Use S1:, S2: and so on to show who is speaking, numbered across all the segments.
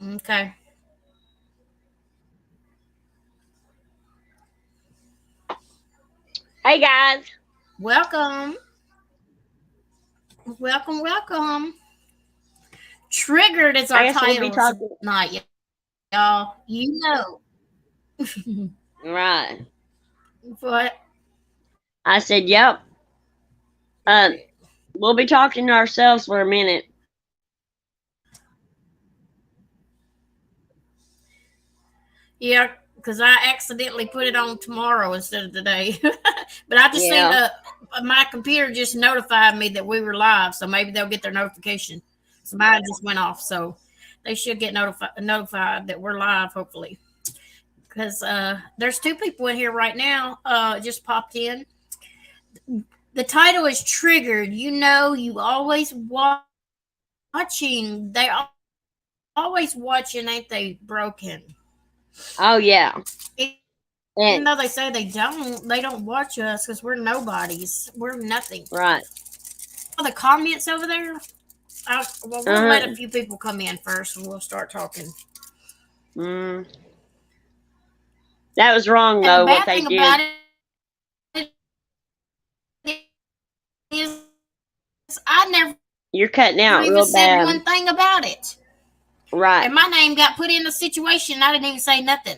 S1: Okay.
S2: Hey guys,
S1: Welcome. Welcome, welcome. Triggered is
S2: I
S1: our
S2: guess we'll be
S1: title
S2: talking.
S1: tonight, y'all. You know.
S2: Right.
S1: But
S2: I said, yep. Um, we'll be talking to ourselves for a minute.
S1: yeah, because I accidentally put it on tomorrow instead of today. But I just seen
S2: Yeah.
S1: my computer just notified me that we were live, so maybe they'll get their notification. So mine just went off, so they should get notified that we're live, hopefully. Because there's two people in here right now. Just popped in. The title is triggered. You know, you always watching. They always watching, ain't they? Broken.
S2: Oh yeah.
S1: Even
S2: And
S1: though they say they don't watch us because we're nobodies. We're nothing.
S2: right.
S1: Oh, the comments over there. Well, we'll
S2: Uh.
S1: let a few people come in first, and we'll start talking.
S2: Mm, that was wrong
S1: And the
S2: though. What
S1: bad
S2: they
S1: thing
S2: did.
S1: about it is, I never even
S2: You're
S1: said
S2: cutting
S1: one
S2: out
S1: thing
S2: real
S1: about
S2: bad.
S1: it. And my
S2: Right.
S1: name got put in the situation. I didn't even say nothing.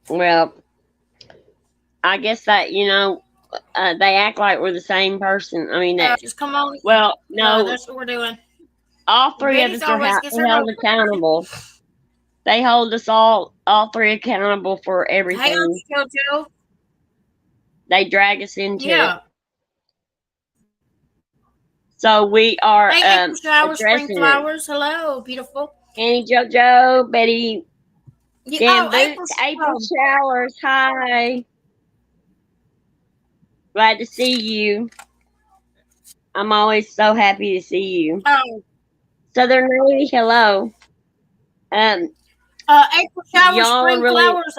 S2: Well, I guess that they act like we're the same person. I mean that.
S1: Just come on.
S2: Well, no,
S1: That's what we're doing.
S2: all
S1: Well,
S2: three of
S1: Betty's
S2: us are
S1: always gets her
S2: held
S1: notification.
S2: accountable. They hold us all three accountable for
S1: Hey,
S2: everything.
S1: Auntie JoJo.
S2: They drag us into it.
S1: Yeah.
S2: So we are
S1: Hey, April Showers, Spring
S2: addressing it.
S1: Flowers. Hello, beautiful.
S2: Annie JoJo, Betty
S1: Yeah,
S2: Damn
S1: oh,
S2: Boots, April Showers, hi. Glad to see you. I'm always so happy to see you.
S1: oh,
S2: Southern Lady, hello. Um,
S1: April Showers,
S2: y'all
S1: Spring
S2: really,
S1: Flowers.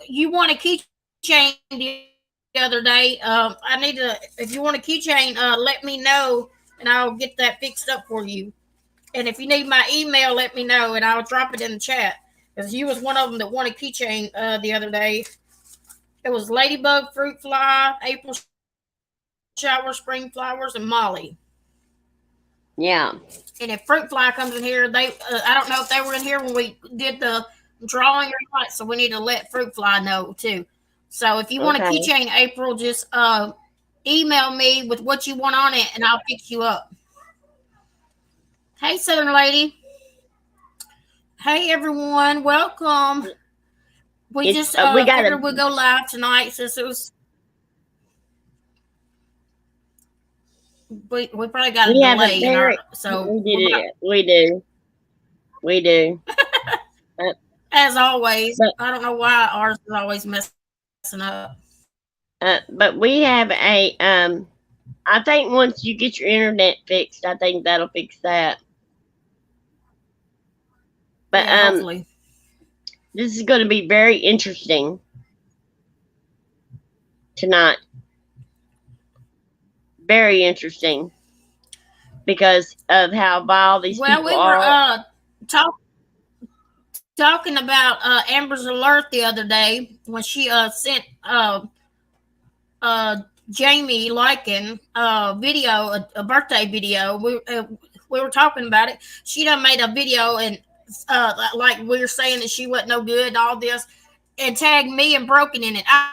S1: You want a keychain the other day? I need to. If you want a keychain, let me know, and I'll get that fixed up for you. And if you need my email, let me know, and I'll drop it in the chat. Because you was one of them that won a keychain the other day. It was Ladybug, Fruit Fly, April Shower, Spring Flowers, and Molly.
S2: yeah.
S1: And if Fruit Fly comes in here, I don't know if they were in here when we did the drawing or not, so we need to let Fruit Fly know too. So if you want a
S2: Okay.
S1: keychain, April, just email me with what you want on it, and I'll fix you up. Hey, Southern Lady. Hey, everyone. Welcome. We
S2: It's
S1: just
S2: we got a
S1: figured we'd go live tonight since it was. We probably got a
S2: we have a
S1: delay in our,
S2: very
S1: so
S2: we
S1: we're
S2: did
S1: about,
S2: it. We do. Uh,
S1: as always.
S2: but
S1: I don't know why ours is always messing up.
S2: but we have a I think once you get your internet fixed, I think that'll fix that. But
S1: Yeah, hopefully.
S2: this is going to be very interesting tonight. Very interesting because of how vile these
S1: Well,
S2: people
S1: we were
S2: are.
S1: talk, talking about Amber's alert the other day when she sent uh, Jamie Lycan video, a birthday video. We were talking about it. She done made a video and like we were saying that she wasn't no good and all this, and tagged me and Broken in it. I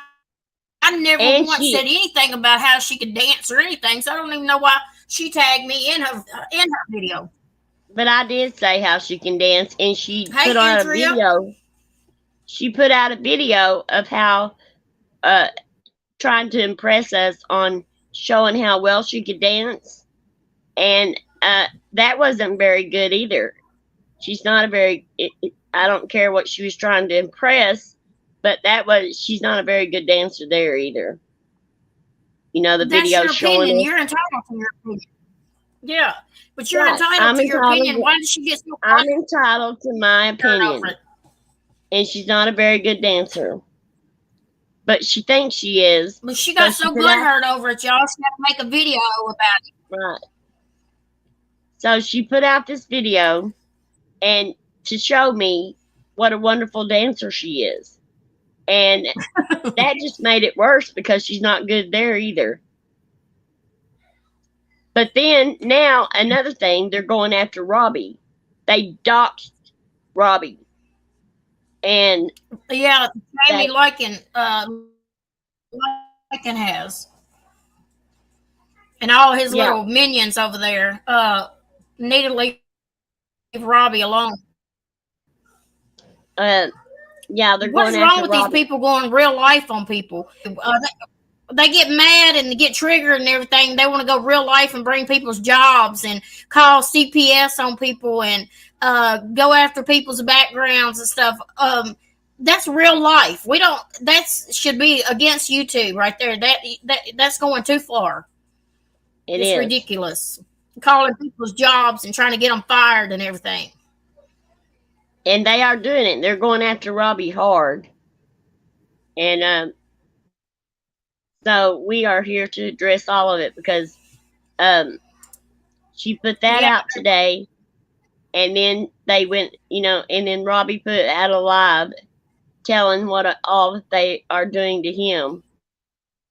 S1: never once said
S2: And
S1: anything about
S2: she,
S1: how she could dance or anything, so I don't even know why she tagged me in her video.
S2: but I did say how she can dance, and she
S1: Hey,
S2: put on a
S1: Andrea.
S2: video. She put out a video of how uh trying to impress us on showing how well she could dance, and that wasn't very good either. She's not a very. I don't care what she was trying to impress, but she's not a very good dancer there either. You know, the
S1: That's
S2: video
S1: your
S2: showing
S1: opinion.
S2: us.
S1: You're entitled to your opinion. Yeah, but you're
S2: Right.
S1: entitled to your opinion. Why did she get so
S2: I'm entitled to my
S1: frustrated over
S2: opinion.
S1: it?
S2: And she's not a very good dancer. But she thinks she is.
S1: But she
S2: So
S1: got
S2: she
S1: so
S2: put
S1: good
S2: out
S1: hurt over it, y'all. She had to make a video about it.
S2: right. So she put out this video and to show me what a wonderful dancer she is. And that just made it worse because she's not good there either. But then now another thing, they're going after Robbie. They doxed Robbie. And
S1: Yeah, Jamie
S2: they,
S1: Lycan has. And all his
S2: yeah,
S1: little minions over there need to leave Robbie alone.
S2: yeah, they're
S1: What
S2: going
S1: is wrong
S2: after
S1: with
S2: Robbie.
S1: these people going real life on people? They get mad and get triggered and everything. They want to go real life and bring people's jobs and call CPS on people and go after people's backgrounds and stuff. That's real life. We don't. That should be against YouTube right there. That's going too far. It's ridiculous. Calling people's jobs and trying to get them fired and everything.
S2: And they are doing it. They're going after Robbie hard. And so we are here to address all of it because she put that out today. And then they went, and then Robbie put out a live telling what all that they are doing to him.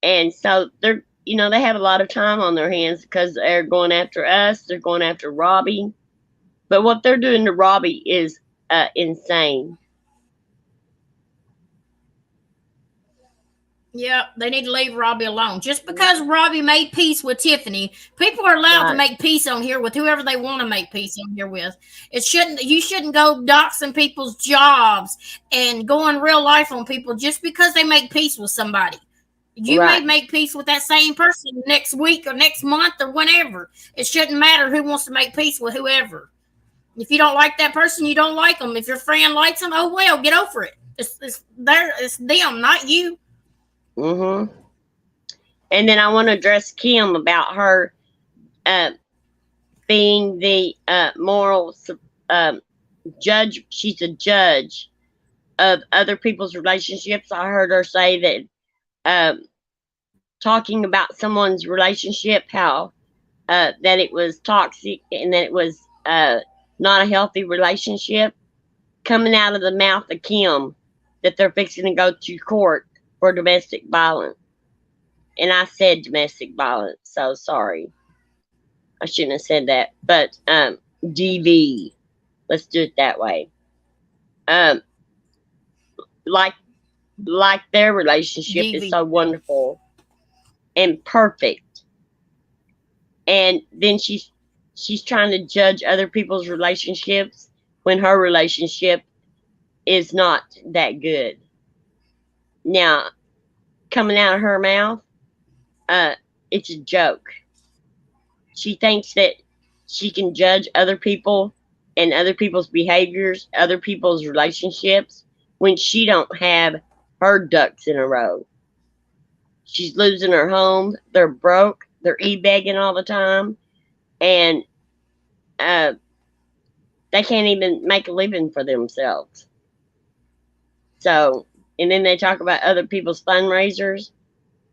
S2: And so they're, they have a lot of time on their hands because they're going after us. They're going after Robbie. But what they're doing to Robbie is insane.
S1: Yeah, they need to leave Robbie alone. Just because Robbie made peace with Tiffany, people are allowed to make peace on here with whoever they want to make peace on here with. You shouldn't go doxing people's jobs and going real life on people just because they make peace with somebody. You may make peace with that same person next week or next month or whenever. It shouldn't matter who wants to make peace with whoever. If you don't like that person, you don't like them. If your friend likes them, oh well, get over it. It's them, not you.
S2: Mm-hmm. And then I want to address Kim about her being the moral judge. She's a judge of other people's relationships. I heard her say that talking about someone's relationship, how that it was toxic and that it was not a healthy relationship, coming out of the mouth of Kim, that they're fixing to go to court for domestic violence. And I said domestic violence, so sorry. I shouldn't have said that. But DV. Let's do it that way. Like their relationship DV. Is so wonderful and perfect. And then she's trying to judge other people's relationships when her relationship is not that good. Now, coming out of her mouth, it's a joke. She thinks that she can judge other people and other people's behaviors, other people's relationships, when she don't have her ducks in a row. She's losing her home. They're broke. They're e-begging all the time. And they can't even make a living for themselves. So, and then they talk about other people's fundraisers.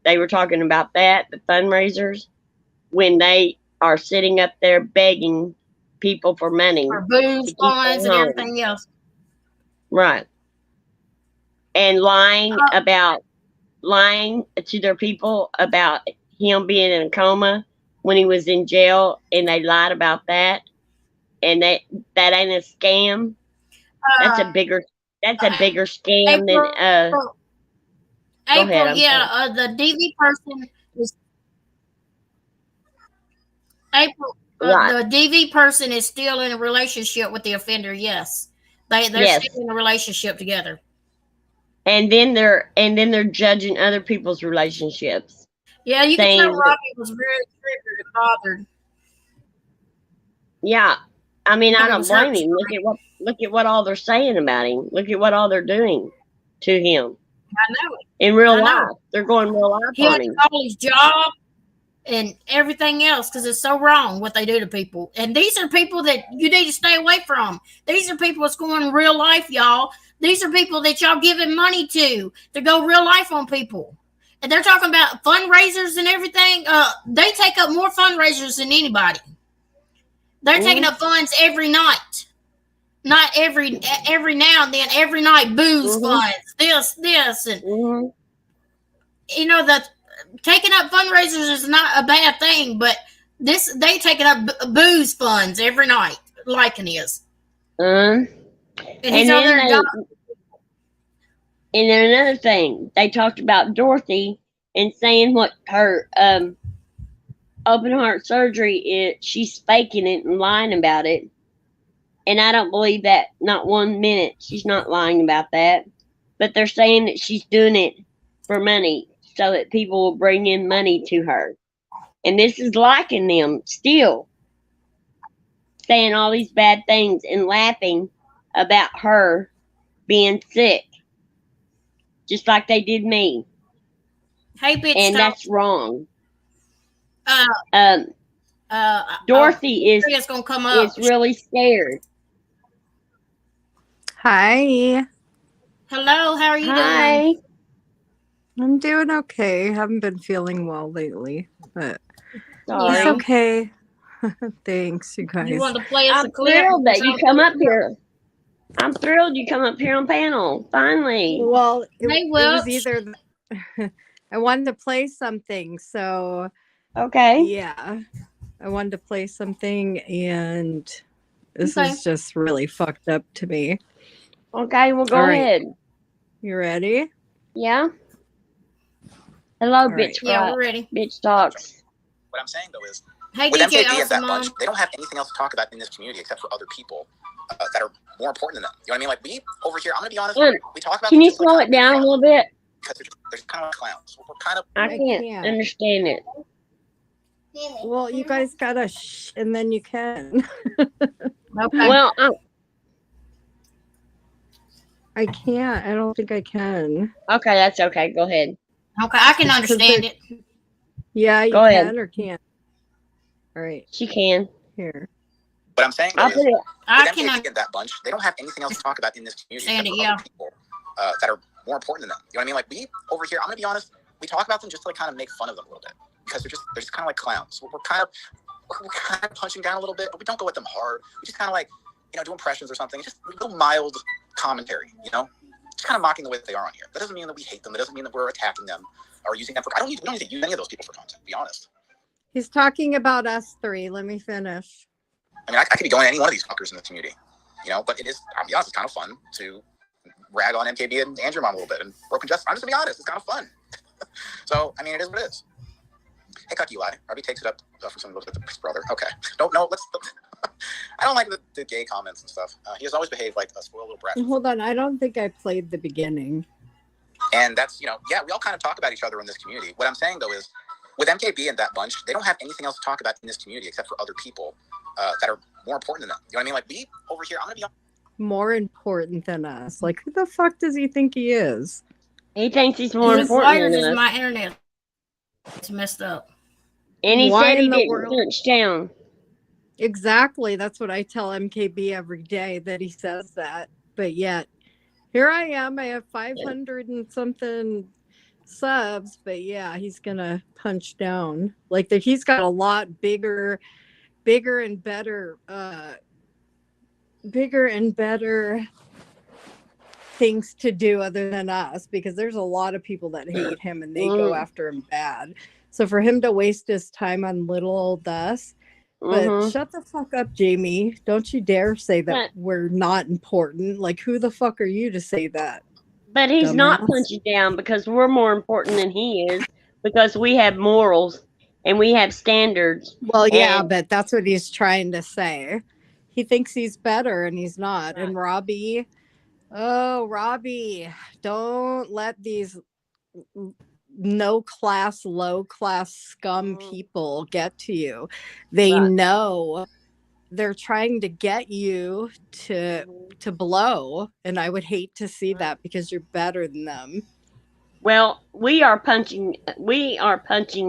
S2: They were talking about that, the fundraisers, when they are sitting up there begging people for money.
S1: For booze, funds, and everything else.
S2: Right. And lying to their people about him being in a coma when he was in jail, and they lied about that. And that ain't a scam. That's a bigger scam than
S1: April. The DV person is April. The DV person is still in a relationship with the offender. Yes, they're still in a relationship together.
S2: And then they're judging other people's relationships.
S1: Yeah, you can tell Robbie was very triggered and bothered.
S2: Yeah, I mean, I don't blame him. Look at what all they're saying about him. Look at what all they're doing to him.
S1: I know it.
S2: In real life, they're going real life on him.
S1: All his job and everything else because it's so wrong what they do to people. And these are people that you need to stay away from. These are people that's going real life, y'all. These are people that y'all giving money to go real life on people. And they're talking about fundraisers and everything. They take up more fundraisers than anybody. They're taking up funds every night. not every now and then, every night, booze
S2: Mhm.
S1: funds, this, and
S2: Mhm.
S1: that taking up fundraisers is not a bad thing, but they taking up booze funds every night, liking is,
S2: And
S1: and he's over
S2: then
S1: there.
S2: and then another thing, they talked about Dorothy and saying what her open heart surgery is. She's faking it and lying about it. And I don't believe that, not 1 minute. She's not lying about that. But they're saying that she's doing it for money so that people will bring in money to her. And this is liking them still saying all these bad things and laughing about her being sick, just like they did me.
S1: Hey, bitch,
S2: And
S1: talk.
S2: that's wrong.
S1: Uh,
S2: Dorothy is
S1: gonna come up.
S2: really scared.
S3: Hi.
S1: Hello, how are you doing?
S2: Hi.
S3: I'm doing okay. Haven't been feeling well lately, but
S2: Sorry.
S3: it's okay. Thanks, you guys.
S1: You want to play us a
S2: I'm
S1: clip?
S2: thrilled that you come up here. I'm thrilled you come up here on panel. Finally.
S3: Well, it
S1: Hey,
S3: was
S1: Welch.
S3: either I wanted to play something, so
S2: Okay.
S3: yeah, I wanted to play something, and this
S1: Okay.
S3: is just really fucked up to me.
S2: Okay, well, go
S3: All right.
S2: ahead.
S3: You ready?
S2: Yeah. Hello,
S3: All
S2: bitch.
S3: right.
S1: Yeah, we're ready.
S2: Bitch talks.
S4: What I'm saying, though, is
S1: Hey,
S4: with
S1: DJ
S4: MKB and that
S1: Alsamon.
S4: bunch, they don't have anything else to talk about in this community except for other people that are more important than them. You know what I mean? Like, we over here, I'm going to be honest, we talk about
S2: Can
S4: them
S2: you
S4: just like
S2: slow
S4: kind
S2: it
S4: of
S2: down a little bit?
S4: because they're just kind of clowns. We're kind of.
S2: I can't
S3: can't.
S2: understand it.
S3: Well, you guys gotta shh, and then you can.
S1: Okay.
S2: Well,
S3: I can't. I don't think I can.
S2: okay, that's okay. Go ahead.
S1: Okay, I can understand it.
S3: Yeah, you
S2: Go
S3: can
S2: ahead.
S3: or can't. All right,
S2: She can.
S3: here.
S4: What I'm saying, though,
S2: I'll
S4: is
S2: put it.
S1: I
S4: with
S1: can
S4: MKB and that bunch, they don't have anything else to talk about in this community
S1: understand
S4: except
S1: it.
S4: for
S1: Yeah.
S4: other people that are more important than them. You know what I mean? Like, we over here, I'm going to be honest, we talk about them just to like kind of make fun of them a little bit because they're just kind of like clowns. We're kind of punching down a little bit, but we don't go at them hard. We just kind of like, do impressions or something. It's just a little mild commentary, just kind of mocking the way that they are on here. That doesn't mean that we hate them. That doesn't mean that we're attacking them or using them for. We don't need to use any of those people for content, to be honest.
S3: He's talking about us three. Let me finish.
S4: I mean, I could be going to any one of these fuckers in the community, but it is, I'll be honest, it's kind of fun to rag on MKB and Andrew Mom a little bit and Broken Justice. I'm just going to be honest, it's kind of fun. So, I mean, it is what it is. Hey, Cuck Eli. Robbie takes it up for someone who looks at his brother. Okay. No, let's. I don't like the gay comments and stuff. He has always behaved like a spoiled little brat.
S3: Hold on. I don't think I played the beginning.
S4: And that's, yeah, we all kind of talk about each other in this community. What I'm saying, though, is with MKB and that bunch, they don't have anything else to talk about in this community except for other people that are more important than them. You know what I mean? Like, we over here, I'm going to be
S3: more important than us. Like, who the fuck does he think he is?
S2: He thinks he's more important than us.
S1: My internet is messed up.
S2: And he
S3: Why
S2: said he
S3: in the
S2: didn't
S3: world?
S2: punch down.
S3: Exactly. That's what I tell MKB every day, that he says that. But yet, here I am. I have 500 and something subs. But yeah, he's going to punch down. Like, he's got a lot bigger and better things to do other than us, because there's a lot of people that hate him and they go after him bad. So for him to waste his time on little old us, but shut the fuck up, Jamie. Don't you dare say that we're not important. Like, who the fuck are you to say that?
S2: But he's
S3: dumbass?
S2: not punching down because we're more important than he is, because we have morals and we have standards.
S3: Well, yeah, but that's what he's trying to say. He thinks he's better and he's not. And Robbie, don't let these low class scum people get to you. They know they're trying to get you to blow, and I would hate to see that, because you're better than them.
S2: Well, we are punching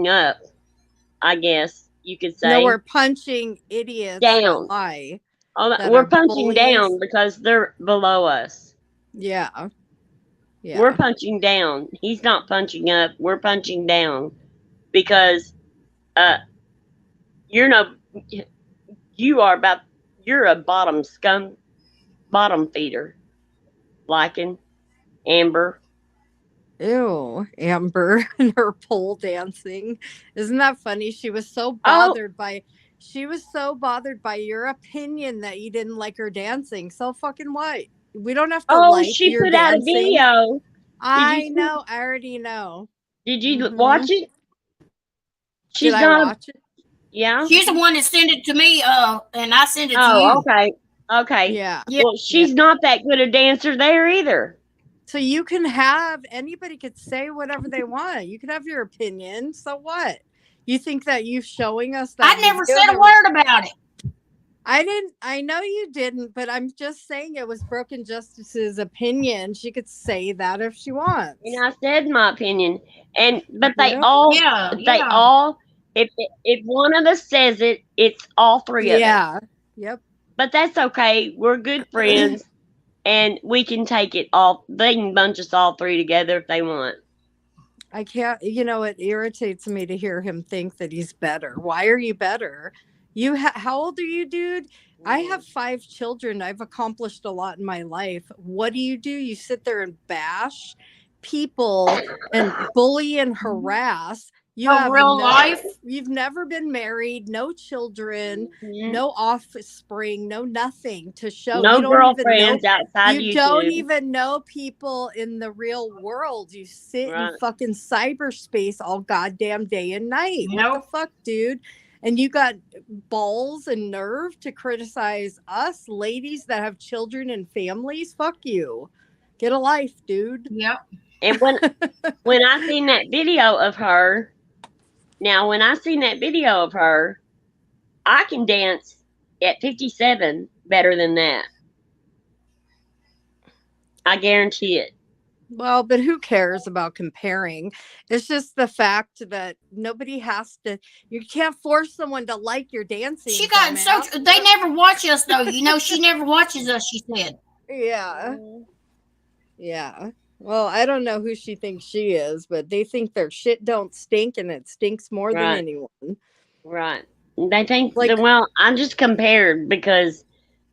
S2: up, I guess you could say.
S3: No, we're punching idiots
S2: down.
S3: Lie.
S2: We're punching down because they're below us.
S3: Yeah.
S2: We're punching down. He's not punching up. We're punching down because you're a bottom scum bottom feeder. Liking Amber.
S3: Ew, Amber and her pole dancing. Isn't that funny? She was so
S2: Oh,
S3: bothered by your opinion that you didn't like her dancing. So fucking what? We don't have to
S2: oh,
S3: like
S2: she
S3: your
S2: put out a
S3: dancing.
S2: video. Did you
S3: I
S2: see?
S3: know. I already know.
S2: Did you
S3: Mhm.
S2: watch it? She's
S3: Did I
S2: not.
S3: watch it?
S2: Yeah.
S1: She's the one that sent it to me, and I sent it to
S2: Oh,
S1: you.
S2: okay. Okay.
S3: Yeah.
S1: Yeah.
S2: Well, she's not that good a dancer there either.
S3: So you can have anybody could say whatever they want. You can have your opinion. So what? You think that you showing us that
S1: I never
S3: video
S1: said a
S3: that was-
S1: word about it.
S3: I didn't. I know you didn't, but I'm just saying it was Broken Justice's opinion. She could say that if she wants.
S2: And I said my opinion, but they
S3: Yeah.
S2: all,
S1: Yeah,
S2: they
S1: yeah.
S2: all, if one of us says it, it's all three of us.
S3: Yeah. Yep.
S2: But that's okay. We're good friends, and we can take it all. They can bunch us all three together if they want.
S3: I can't. You know, it irritates me to hear him think that he's better. Why are you better? How old are you, dude? I have 5 children. I've accomplished a lot in my life. What do? You sit there and bash people and bully and harass. You have
S1: Real life.
S3: You've never been married, no children,
S2: Mhm.
S3: no offspring, no nothing to show.
S2: No
S3: You don't even know
S2: girlfriends outside
S3: you
S2: YouTube.
S3: don't even know people in the real world. You sit
S2: Right.
S3: in fucking cyberspace all goddamn day and night. What
S1: Nope.
S3: the fuck, dude? And you got balls and nerve to criticize us ladies that have children and families? Fuck you. Get a life, dude.
S1: Yep.
S2: And when I seen that video of her, I can dance at 57 better than that. I guarantee it.
S3: Well, but who cares about comparing? It's just the fact that nobody has to. You can't force someone to like your dancing.
S1: She got so.
S3: dumbass.
S1: They never watch us though. You know, she never watches us. She said.
S3: Yeah. Yeah. Well, I don't know who she thinks she is, but they think their shit don't stink and it stinks more than
S2: Right.
S3: anyone.
S2: Right. They think
S3: Like-
S2: that, well, I'm just compared because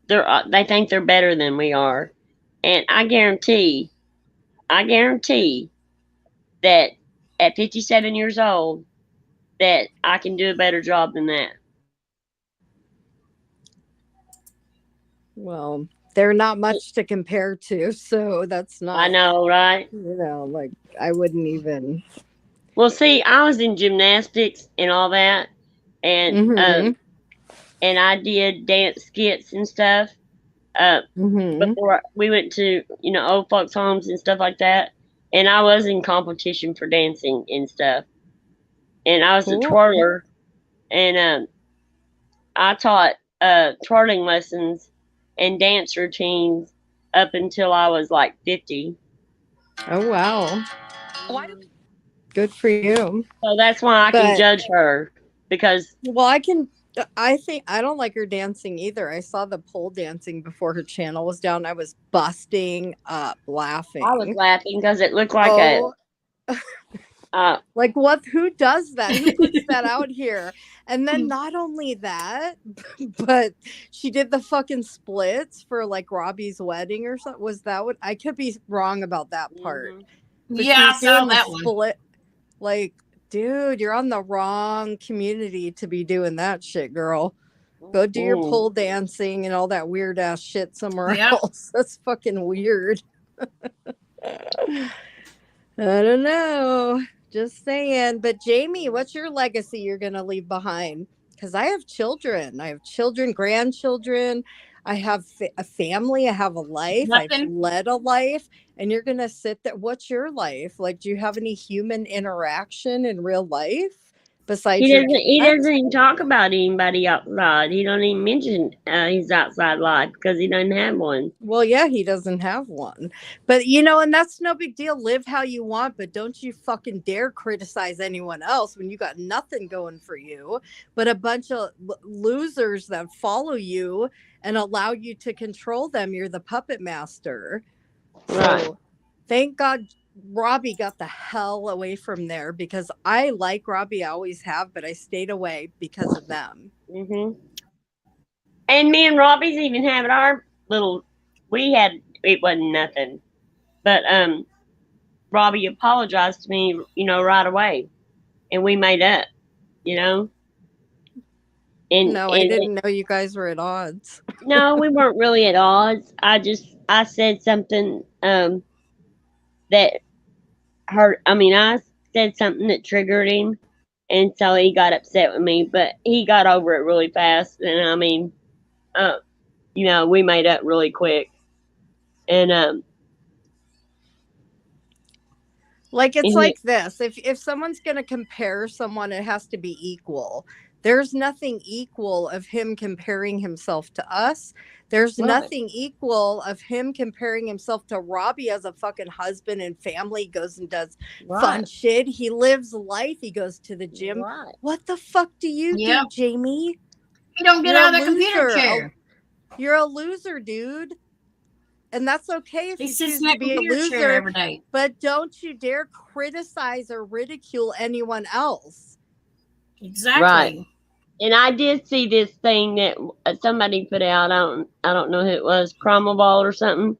S2: they think they're better than we are. And I guarantee that at 57 years old that I can do a better job than that.
S3: Well, they're not much to compare to, so that's not.
S2: I know, right?
S3: You know, like I wouldn't even.
S2: Well, see, I was in gymnastics and all that, and
S3: Mhm.
S2: and I did dance skits and stuff
S3: Mhm.
S2: before we went to old folks' homes and stuff like that. And I was in competition for dancing and stuff. And I was a
S3: Cool.
S2: twirler, and I taught twirling lessons and dance routines up until I was like 50.
S3: Oh wow. Good for you.
S2: So that's why I can
S3: But-
S2: judge her, because
S3: Well, I think I don't like her dancing either. I saw the pole dancing before her channel was down. I was busting up laughing.
S2: I was laughing because it looked like
S3: Oh, like what? Who does that? Who puts that out here? And then
S1: Hmm.
S3: not only that, but she did the fucking splits for like Robbie's wedding or something. Was that what? I could be wrong about that part.
S2: Mhm.
S3: But she
S1: Yeah, I
S3: was
S1: saw
S3: doing the
S1: that one.
S3: split. Like, dude, you're on the wrong community to be doing that shit, girl. Go do your
S2: Ooh.
S3: pole dancing and all that weird ass shit somewhere
S1: Yep.
S3: else. That's fucking weird. I don't know. Just saying. But Jamie, what's your legacy you're gonna leave behind? Because I have children. I have children, grandchildren. I have a family. I have a life. I've
S1: Nothing.
S3: led a life. And you're gonna sit there. What's your life? Like, do you have any human interaction in real life besides
S2: He
S3: your
S2: doesn't
S3: cats?
S2: even talk about anybody outside. He don't even mention his outside life because he doesn't have one.
S3: Well, yeah, he doesn't have one. But and that's no big deal. Live how you want, but don't you fucking dare criticize anyone else when you got nothing going for you, but a bunch of losers that follow you and allow you to control them. You're the puppet master.
S2: Right.
S3: So thank God Robbie got the hell away from there, because I like Robbie, I always have, but I stayed away because of them.
S2: Hmm. And me and Robbie's even having our little it wasn't nothing. But Robbie apologized to me, right away, and we made up, you know.
S3: No, I didn't know you guys were at odds.
S2: No, we weren't really at odds. I said something that hurt. I mean, I said something that triggered him, and so he got upset with me. But he got over it really fast, and I mean, we made up really quick, and
S3: Like it's
S2: and
S3: like this. If someone's going to compare someone, it has to be equal. There's nothing equal of him comparing himself to us. There's
S2: Right.
S3: nothing equal of him comparing himself to Robbie as a fucking husband and family, goes and does fun shit. He lives life. He goes to the gym.
S2: Right.
S3: What the fuck do you
S1: Yep.
S3: do, Jamie?
S1: You don't get
S3: You're
S1: out
S3: a
S1: of the computer
S3: loser.
S1: chair.
S3: You're a loser, dude. And that's okay if
S1: He
S3: you
S1: sits
S3: choose
S1: in that
S3: to be a
S1: computer chair
S3: loser,
S1: every day.
S3: but don't you dare criticize or ridicule anyone else.
S1: Exactly.
S2: Right. And I did see this thing that somebody put out. I don't know who it was, Cromwell Ball or something.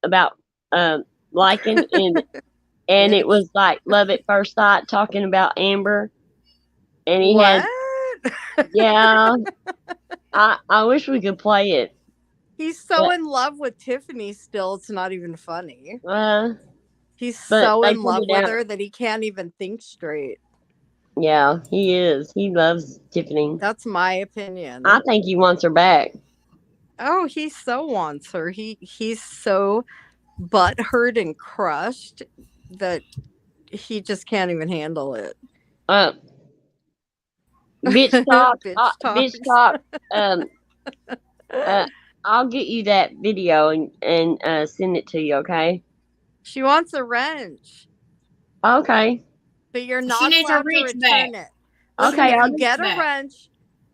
S2: About liking and it was like love at first sight, talking about Amber. And he
S3: What?
S2: had, yeah. I wish we could play it.
S3: He's so in love with Tiffany still, it's not even funny. He's
S2: but
S3: so
S2: they
S3: in
S2: put
S3: love
S2: it
S3: with
S2: out.
S3: her that he can't even think straight.
S2: Yeah, he is. He loves Tiffany.
S3: That's my opinion.
S2: I think he wants her back.
S3: Oh, he so wants her. He's so butthurt and crushed that he just can't even handle it.
S2: Bitch talk.
S3: Bitch
S2: Bitch talk. I'll get you that video and send it to you, okay?
S3: She wants a wrench.
S2: Okay.
S3: But you're
S1: She
S3: not
S1: needs her
S3: allowed to
S1: wrench
S3: return
S1: back.
S3: it. Listen,
S2: Okay,
S3: if
S2: I'll
S3: you get a
S1: back.
S3: wrench,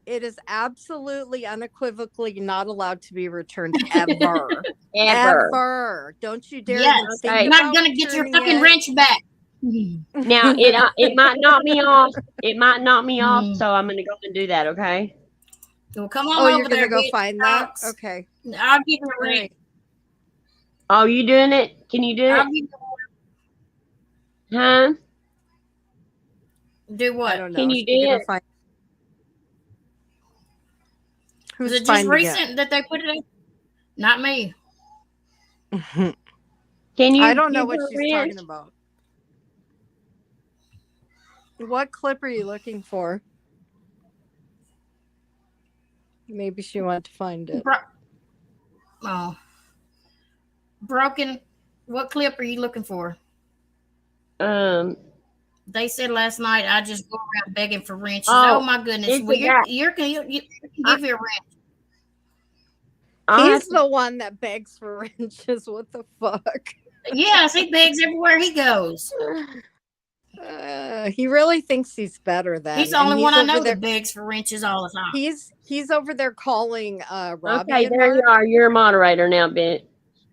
S3: it is absolutely unequivocally not allowed to be returned ever. Ever. Don't you dare
S1: Yes.
S3: even think
S1: You're
S3: about
S1: not gonna get your
S3: returning
S1: fucking
S3: it.
S1: wrench back.
S2: Now it might knock me off. It might knock me off,
S1: Mm.
S2: so I'm gonna go and do that, okay?
S1: Well, come on
S3: Oh,
S1: over
S3: you're gonna
S1: there,
S3: go
S1: bitch.
S3: find that?
S1: Talks.
S3: Okay.
S1: I'll give you a
S3: All
S1: ring.
S3: right.
S2: Oh, you doing it? Can you do
S1: I'll
S2: it?
S1: give you
S2: Huh?
S1: do what?
S3: I don't know.
S2: Can you
S3: She's
S2: do
S3: gonna
S2: it?
S3: find... Who's
S1: Was it just
S3: finding
S1: recent that they put it in? Not me.
S3: it?
S2: Can you
S3: I don't know
S2: give
S3: what
S2: her a
S3: she's
S2: wrench?
S3: talking about. What clip are you looking for? Maybe she wanted to find it.
S1: Oh. Broken. What clip are you looking for? They said last night I just go around begging for wrenches.
S2: Oh,
S1: Oh my goodness!
S2: it's
S1: Well,
S2: a guy.
S1: you can give you a wrench.
S2: I'll have
S3: He's the one that begs for wrenches. What the fuck?
S1: Yes, he begs everywhere he goes.
S3: He really thinks he's better than.
S1: He's the
S3: and
S1: only one I know
S3: over there.
S1: that begs for wrenches all the time.
S3: He's over there calling Robbie.
S2: Okay,
S3: and
S2: there
S3: her.
S2: you are. You're a moderator now, bitch.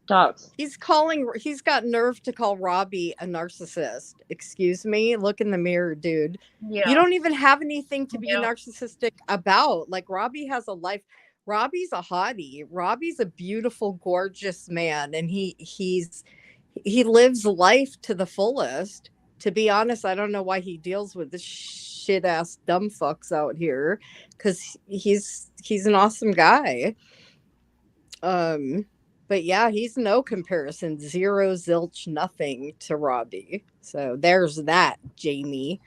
S2: Talks.
S3: He's got nerve to call Robbie a narcissist. Excuse me. Look in the mirror, dude.
S1: Yeah.
S3: You don't even have anything to be
S1: Yeah.
S3: narcissistic about. Like Robbie has a life. Robbie's a hottie. Robbie's a beautiful, gorgeous man, and he lives life to the fullest. To be honest, I don't know why he deals with this shit ass dumb fucks out here, because he's an awesome guy. But yeah, he's no comparison, zero, zilch, nothing to Robbie. So there's that, Jamie.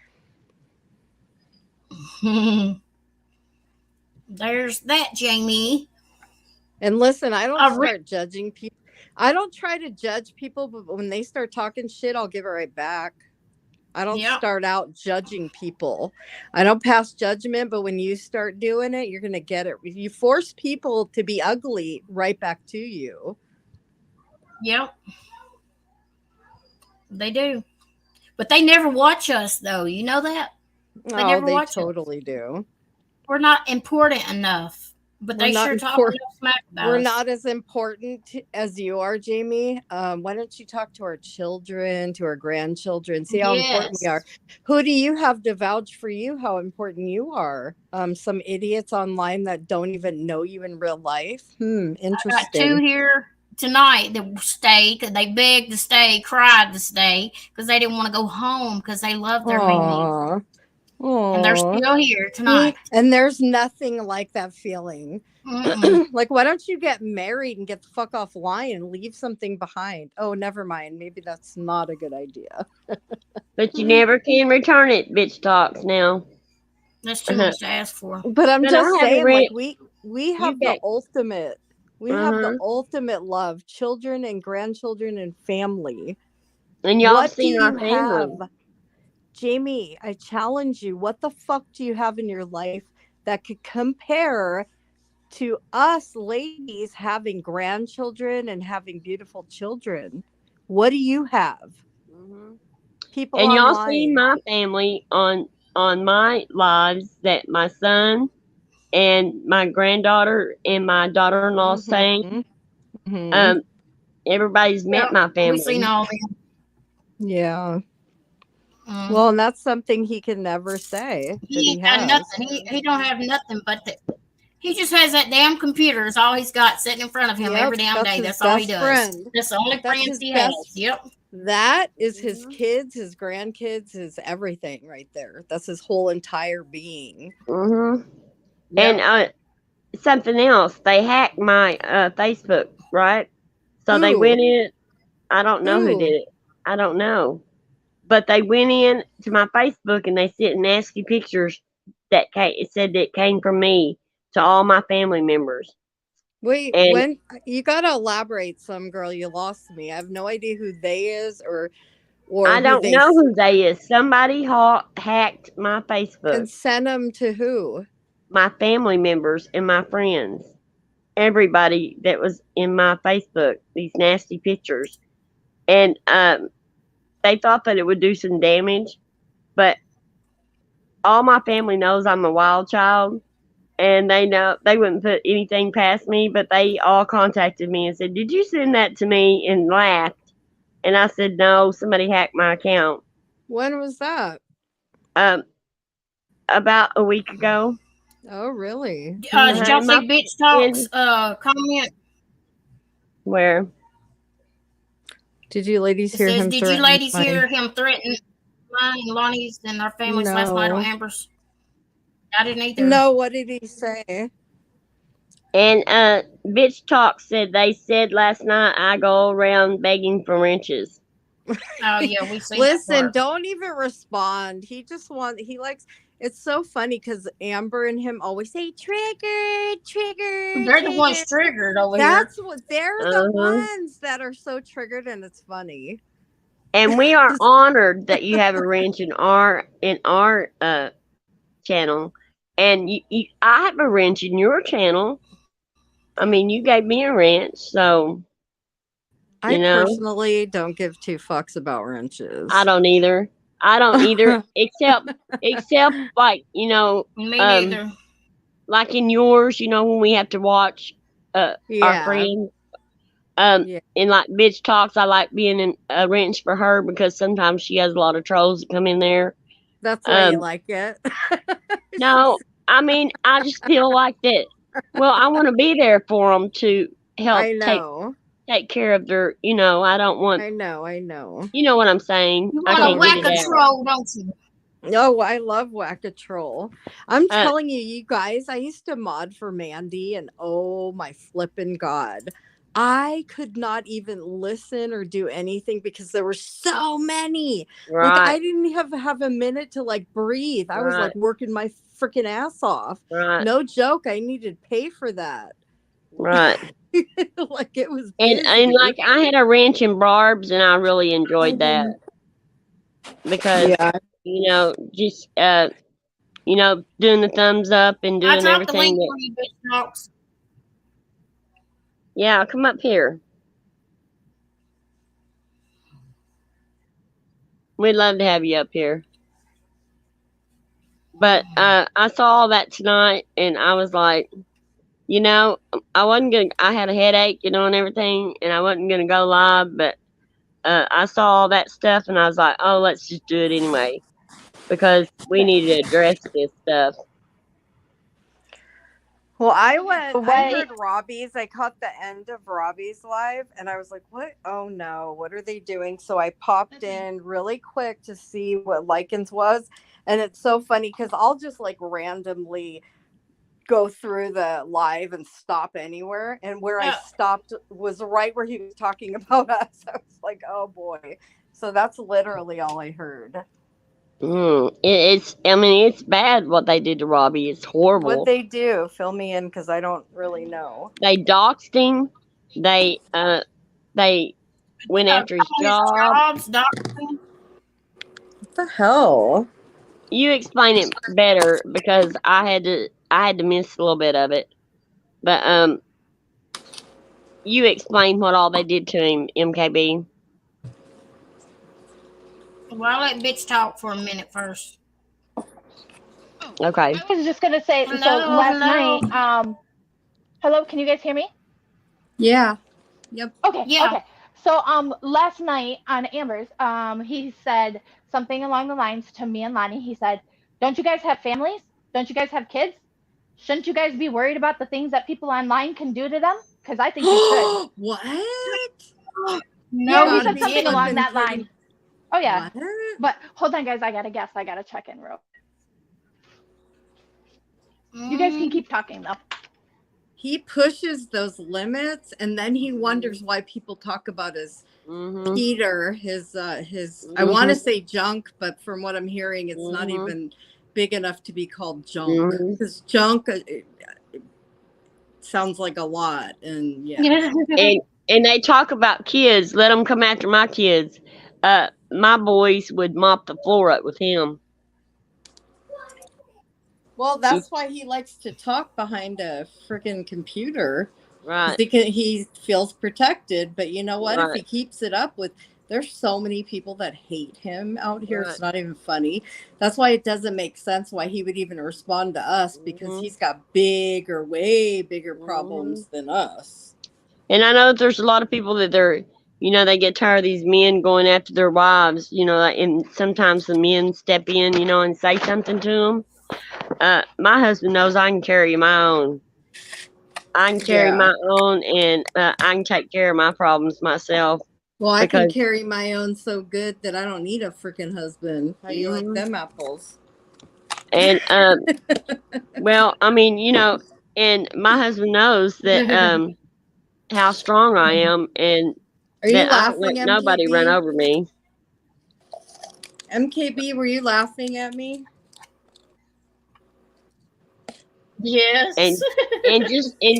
S1: There's that, Jamie.
S3: And listen, I don't start judging people. I don't try to judge people, but when they start talking shit, I'll give it right back. I don't start out judging people. I don't pass judgment, but when you start doing it, you're going to get it. You force people to be ugly right back to you.
S1: Yep. They do. But they never watch us, though. You know that?
S3: They totally do.
S1: We're not important enough. But
S3: We're
S1: they
S3: not
S1: sure talk
S3: important.
S1: enough smack about
S3: We're
S1: us.
S3: not as important as you are, Jamie. Why don't you talk to our children, to our grandchildren, see how important we are?
S1: Yes.
S3: Who do you have to vouch for you? How important you are? Some idiots online that don't even know you in real life.
S1: I got 2
S3: Interesting.
S1: here tonight that stayed. They begged to stay, cried to stay because they didn't want to go home because they love their Mimi.
S3: Aww.
S1: And they're
S3: Aww.
S1: still here
S3: See,
S1: tonight.
S3: and there's nothing like that feeling.
S1: Mm-mm.
S3: Like, why don't you get married and get the fuck offline and leave something behind? Oh, never mind. Maybe that's not a good idea.
S2: But you never can return it, bitch talks now.
S1: That's too much to ask for.
S3: But I'm
S2: But
S3: just
S2: I haven't
S3: saying,
S2: read.
S3: like, we have
S2: got-
S3: the ultimate. We have the
S2: Uh-huh.
S3: ultimate love, children and grandchildren and family.
S2: And y'all
S3: What do
S2: seen our
S3: you
S2: family.
S3: have? Jamie, I challenge you. What the fuck do you have in your life that could compare to us ladies having grandchildren and having beautiful children? What do you have?
S2: Mhm.
S3: People
S2: And y'all
S3: online.
S2: seen my family on my lives that my son and my granddaughter and my daughter-in-law sang.
S3: Mhm.
S2: Everybody's met my
S1: We've
S2: family.
S1: seen all them.
S3: Yeah.
S1: Mm.
S3: Well, and that's something he can never say that
S1: He
S3: he
S1: ain't got
S3: has.
S1: nothing. He don't have nothing but he just has that damn computer. Is all he's got sitting in front of him
S3: Yep,
S1: every damn
S3: that's
S1: day.
S3: his
S1: That's all he
S3: best
S1: does.
S3: friend.
S1: That's the only
S3: That's
S1: friends
S3: his
S1: he
S3: best-
S1: has. Yep.
S3: That is his
S2: Mhm.
S3: kids, his grandkids, his everything right there. That's his whole entire being.
S2: Mm-hmm.
S1: Yep.
S2: And something else, they hacked my Facebook, right? So they
S3: Who?
S2: went in. I don't know who
S3: Who?
S2: did it. I don't know. But they went in to my Facebook and they sent nasty pictures that it said that came from me to all my family members.
S3: Wait,
S2: And
S3: when you gotta elaborate, some girl, you lost me. I have no idea who they is or
S2: I
S3: who
S2: don't
S3: they
S2: know who they is. Somebody hacked my Facebook,
S3: and sent them to who?
S2: my family members and my friends. Everybody that was in my Facebook, these nasty pictures. And they thought that it would do some damage, but all my family knows I'm a wild child, and they know they wouldn't put anything past me, but they all contacted me and said, "Did you send that to me?" and laughed. And I said, "No, somebody hacked my account."
S3: When was that?
S2: About a week ago.
S3: Oh, really?
S1: Did y'all see Bitch Talks comment?
S2: Where?
S3: Did you ladies
S1: It
S3: hear
S1: says,
S3: him?
S1: "Did you ladies hear him threaten mine and Lonnie's and our families last night on
S3: No.
S1: Amber's?" I didn't either.
S3: No, what did he say?
S2: And Bitch Talk said they said last night I go around begging for wrenches.
S1: Oh yeah, we see.
S3: Listen, don't even respond. He likes. It's so funny because Amber and him always say triggered.
S1: They're the ones triggered over here.
S3: That's what they're the ones that are so triggered, and it's funny.
S2: And we are honored that you have a wrench in our channel, and I have a wrench in your channel. I mean, you gave me a wrench, so
S3: I personally don't give 2 fucks about wrenches.
S2: I don't either. except like
S1: Me neither.
S2: like in yours, when we have to watch our friends. In like Bitch Talks, I like being in a wrench for her because sometimes she has a lot of trolls that come in there.
S3: That's why you like it.
S2: No, I mean, I just feel like that. Well, I want to be there for them to help take care of their, I don't want.
S3: I know.
S2: You know what I'm saying?
S1: You want to whack a troll, don't you?
S3: Oh, I love Whack a Troll. I'm telling you guys, I used to mod for Mandy, and oh my flippin' God. I could not even listen or do anything because there were so many.
S2: Right.
S3: Like I didn't have a minute to like breathe. I was like working my freaking ass off.
S2: Right.
S3: No joke. I needed to pay for that.
S2: Right.
S3: Like it was
S2: and like I had a wrench and barbs, and I really enjoyed that because just doing the thumbs up and doing everything.
S1: For you, Bitch Talks.
S2: Yeah, come up here. We'd love to have you up here. But I saw all that tonight, and I was like, I wasn't gonna. I had a headache, and everything, and I wasn't gonna go live, but I saw all that stuff, and I was like, oh, let's just do it anyway because we need to address this stuff.
S3: Well, I
S5: Right.
S3: heard Robbie's. I caught the end of Robbie's live and I was like, what? Oh no, what are they doing? So I popped in really quick to see what Likens was. And it's so funny because I'll just like randomly go through the live and stop anywhere. And where I
S1: Yeah.
S3: stopped was right where he was talking about us. I was like, oh boy. So that's literally all I heard.
S2: It's bad what they did to Robbie. It's horrible.
S3: What'd they do? Fill me in because I don't really know.
S2: They doxed him. They went after his job.
S1: Doctor.
S3: What the hell?
S2: You explain it better because I had to miss a little bit of it. But you explain what all they did to him, MKB.
S1: Well, I'll let bitch talk for a minute first.
S2: Okay.
S5: I was just gonna say. So
S1: Hello,
S5: last
S1: hello.
S5: night. Hello. Can you guys hear me?
S3: Yeah. Yep.
S5: Okay.
S1: Yeah.
S5: Okay. So last night on Amber's, he said something along the lines to me and Lonnie. He said, "Don't you guys have families? Don't you guys have kids? Shouldn't you guys be worried about the things that people online can do to them? Because I think you should."
S3: What?
S1: No,
S5: Yeah, he
S3: God,
S5: said
S3: we
S5: something
S3: could've
S5: along
S3: been
S5: that
S3: pretty-
S5: line. Oh yeah.
S3: What?
S5: But hold on, guys. I gotta guess. I gotta check in real. You guys can keep talking though.
S3: He pushes those limits and then he wonders why people talk about his
S2: Mm-hmm.
S3: Peter, his I want to say junk, but from what I'm hearing, it's not
S2: Mhm.
S3: even big enough to be called junk.
S2: Mhm.
S3: Because junk it sounds like a lot, and yeah.
S2: And they talk about kids. Let them come after my kids. My boys would mop the floor up with him.
S3: Well, that's why he likes to talk behind a freaking computer.
S2: Right.
S3: He feels protected, but you know what? If he
S2: Right.
S3: keeps it up with, there's so many people that hate him out here.
S2: Right.
S3: It's not even funny. That's why it doesn't make sense why he would even respond to us because
S2: Mhm.
S3: he's got way bigger problems than us.
S2: And I know that there's a lot of people that they get tired of these men going after their wives, and sometimes the men step in, and say something to them. My husband knows I can carry my own. I can carry
S3: Yeah.
S2: my own, and I can take care of my problems myself.
S3: Well, I can
S2: Because-
S3: carry my own so good that I don't need a freaking husband. How you like
S2: Mhm.
S3: them apples?
S2: And well, I mean, and my husband knows that how strong I am, and
S3: Are you
S2: that I don't
S3: laughing
S2: let
S3: at
S2: nobody run over me.
S3: MKB, were you laughing at me?
S1: Yes.
S2: And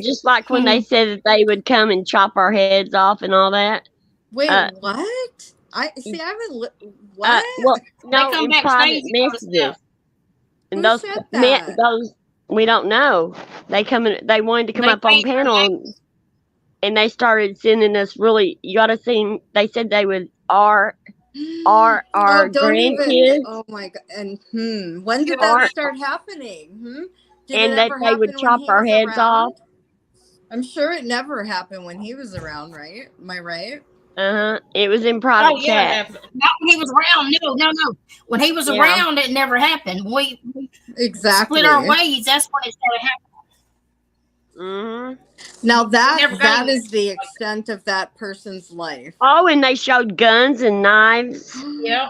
S2: just like when they said that they would come and chop our heads off and all that.
S3: Wait, what? I haven't. What?
S2: Well, no,
S1: come
S2: in
S1: backstage
S2: private
S1: and all this
S2: messages.
S1: stuff.
S2: And
S3: Who
S2: those
S3: said that?
S2: those we don't know. They wanted to come
S1: They
S2: up on
S1: paid for
S2: panel, and they started sending us really. You got to see. They said they would our
S3: Oh, don't
S2: grandkids.
S3: even. Oh my god! And when did
S2: Our-
S3: that start happening? Did
S2: And
S3: it
S2: that
S3: ever
S2: they would
S3: happen when
S2: chop
S3: he
S2: our
S3: was
S2: heads
S3: around?
S2: off.
S3: I'm sure it never happened when he was around, right? Am I right?
S2: It was in private
S1: Oh yeah, it
S2: chat.
S1: happened. Not when he was around. No. When he was
S2: Yeah.
S1: around, it never happened. We
S3: Exactly.
S1: split our ways. That's when it started happening.
S3: Now
S1: Never
S3: that
S1: got it.
S3: is the extent of that person's life.
S2: Oh, and they showed guns and knives.
S1: Yeah.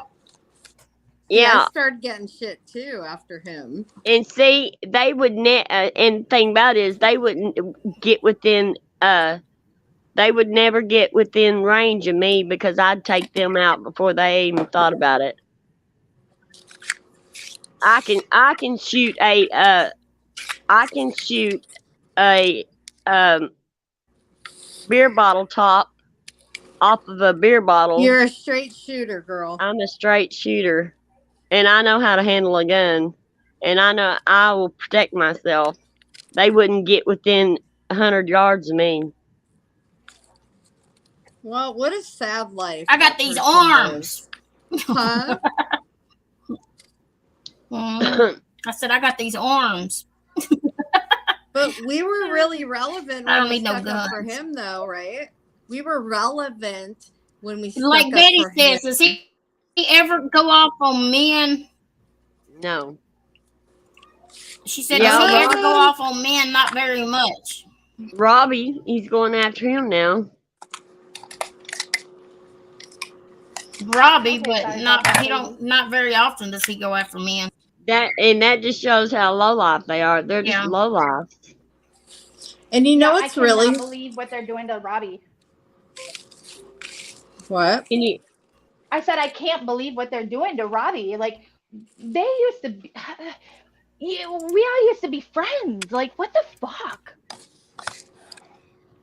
S2: Yeah,
S3: I started getting shit too after him.
S2: and see, they would and the thing about it is they wouldn't get within. They would never get within range of me because I'd take them out before they even thought about it. I can shoot a beer bottle top off of a beer bottle.
S3: You're a straight shooter, girl.
S2: I'm a straight shooter, and I know how to handle a gun, and I know I will protect myself. They wouldn't get within 100 yards of me.
S3: Well, what a sad life.
S1: I got
S3: that
S1: these
S3: person
S1: arms.
S3: lives. Huh?
S1: Mhm. I said I got these arms.
S3: But we were really relevant
S1: I don't
S3: when we
S1: need no
S3: stuck up for
S1: guns.
S3: him, though, right? We were relevant when we stuck
S1: Like
S3: up
S1: Betty
S3: for him.
S1: says, does he ever go off on men?
S2: No.
S1: She said,
S2: Yeah,
S1: does he ever
S3: Robbie.
S1: go off on men? Not very much.
S2: Robbie, he's going after him now.
S1: Robbie,
S5: Okay,
S1: but
S5: sorry
S1: not
S5: about that,
S1: he don't not very often does he go after men.
S2: That just shows how low life they are. They're just
S1: Yeah.
S2: low life.
S3: And you know
S5: I
S3: what's
S5: cannot
S3: really
S5: believe what they're doing to Robbie.
S3: what?
S2: Can you?
S5: I said I can't believe what they're doing to Robbie. Like they used to be, we all used to be friends. Like what the fuck?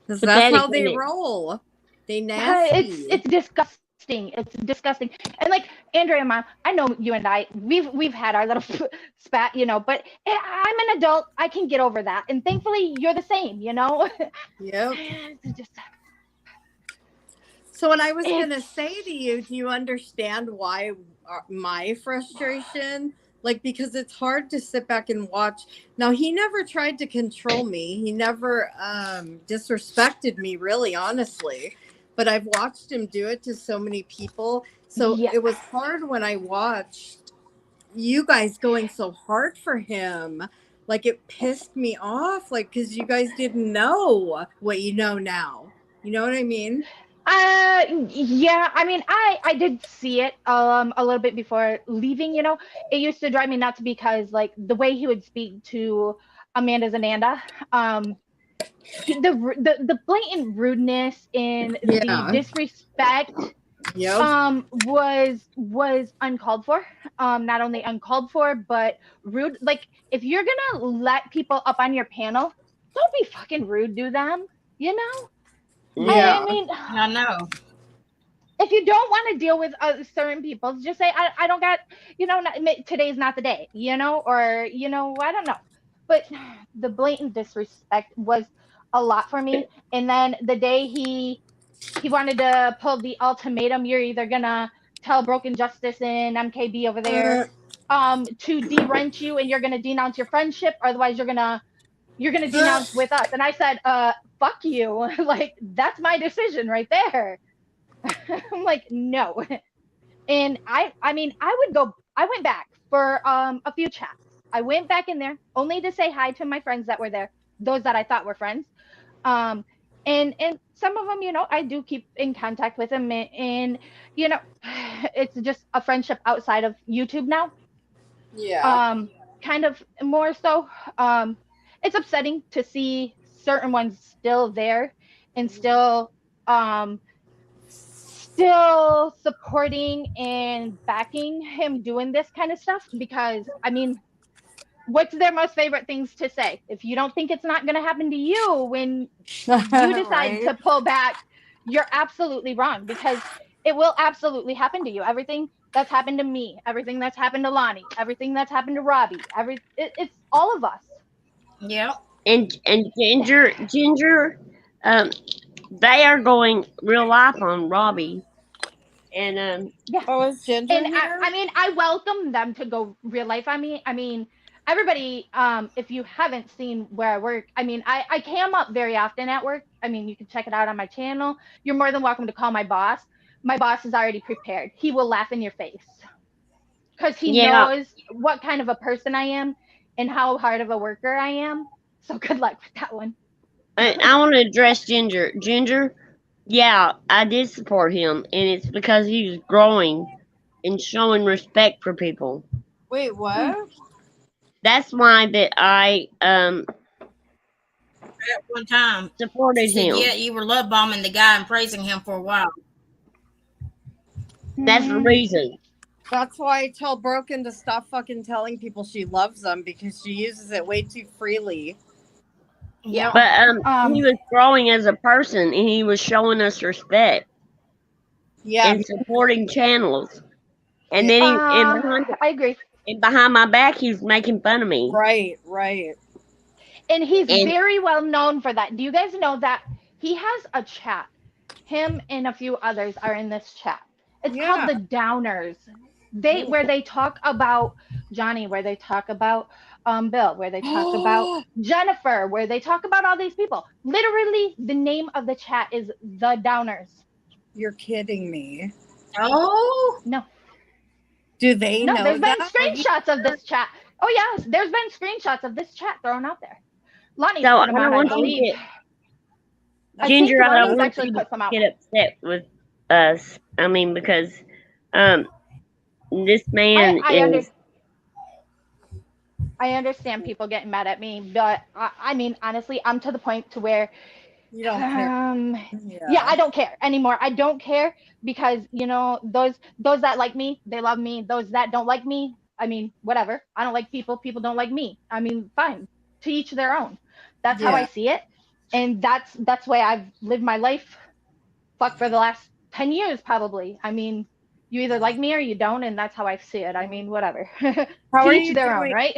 S3: Because that's
S2: Pathetic,
S3: how they
S2: isn't it?
S3: roll. They nasty.
S5: It's disgusting. It's disgusting. And like Andrea, Mom, I know you and I, we've had our little spat, you know, but I'm an adult. I can get over that. And thankfully, you're the same, you know.
S3: Yep.
S5: It's just,
S3: So what I was going to say to you, do you understand why my frustration? Like, because it's hard to sit back and watch. Now, he never tried to control me. He never disrespected me, really, honestly. But I've watched him do it to so many people. So
S5: Yeah.
S3: it was hard when I watched you guys going so hard for him. Like, it pissed me off. Like, because you guys didn't know what you know now. You know what I mean?
S5: yeah, I mean, I did see it a little bit before leaving, you know. It used to drive me nuts because like the way he would speak to Amanda Zananda, the blatant rudeness and
S3: Yeah.
S5: the disrespect
S3: Yep.
S5: was uncalled for. Not only uncalled for, but rude. Like if you're gonna let people up on your panel, don't be fucking rude to them, you know?
S3: Yeah.
S5: I mean,
S1: I know.
S5: if you don't want to deal with certain people, just say I don't got, you know, today's not the day, you know, or you know, I don't know. But the blatant disrespect was a lot for me. And then the day he wanted to pull the ultimatum, you're either gonna tell Broken Justice and MKB over there to de-wrench you, and you're gonna denounce your friendship, or otherwise you're gonna denounce with us. And I said, fuck you. Like that's my decision right there. I'm like, no. And I mean, I went back for a few chats. I went back in there only to say hi to my friends that were there, those that I thought were friends. And some of them, you know, I do keep in contact with them, and you know, it's just a friendship outside of YouTube now.
S3: Yeah.
S5: Kind of more so. It's upsetting to see certain ones still there and still supporting and backing him doing this kind of stuff, because I mean, what's their most favorite things to say? If you don't think it's not going to happen to you when you decide
S3: Right.
S5: to pull back, you're absolutely wrong, because it will absolutely happen to you. Everything that's happened to me, everything that's happened to Lonnie, everything that's happened to Robbie, it's all of us.
S1: Yeah.
S2: And Ginger, they are going real life on Robbie, and
S5: Yeah.
S3: Oh, is Ginger
S5: And
S3: here?
S5: I mean, I welcome them to go real life on me. I mean, everybody, if you haven't seen where I work, I mean, I cam up very often at work. I mean, you can check it out on my channel. You're more than welcome to call my boss. My boss is already prepared. He will laugh in your face because he
S2: yeah,
S5: knows what kind of a person I am and how hard of a worker I am. So good luck with that one.
S2: I want to address Ginger. Ginger, yeah, I did support him, and it's because he's growing and showing respect for people.
S3: Wait, what?
S2: That's why that I
S1: At one time,
S2: supported
S1: said,
S2: him.
S1: yeah, you were love bombing the guy and praising him for a while.
S2: That's the reason.
S3: That's why I tell Broken to stop fucking telling people she loves them, because she uses it way too freely.
S1: Yeah.
S2: But he was growing as a person, and he was showing us respect
S3: Yeah.
S2: and supporting channels. And then
S5: I agree.
S2: behind my back, he was making fun of me.
S3: Right, right.
S5: And he's
S2: And-
S5: very well known for that. Do you guys know that he has a chat? Him and a few others are in this chat. It's
S3: Yeah.
S5: called the Downers. Where they talk about Johnny, where they talk about Bill, where they talk about Jennifer, where they talk about all these people. Literally, the name of the chat is The Downers.
S3: You're kidding me.
S1: Oh,
S5: No,
S3: Do they
S5: no,
S3: know
S5: there's been
S3: that?
S5: screenshots of this chat. Oh yes, there's been screenshots of this chat thrown out there. Lonnie's
S2: So
S5: put
S2: I
S5: them
S2: don't
S5: on, I
S2: want you to
S5: believe.
S2: get
S5: I think
S2: Ginger. I don't
S5: Lonnie's
S2: want
S5: actually
S2: you
S5: put
S2: to
S5: some out.
S2: get upset with us. I mean, because this man is.
S5: I understand people getting mad at me, but I mean, honestly, I'm to the point to where,
S3: You don't care.
S5: yeah, I don't care anymore. I don't care because, you know, those that like me, they love me. Those that don't like me, I mean, whatever. I don't like people. People don't like me. I mean, fine. To each their own. That's how I
S3: Yeah.
S5: see it, and that's why I've lived my life. Fuck, for the last 10 years, probably. I mean, you either like me or you don't, and that's how I see it. I mean, whatever.
S3: How
S5: To
S3: are
S5: each
S3: you
S5: their own,
S3: doing?
S5: right?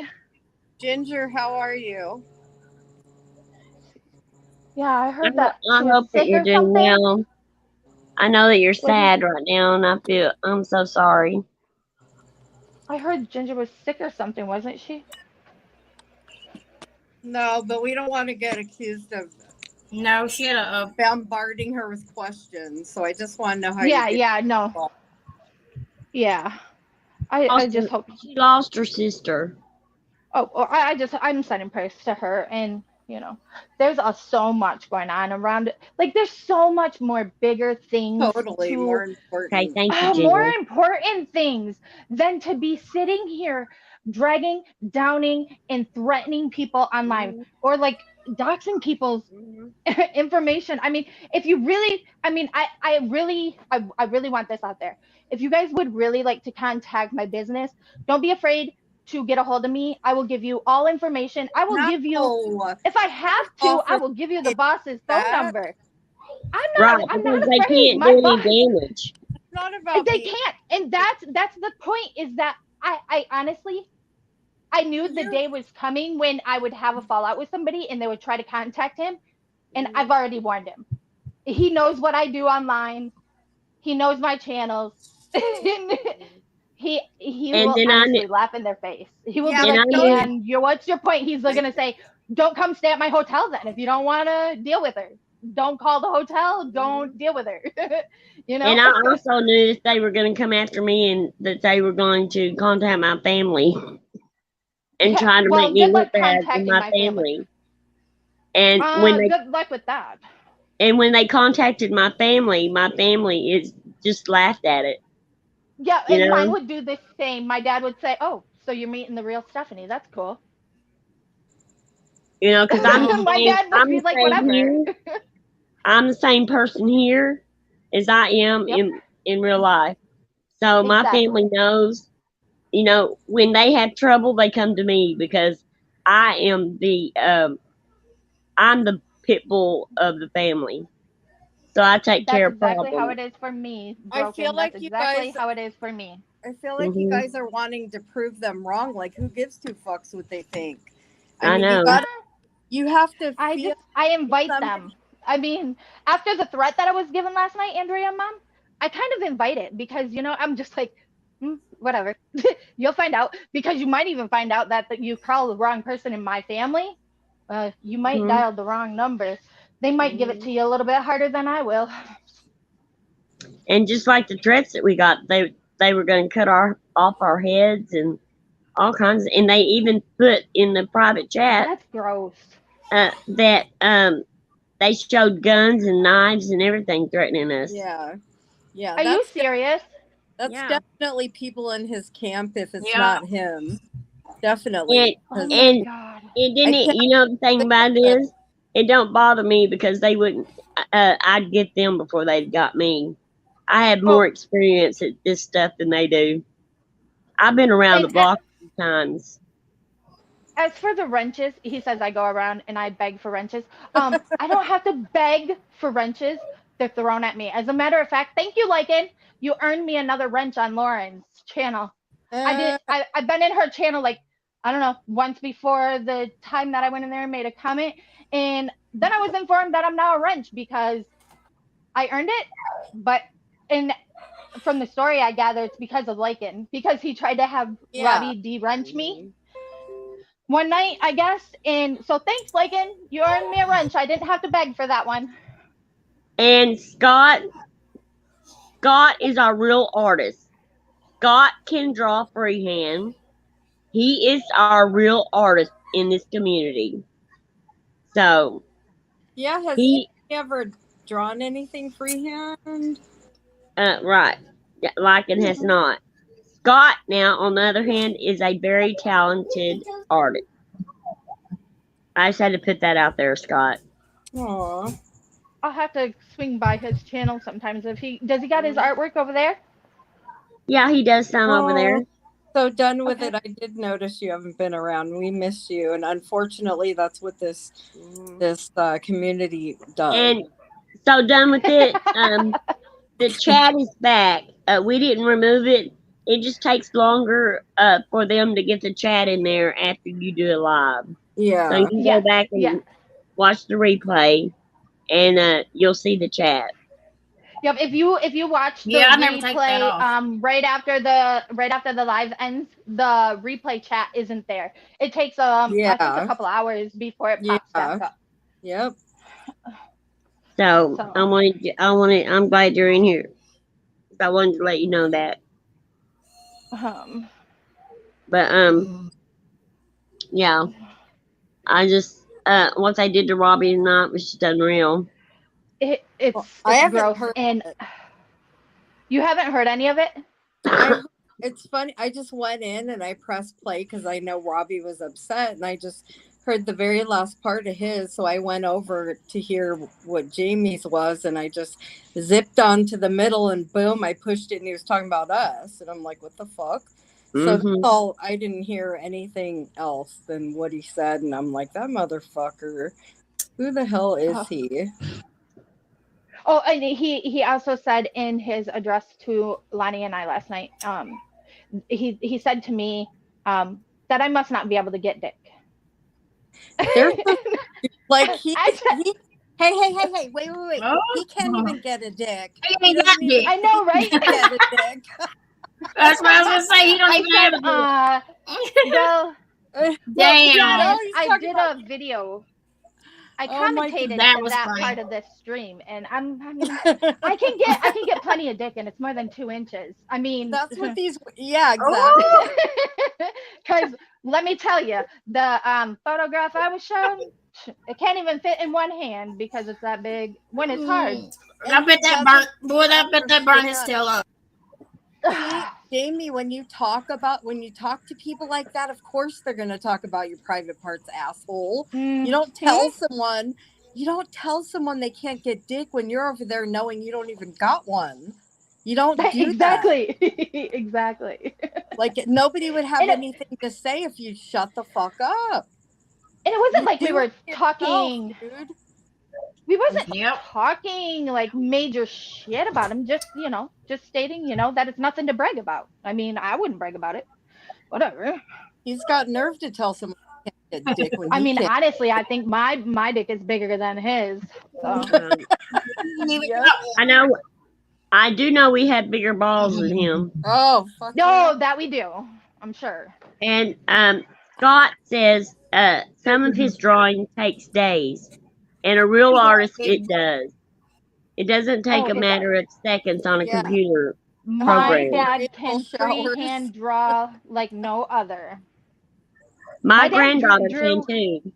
S3: Ginger, how are you?
S5: Yeah, I
S2: I,
S5: heard
S2: ho-
S5: that
S2: I
S5: she was
S2: hope that
S5: sick
S2: you're
S5: or
S2: doing
S5: something.
S2: well. I know that you're
S5: What did
S2: sad
S5: you-
S2: right now, and I'm so sorry.
S5: I heard Ginger was sick or something, wasn't she?
S3: No, but we don't want to get accused of
S1: no, she had a
S3: bombarding her with questions. So I just want to know how
S5: Yeah,
S3: you
S5: yeah, no. Yeah. I just hope.
S2: She lost her sister.
S5: I'm sending prayers to her, and you know, there's so much going on around it. Like, there's so much more bigger things
S3: totally
S5: to
S3: more
S2: Okay,
S3: important.
S2: thank you,
S5: more
S2: Ginger.
S5: important things than to be sitting here dragging, downing, and threatening people online, or like doxing people's information. I mean, if you really, I mean, I really want this out there. If you guys would really like to contact my business, don't be afraid to get a hold of me. I will give you all information. I will give you,
S3: No,
S5: if I have to, I will give you the boss's phone
S3: that.
S5: number.
S2: Right,
S5: I'm
S2: because
S5: not
S2: they
S5: afraid.
S2: can't
S5: My
S2: do
S5: boss,
S2: any damage.
S3: It's not about
S5: they
S3: me.
S5: can't. And that's the point, is that I honestly, I knew the day was coming when I would have a fallout with somebody and they would try to contact him. And I've already warned him. He knows what I do online. He knows my channels. he
S2: And
S5: will
S2: then I
S5: honestly
S2: knew,
S5: laugh in their face. He will
S3: Yeah,
S5: be
S2: and I
S5: like,
S2: knew,
S5: and what's your point? He's gonna say, don't come stay at my hotel then. If you don't want to deal with her, don't call the hotel. Don't deal with her. You know.
S2: and I also knew that they were going to come after me and that they were going to contact my family and
S5: Yeah,
S2: try to
S5: well,
S2: make me
S5: good
S2: look
S5: luck
S2: bad in
S5: contacting
S2: my
S5: my family.
S2: family. And
S5: Good luck with that.
S2: when they contacted my family is just laughed at it.
S5: Yeah,
S2: You
S5: and mine
S2: know,
S5: would do the same. My dad would say, "Oh, so you're meeting the real Stephanie? That's cool."
S2: because I'm the
S5: My
S2: same.
S5: dad would
S2: I'm
S5: be
S2: the
S5: like,
S2: same
S5: "Whatever."
S2: here. I'm the same person here as I am
S5: Yep.
S2: in real life. So my family
S5: Exactly.
S2: knows. When they have trouble, they come to me because I am I'm the pit bull of the family. So I take
S5: That's
S2: care of
S5: exactly how
S2: problems.
S5: it is for me,
S3: I
S5: Broken.
S3: feel like
S5: That's
S3: you
S5: exactly
S3: guys.
S5: how it is for me.
S3: I feel like you
S2: Mhm.
S3: guys are wanting to prove them wrong. Like, who gives two fucks what they think?
S2: I
S3: mean,
S2: know.
S3: you have to
S5: I
S3: feel.
S5: invite
S3: some-
S5: them. I mean, after the threat that I was given last night, Andrea, Mom, I kind of invite it because, you know, I'm just like, whatever. You'll find out, because you might even find out that you call the wrong person in my family. You might
S2: Mhm.
S5: dial the wrong number. They might give it to you a little bit harder than I will.
S2: And just like the threats that we got, they were going to cut off our heads and all kinds. And they even put in the private chat
S5: That's gross.
S2: that they showed guns and knives and everything threatening us.
S3: Yeah.
S5: Are you serious?
S3: That's
S2: Yeah.
S3: definitely people in his camp. If it's
S1: Yeah.
S3: not him, definitely.
S5: Oh
S3: 'Cause
S5: my
S2: And
S5: God.
S2: it didn't.
S3: I can't
S2: The thing about it is, it don't bother me because they wouldn't. I'd get them before they got me. I have more experience at this stuff than they do. I've been around the
S5: And
S2: block a few times.
S5: as for the wrenches, he says I go around and I beg for wrenches. I don't have to beg for wrenches. They're thrown at me. As a matter of fact, thank you, Lycan. You earned me another wrench on Lauren's channel. I've been in her channel, like, I don't know, once before the time that I went in there and made a comment. And then I was informed that I'm now a wrench because I earned it. But from the story I gather, it's because of Lycan, because he tried to have
S3: Yeah.
S5: Robbie de-wrench me. one night, I guess. And so thanks, Lakin. You earned me a wrench. I didn't have to beg for that one.
S2: And Scott is our real artist. Scott can draw freehand. He is our real artist in this community. So
S3: Yeah, has
S2: he
S3: he ever drawn anything freehand?
S2: right. Lycan has not. Scott, now, on the other hand, is a very talented artist. I just had to put that out there, Scott.
S3: Aw.
S5: I'll have to swing by his channel sometimes. If he does, he got his artwork over there.
S2: Yeah, he does some over there.
S3: So done with
S5: Okay.
S3: it. I did notice you haven't been around. We missed you, and unfortunately, that's what this community does.
S2: And so done with it. The chat is back. We didn't remove it. It just takes longer for them to get the chat in there after you do it live. So
S3: Yeah.
S2: you can go back and watch the replay, and you'll see the chat.
S5: Yep. If you watch the
S1: Yeah, I never take that off.
S5: replay, right after the live ends, the replay chat isn't there. It takes I think a couple hours before it pops back up.
S3: Yep.
S2: So
S5: So-
S2: I'm glad you're in here. I wanted to let you know that. But yeah. I just what they did to Robbie tonight was just unreal.
S5: It's
S3: I haven't
S5: gross.
S3: heard
S5: And
S3: it.
S5: you haven't heard any of it?
S3: It's funny. I just went in and I pressed play because I know Robbie was upset, and I just heard the very last part of his. So I went over to hear what Jamie's was, and I just zipped on to the middle, and boom, I pushed it, and he was talking about us, and I'm like, what the fuck? So that's all. I didn't hear anything else than what he said, and I'm like, that motherfucker. Who the hell is he?
S5: Oh, and he also said in his address to Lonnie and I last night, he said to me that I must not be able to get dick.
S3: There's like he hey, wait.
S1: Oh.
S3: He can't even get a dick.
S1: He ain't got dick.
S5: I know, right?
S3: Get a dick.
S1: That's what I was gonna say. He don't even have a dick.
S5: Well,
S1: Damn.
S5: I did a video. I
S3: Oh my
S5: commentated
S1: God, that
S5: to
S1: was
S5: that
S1: funny.
S5: part of this stream, and I mean, I can get plenty of dick, and it's more than 2 inches. I mean,
S3: That's what these. Yeah, exactly.
S1: Oh.
S5: because let me tell you, the photograph I was shown, it can't even fit in one hand because it's that big. When it's hard.
S1: I bet that burnt his tail up.
S3: Jamie, when you talk to people like that, of course they're gonna talk about your private parts, asshole. You don't tell someone they can't get dick when you're over there knowing you don't even got one. You don't do
S5: exactly. Exactly.
S3: that. Like nobody would have
S5: And
S3: anything to say if you shut the fuck up.
S5: And it wasn't
S3: You
S5: like we
S3: do
S5: were
S3: it yourself,
S5: talking.
S3: dude.
S5: We wasn't
S1: Yep.
S5: talking like major shit about him. Just just stating, that it's nothing to brag about. I mean, I wouldn't brag about it. Whatever.
S3: He's got nerve to tell someone he can't get dick when
S5: I
S3: he
S5: mean,
S3: can't.
S5: honestly, I think my dick is bigger than his. So.
S2: I know. I do know we had bigger balls than him.
S3: Oh, fuck
S5: No, that we do. I'm sure.
S2: And Scott says some of his drawing takes days, and a real artist it does. It doesn't take
S5: Oh,
S2: a
S5: it
S2: matter of seconds on a
S3: Yeah.
S2: computer.
S5: My
S2: Program.
S5: dad can
S3: Beautiful showers.
S5: freehand draw like no other.
S2: My
S5: dad
S2: granddaughter
S5: drew-
S2: can too.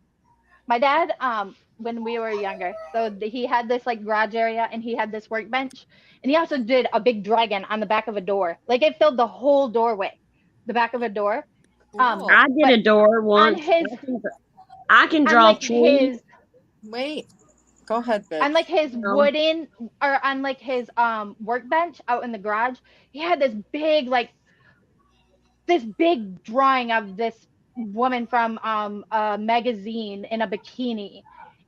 S5: My dad, when we were younger, so he had this like garage area, and he had this workbench, and he also did a big dragon on the back of a door. Like it filled the whole doorway, the back of a door.
S3: Cool.
S2: I did a door once.
S5: his-
S2: I can
S5: On
S2: draw
S5: like
S2: trees.
S3: Wait. Go ahead, bitch.
S5: on like his wooden, or on like his workbench out in the garage, he had this big drawing of this woman from a magazine in a bikini,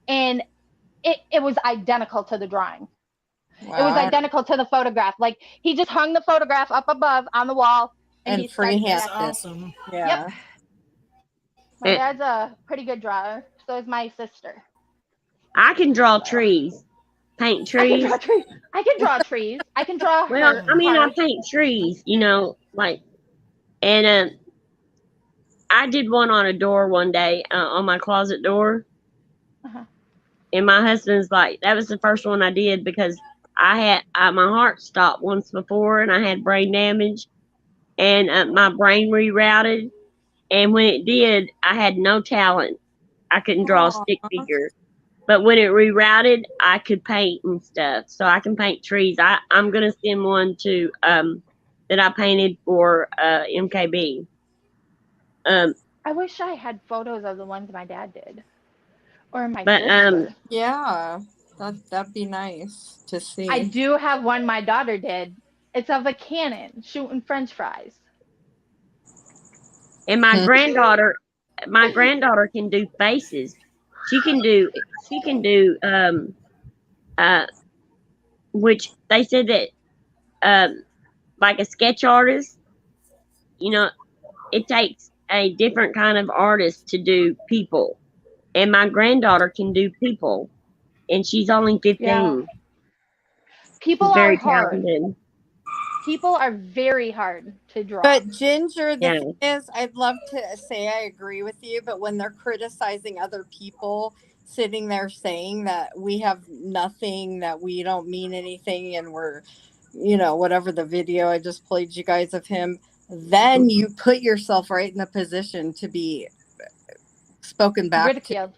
S5: and it was identical to the drawing. It was
S3: Wow.
S5: identical to the photograph. Like he just hung the photograph up above on the wall
S3: And
S5: he
S3: freehand.
S5: sketched it.
S1: That's awesome.
S3: Yeah.
S5: My dad's a pretty good drawer. So is my sister.
S2: I can draw trees, paint
S5: I can
S2: trees.
S5: draw trees. I can draw trees. I can draw.
S2: Well,
S5: her
S2: I mean, I
S5: heart.
S2: paint trees, and I I did one on a door one day, on my closet door.
S5: Uh-huh.
S2: And my husband's like, that was the first one I did because my heart stopped once before and I had brain damage and my brain rerouted. And when it did, I had no talent. I couldn't draw a stick
S3: Aw.
S2: figure. But when it rerouted, I could paint and stuff. So I can paint trees. I'm going to send one to, that I painted for, MKB.
S5: I wish I had photos of the ones my dad did, or my
S2: But,
S5: sister.
S3: Yeah, that'd be nice to see.
S5: I do have one my daughter did. It's of a cannon shooting French fries.
S2: and my granddaughter can do faces. She can do, which they said that, like a sketch artist, you know, it takes a different kind of artist to do people. And my granddaughter can do people, and she's only 15.
S5: Yeah. People
S2: She's
S5: are
S2: very
S5: hard.
S2: talented.
S5: People are very hard to draw.
S3: But Ginger, the
S2: Yeah.
S3: thing is, I'd love to say I agree with you, but when they're criticizing other people, sitting there saying that we have nothing, that we don't mean anything, and we're, whatever the video I just played you guys of him, then you put yourself right in the position to be spoken back to.
S5: Ridiculed.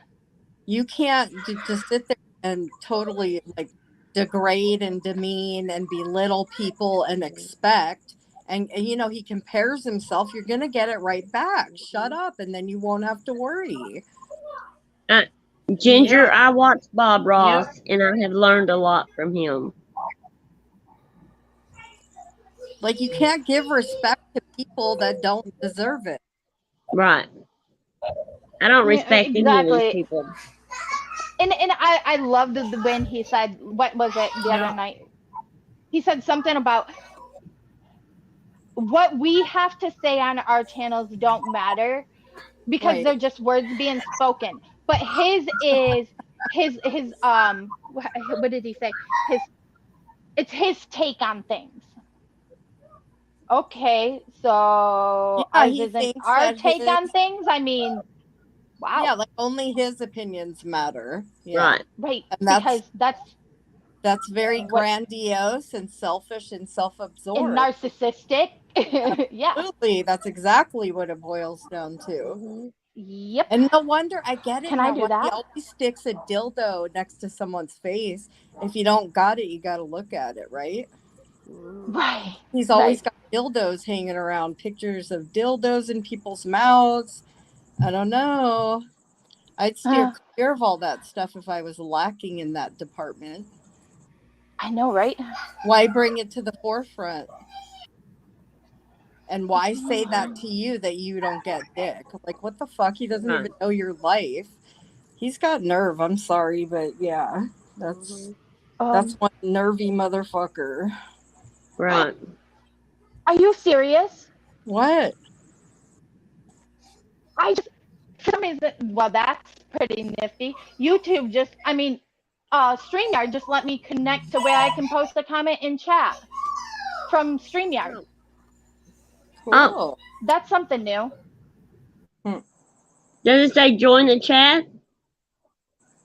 S3: You can't just sit there and totally like degrade and demean and belittle people and expect. And he compares himself. You're going to get it right back. Shut up, and then you won't have to worry.
S2: Ginger,
S3: Yeah.
S2: I watched Bob Ross, and I have learned a lot from him.
S3: Like, you can't give respect to people that don't deserve it.
S2: Right. I don't respect any of
S5: exactly.
S2: these people.
S5: And I loved when he said, what was it the other night? He said something about what we have to say on our channels don't matter because
S3: Right.
S5: they're just words being spoken. But his is his what did he say? It's his take on things. Okay, so
S3: Yeah,
S5: ours
S3: he
S5: isn't
S3: thinks
S5: our
S3: that
S5: take
S3: his-
S5: on things. I mean, wow.
S3: Yeah, like only his opinions matter. Yeah.
S2: Right.
S5: Right,
S3: And that's-
S5: because that's
S3: very
S5: What-
S3: grandiose and selfish and self-absorbed.
S5: and narcissistic. Yeah.
S3: Absolutely. That's exactly what it boils down to.
S2: Mm-hmm.
S5: Yep.
S3: And no wonder, I get it.
S5: Can I
S3: now,
S5: do
S3: why
S5: that?
S3: He always sticks a dildo next to someone's face. If you don't got it, you got to look at it, right?
S5: Right.
S3: He's always
S5: Right.
S3: got dildos hanging around, pictures of dildos in people's mouths. I don't know. I'd steer clear of all that stuff if I was lacking in that department.
S5: I know, right?
S3: Why bring it to the forefront? And why say that to you that you don't get dick? Like, what the fuck? He doesn't even know your life. He's got nerve. I'm sorry, but yeah, that's one nervy motherfucker.
S2: Right.
S5: Are you serious?
S3: What?
S5: I just, for some reason, well, that's pretty nifty. YouTube just, StreamYard just let me connect to where I can post a comment in chat from StreamYard.
S3: Cool.
S2: Oh.
S5: That's something new.
S2: Does it say join the chat?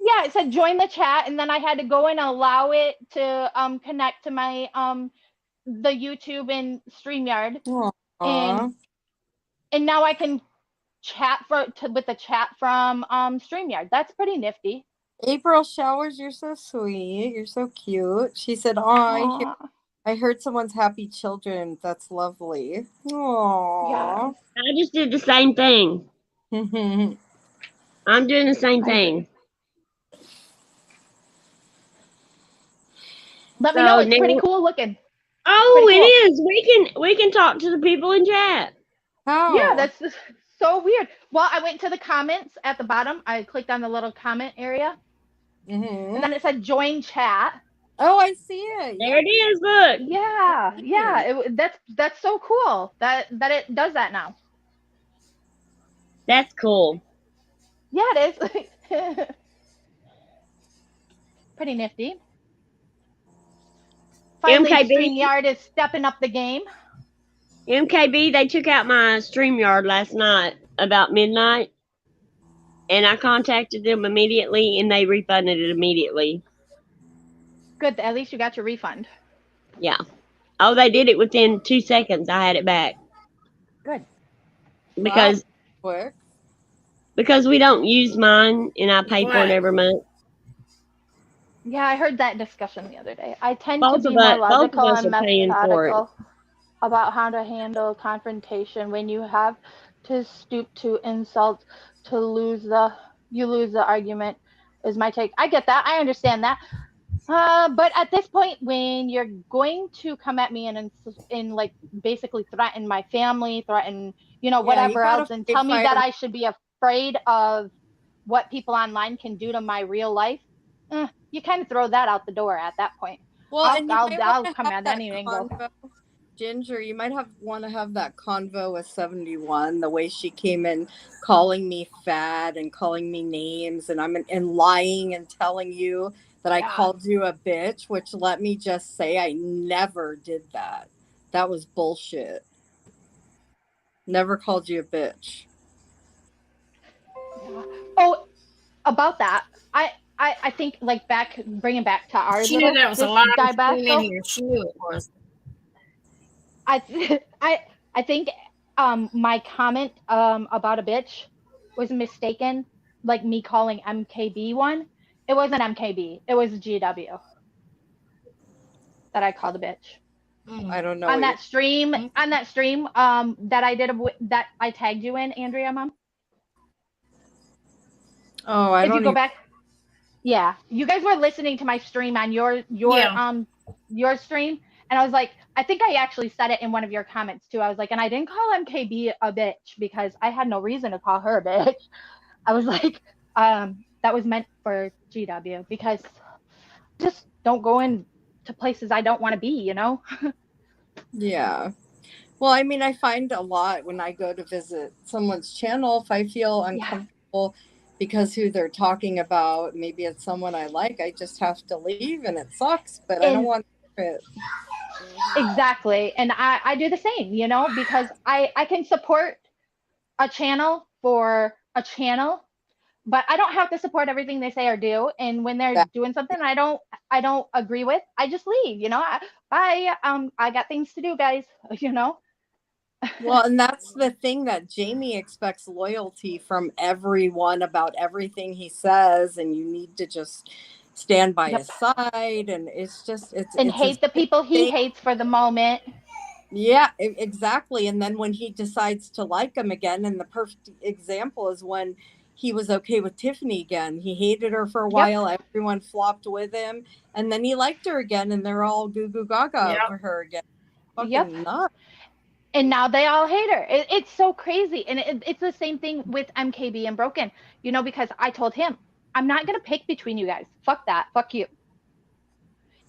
S5: Yeah, it said join the chat, and then I had to go and allow it to connect to my the YouTube and StreamYard,
S3: Aw.
S5: and now I can chat with the chat from StreamYard. That's pretty nifty.
S3: April Showers, you're so sweet. You're so cute. She said,
S5: Aw.
S3: I heard someone's happy children. That's lovely. Aww.
S2: I just did the same thing. I'm doing the same thing.
S5: Let me
S2: So
S5: know. It's
S2: now-
S5: pretty cool looking.
S2: Oh,
S5: Pretty
S2: it is. We can talk to the people in chat.
S3: How?
S5: Yeah, that's just so weird. Well, I went to the comments at the bottom. I clicked on the little comment area,
S3: Mhm.
S5: and then it said join chat.
S3: Oh, I see it.
S2: There it is. Look.
S5: Yeah. That's so cool that it does that now.
S2: That's cool.
S5: Yeah, it is. Pretty nifty. Finally,
S2: MKB.
S5: StreamYard is stepping up the game.
S2: MKB, they took out my StreamYard last night. about midnight, and I contacted them immediately, and they refunded it immediately.
S5: Good. At least you got your refund.
S2: Yeah. Oh, they did it within 2 seconds. I had it back
S5: Good.
S2: because
S3: Quick.
S2: we don't use mine, and I pay for it
S1: What?
S2: every month.
S5: Yeah, I heard that discussion the other day. I tend to be more
S2: Both of
S5: logical
S2: us
S5: and
S2: are paying for it.
S5: methodical about how to handle confrontation when you have to stoop to insult to lose the argument is my take. I get that. I understand that. But at this point, when you're going to come at me and in like basically threaten my family, threaten
S3: Yeah, you
S5: whatever
S3: gotta
S5: else, and
S3: fight
S5: tell me that
S3: fire.
S5: I should be afraid of what people online can do to my real life, you kind of throw that out the door at that point.
S3: Well, and you might
S5: I'll
S3: want to
S5: come
S3: have
S5: at
S3: that
S5: any angle.
S3: convo, Ginger. You might want to have that convo with 71. The way she came in, calling me fat and calling me names, and lying and telling you that I
S5: Yeah.
S3: called you a bitch. Which, let me just say, I never did that. That was bullshit. Never called you a bitch.
S5: Oh, about that, I think like bringing back to our
S1: She knew
S5: little
S1: that was a live stream in
S5: debacle.
S1: here. She knew it was.
S5: I think my comment about a bitch was mistaken, like me calling MKB one. It wasn't MKB. It was GW that I called a bitch.
S3: I don't know.
S5: On that stream,
S1: Mhm.
S5: that I did that I tagged you in, Andrea, Mom.
S3: Oh, I
S5: If
S3: don't
S5: you go
S3: even.
S5: back, yeah, you guys were listening to my stream on your stream, and I was like, I think I actually said it in one of your comments too. I was like, and I didn't call MKB a bitch because I had no reason to call her a bitch. I was like, that was meant for GW because just don't go in to places I don't want to be, you know?
S3: Yeah. Well, I mean, I find a lot when I go to visit someone's channel, if I feel uncomfortable because who they're talking about, maybe it's someone I like, I just have to leave, and it sucks, but I don't
S5: And
S3: want to hear it.
S5: exactly. And I do the same, you know, because I can support a channel for a channel, but I don't have to support everything they say or do. And when they're
S3: That-
S5: doing something I don't agree with, I just leave, you know. Bye. I got things to do, guys, you know.
S3: Well, and that's the thing, that Jamie expects loyalty from everyone about everything he says, and you need to just stand by
S5: Yep.
S3: his side, and it's
S5: And
S3: it's his
S5: hate the people he
S3: thing.
S5: hates for the moment.
S3: Yeah, exactly. And then when he decides to like him again, and the perfect example is when he was okay with Tiffany again. He hated her for a while. Everyone flopped with him, and then he liked her again, and they're all goo goo gaga
S1: Yep.
S3: over her again. Fucking
S5: Yep.
S3: nuts.
S5: And now they all hate her. It's so crazy. And it's the same thing with MKB and Broken, you know, because I told him, I'm not going to pick between you guys. Fuck that. Fuck you.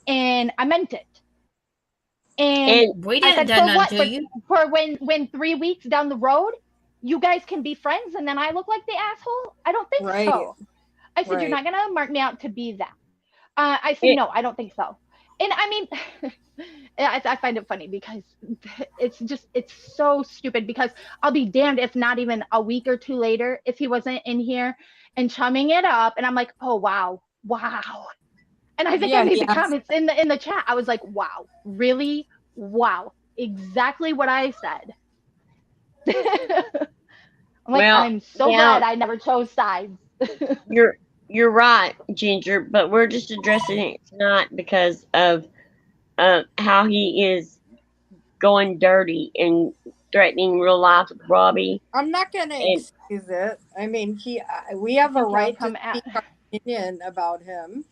S5: And I meant it. And
S1: We
S5: I
S1: didn't
S5: said,
S1: do
S5: for
S1: nothing
S5: what?
S1: to you.
S5: For when 3 weeks down the road, you guys can be friends and then I look like the asshole? I don't think
S3: Right.
S5: so. I said, you're
S3: Right.
S5: not going to mark me out to be that. I said, no, I don't think so. And I mean, I find it funny because it's so stupid, because I'll be damned if not even a week or two later, if he wasn't in here and chumming it up. And I'm like, oh, wow. And I think I made the comments in the chat. I was like, wow, really? Wow. Exactly what I said. I'm like, I'm so glad I never chose sides.
S2: You're right, Ginger, but we're just addressing it tonight because of how he is going dirty and threatening real life with Robbie.
S3: I'm not going to excuse it. I mean, we have a right to speak our opinion about him.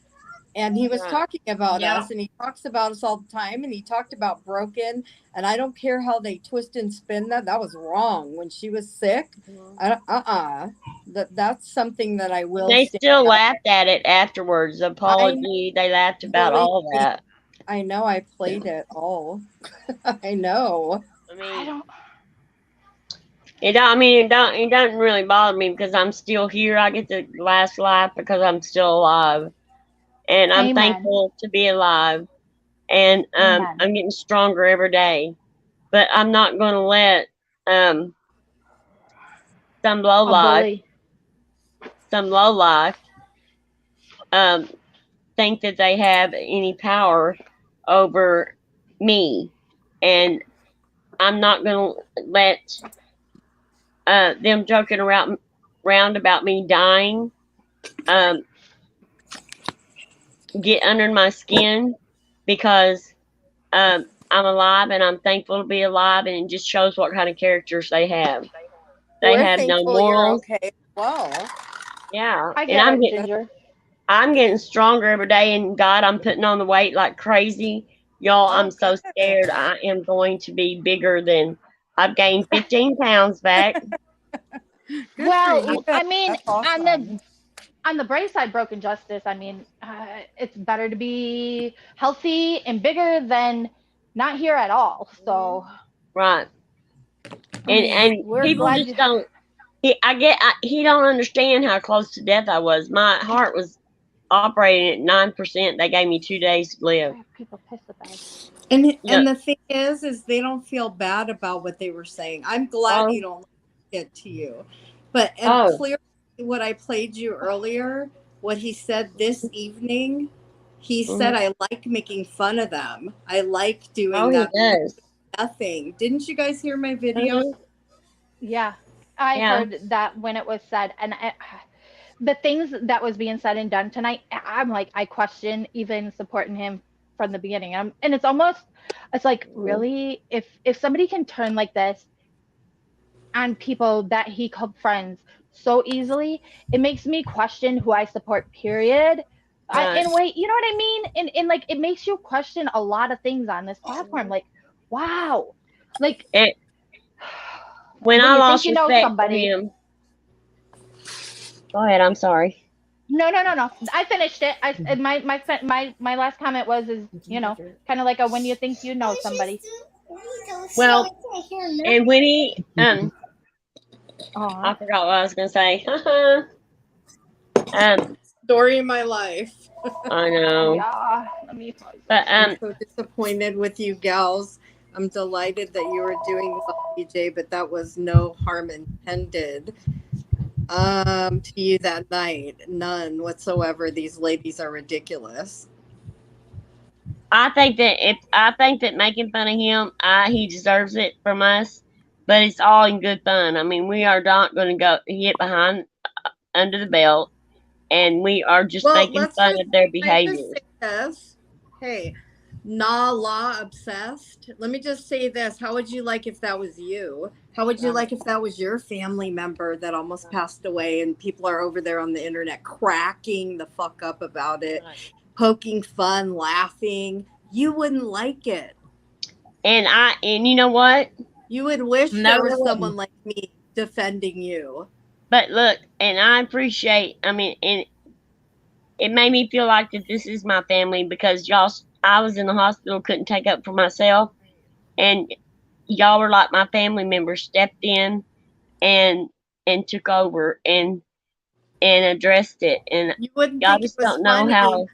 S3: And he was talking about us, and he talks about us all the time, and he talked about Broken, and I don't care how they twist and spin that. That was wrong. When she was sick, that's something that I will.
S2: They still laughed at it afterwards. The apology, they laughed about all that.
S3: I know. I played it all. I know.
S2: It doesn't really bother me because I'm still here. I get the last laugh because I'm still alive. And I'm thankful to be alive, and I'm getting stronger every day. But I'm not going to let some
S5: A
S2: lowlife,
S5: bully.
S2: think that they have any power over me, and I'm not going to let them joking around about me dying um, get under my skin, because I'm alive and I'm thankful to be alive, and it just shows what kind of characters they have. They
S3: We're
S2: have no
S3: thankful you're
S2: morals.
S3: okay as well.
S2: Yeah,
S5: I
S2: and
S5: get it, Ginger.
S2: I'm getting stronger every day, and God, I'm putting on the weight like crazy. Y'all,
S3: Oh,
S2: I'm so
S3: good.
S2: scared. I am going to be bigger than I've gained 15 pounds back.
S3: Good for
S5: Well,
S3: you.
S5: I mean,
S3: That's awesome.
S5: on the brave side, Broken Justice, I mean, it's better to be healthy and bigger than not here at all. So
S2: Right. And
S5: we're
S2: people
S5: glad
S2: just
S5: you.
S2: don't. He don't understand how close to death I was. My heart was operating at 9%. They gave me 2 days to live.
S5: People piss the bed.
S3: And
S2: Yeah.
S3: the thing is they don't feel bad about what they were saying. I'm glad
S2: Oh.
S3: you don't let it get to you. But
S2: Oh.
S3: clearly what I played you earlier, what he said this evening, he said, I like making fun of them. I like doing
S2: Oh, he
S3: that.
S2: does.
S3: Nothing. Didn't you guys hear my video?
S2: Mhm.
S5: Yeah, I
S2: Yeah.
S5: heard that when it was said, and the things that was being said and done tonight, I'm like, I question even supporting him from the beginning. And it's almost, it's like, really, if somebody can turn like this on people that he called friends so easily, it makes me question who I support. Period.
S2: Right.
S5: In a way, you know what I mean? And like, it makes you question a lot of things on this platform. Like, wow, like
S2: When I
S5: you think
S2: lost
S5: you know
S2: respect
S5: somebody.
S2: for him. Go ahead. I'm sorry.
S5: No. I finished it. My last comment was kind of like a when you think you know somebody.
S2: Well, and when he I
S5: Aw.
S2: forgot what I was gonna say.
S3: Story of my life.
S2: I know.
S5: Yeah. Let me pause.
S2: But
S3: I'm so disappointed with you gals. I'm delighted that you were doing well, DJ, but that was no harm intended to you that night. None whatsoever. These ladies are ridiculous.
S2: I think that making fun of him, he deserves it from us, but it's all in good fun. I mean, we are not going to go get behind under the belt, and we are just making fun of their behavior.
S3: This. Hey, la obsessed. Let me just say this. How would you like if that was you? How would you like if that was your family member that almost passed away and people are over there on the internet cracking the fuck up about it, poking fun, laughing? You wouldn't like it.
S2: And you know what?
S3: You would wish there was someone like me defending you.
S2: But look, and I appreciate, I mean, and it made me feel like that this is my family, because I was in the hospital, couldn't take up for myself, and y'all were like my family members, stepped in and took over and addressed it, and
S3: you wouldn't
S2: y'all
S3: think
S2: just
S3: it was
S2: don't know
S3: funny,
S2: how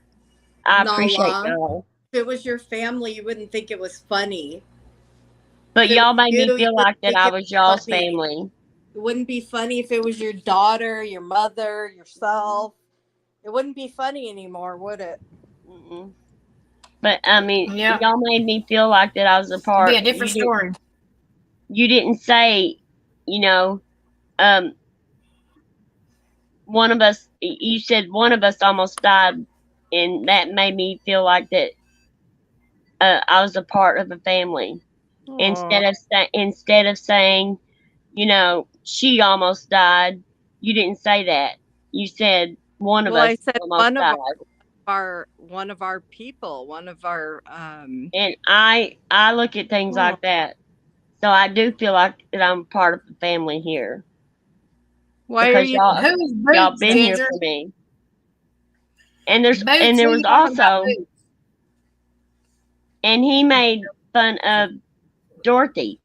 S2: I appreciate
S3: Nala.
S2: y'all.
S3: If it was your family, you wouldn't think it was funny.
S2: But y'all made me feel like that I was y'all's family.
S3: It wouldn't be funny if it was your daughter, your mother, yourself. It wouldn't be funny anymore, would it?
S2: Mm-mm. But I mean, y'all made me feel like that I was a part.
S1: It'd be a different story.
S2: You didn't say, one of us. You said one of us almost died, and that made me feel like that I was a part of the family.
S3: Aww.
S2: Instead of saying, she almost died, you didn't say that. You said one of us almost died.
S3: One of our people, one of our
S2: And I look at things like that. So I do feel like that I'm part of the family here.
S3: Why
S2: because
S3: are
S2: y'all been here for me. And there was also, and he made fun of Dorothy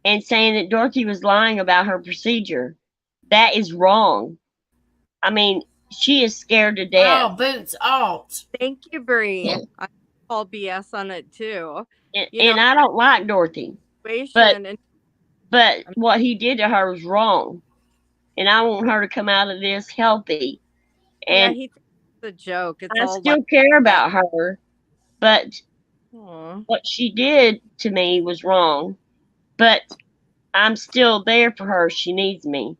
S2: and saying that Dorothy was lying about her procedure. That is wrong. I mean, she is scared to death.
S1: Oh, boots alt.
S3: Thank you, Bree. I call BS on it too.
S2: And I don't like Dorothy. But what he did to her was wrong. and I want her to come out of this healthy.
S3: Yeah,
S2: And
S3: he thinks it's a joke. It's
S2: I
S3: all
S2: still
S3: like
S2: care about her, but
S3: Aw.
S2: what she did to me was wrong. But I'm still there for her. She needs me.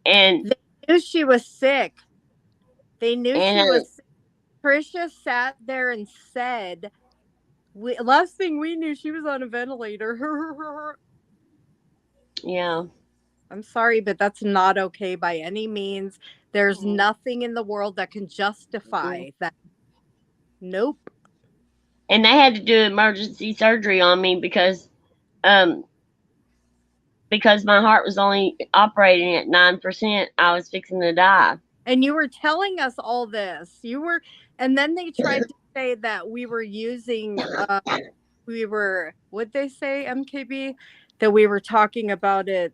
S2: And
S3: They knew she was sick. They knew
S2: and
S3: she was sick. Trisha sat there and said, last thing we knew, she was on a ventilator.
S2: yeah.
S3: I'm sorry, but that's not okay by any means. There's nothing in the world that can justify that. Nope.
S2: And they had to do emergency surgery on me because my heart was only operating at 9%. I was fixing to die.
S3: And you were telling us all this. And then they tried to say that we were using, what'd they say, MKB? That we were talking about it,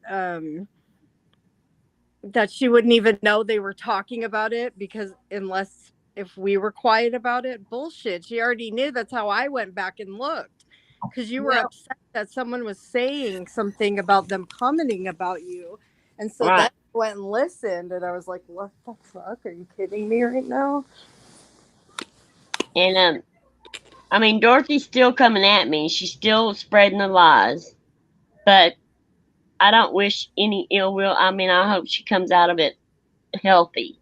S3: that she wouldn't even know they were talking about it because unless if we were quiet about it. Bullshit. She already knew. That's how I went back and looked. Because you were upset that someone was saying something about them commenting about you. And so then I went and listened and I was like, what the fuck? Are you kidding me right now?
S2: And I mean, Dorothy's still coming at me. She's still spreading the lies. But I don't wish any ill will. I mean, I hope she comes out of it healthy.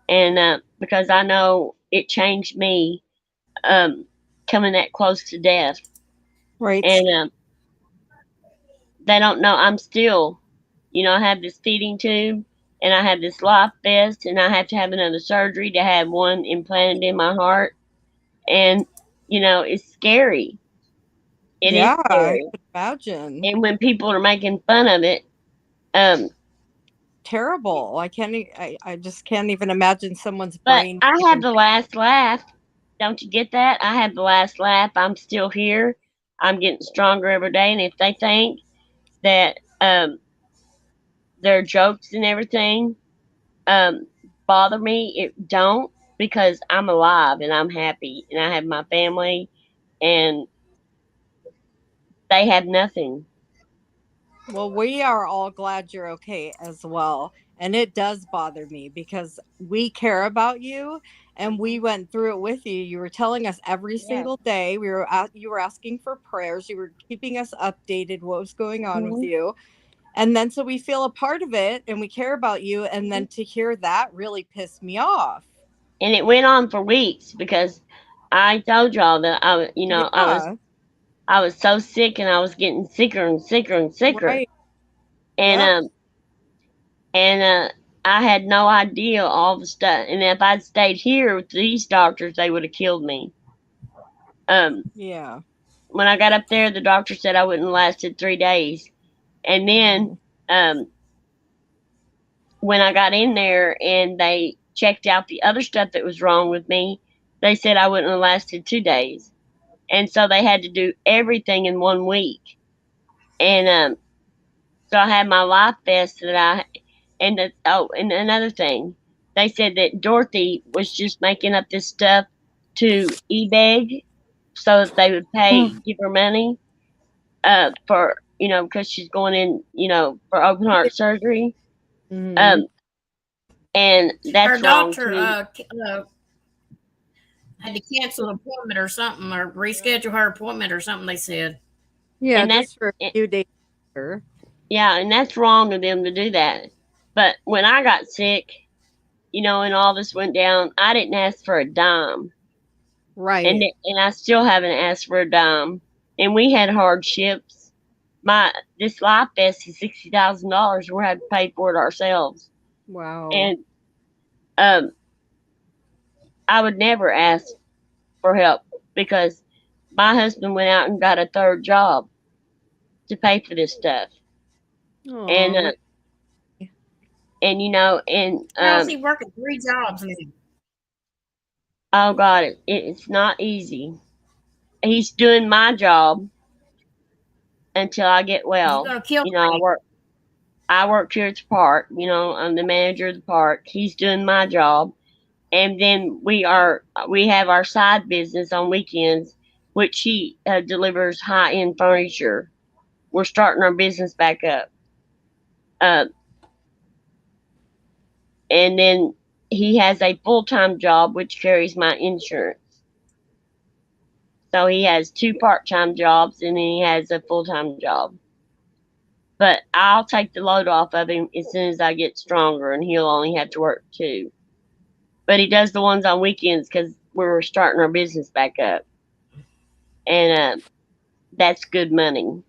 S2: And because I know it changed me coming that close to death.
S3: Right.
S2: And they don't know I'm still, I have this feeding tube and I have this life vest and I have to have another surgery to have one implanted in my heart. And, it's scary. It is scary.
S3: I could imagine.
S2: And when people are making fun of it,
S3: terrible. I just can't even imagine someone's
S2: but
S3: brain.
S2: I have the last laugh. Don't you get that? I have the last laugh. I'm still here. I'm getting stronger every day. And if they think that their jokes and everything bother me, it don't, because I'm alive and I'm happy and I have my family and they have nothing.
S3: Well, we are all glad you're okay as well. And it does bother me because we care about you and we went through it with you. You were telling us every single day. You were asking for prayers. You were keeping us updated what was going on with you. And then so we feel a part of it and we care about you. And then to hear that really pissed me off.
S2: And it went on for weeks because I told y'all that I was so sick and I was getting sicker and sicker and sicker.
S3: Right.
S2: And I had no idea all the stuff. And if I'd stayed here with these doctors, they would have killed me.
S3: Yeah.
S2: When I got up there, the doctor said I wouldn't have lasted 3 days. And then when I got in there and they checked out the other stuff that was wrong with me, they said I wouldn't have lasted 2 days. And so they had to do everything in 1 week. And so I had my life vest and another thing, they said that Dorothy was just making up this stuff to e-beg so that they would give her money for, because she's going in, for open heart surgery. And that's
S1: Her
S2: wrong
S1: doctor
S2: too.
S1: had to cancel an appointment or something, or reschedule her appointment or something. They said,
S3: yeah,
S2: and
S3: just for a few days.
S2: Yeah, and that's wrong of them to do that. But when I got sick, and all this went down, I didn't ask for a dime.
S3: Right.
S2: And I still haven't asked for a dime. And we had hardships. This life vest is $60,000. We're having to pay for it ourselves.
S3: Wow.
S2: And I would never ask for help because my husband went out and got a third job to pay for this stuff.
S3: Aww.
S1: how's he working 3 jobs now?
S2: Oh God, it's not easy. He's doing my job until I get well.
S1: He's gonna kill
S2: I work here at the park. I'm the manager of the park. He's doing my job, and then we have our side business on weekends, which he delivers high end furniture. We're starting our business back up. And then he has a full-time job which carries my insurance. So he has 2 part-time jobs and then he has a full-time job. But I'll take the load off of him as soon as I get stronger, and he'll only have to work 2. But he does the ones on weekends because we're starting our business back up. And that's good money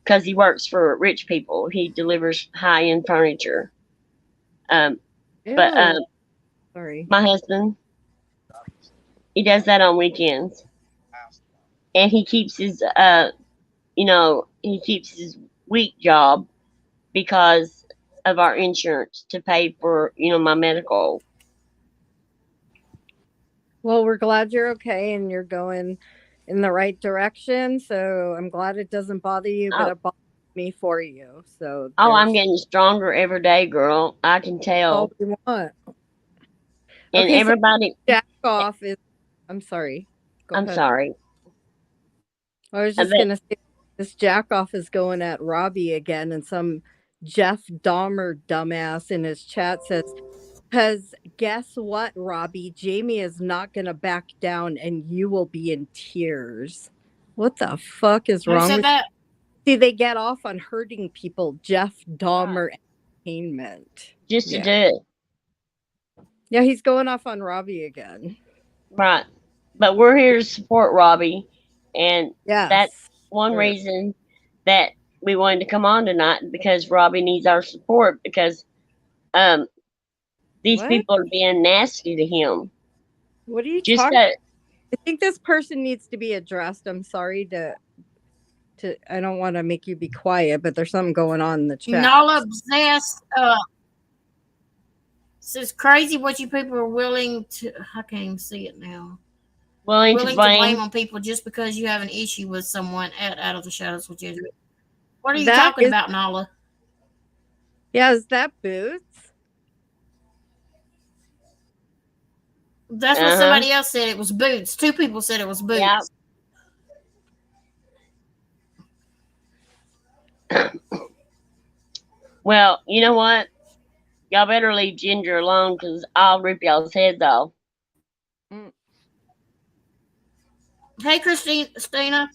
S2: because he works for rich people. He delivers high-end furniture. But
S3: Ew. Sorry.
S2: my husband, he does that on weekends. And he keeps his he keeps his week job because of our insurance to pay for, my medical.
S3: Well, we're glad you're okay and you're going in the right direction. So I'm glad it doesn't bother you, but
S2: Oh.
S3: it bothers me for you. So
S2: Oh, I'm
S3: there's
S2: getting stronger every day, girl. I can tell.
S3: all we want.
S2: And
S3: Okay, so
S2: everybody,
S3: Jack off is. I'm sorry. Go
S2: I'm
S3: ahead.
S2: sorry.
S3: I was just
S2: bet-
S3: gonna say this jack off is going at Robbie again, and some Jeff Dahmer dumbass in his chat says, "Cause guess what, Robbie? Jamie is not gonna back down, and you will be in tears." What the fuck is
S1: Who
S3: wrong
S1: said
S3: with?
S1: that?
S3: See, they get off on hurting people. Jeff Dahmer Entertainment.
S2: Just to
S3: Yeah.
S2: do it.
S3: Yeah, he's going off on Robbie again.
S2: Right. But we're here to support Robbie. And
S3: Yes.
S2: that's one
S3: Sure.
S2: reason that we wanted to come on tonight, because Robbie needs our support, because these
S3: What?
S2: people are being nasty to him.
S3: What are you
S2: Just
S3: talking?
S2: that,
S3: I think this person needs to be addressed. I'm sorry to I don't want to make you be quiet, but there's something going on in the chat.
S1: Nala obsessed. It's crazy what you people are willing to. I can't even see it now.
S2: willing to
S1: Willing to blame
S2: blame.
S1: on people just because you have an issue with someone out of the shadows with you. What are you
S3: That
S1: talking
S3: is-
S1: about, Nala?
S3: Yeah, is that Boots?
S1: That's what
S2: Uh-huh.
S1: somebody else said. It was Boots. 2 people said it was Boots.
S2: Yeah. Well, you know what? Y'all better leave Ginger alone, because I'll rip y'all's heads off.
S1: Hey, Christina.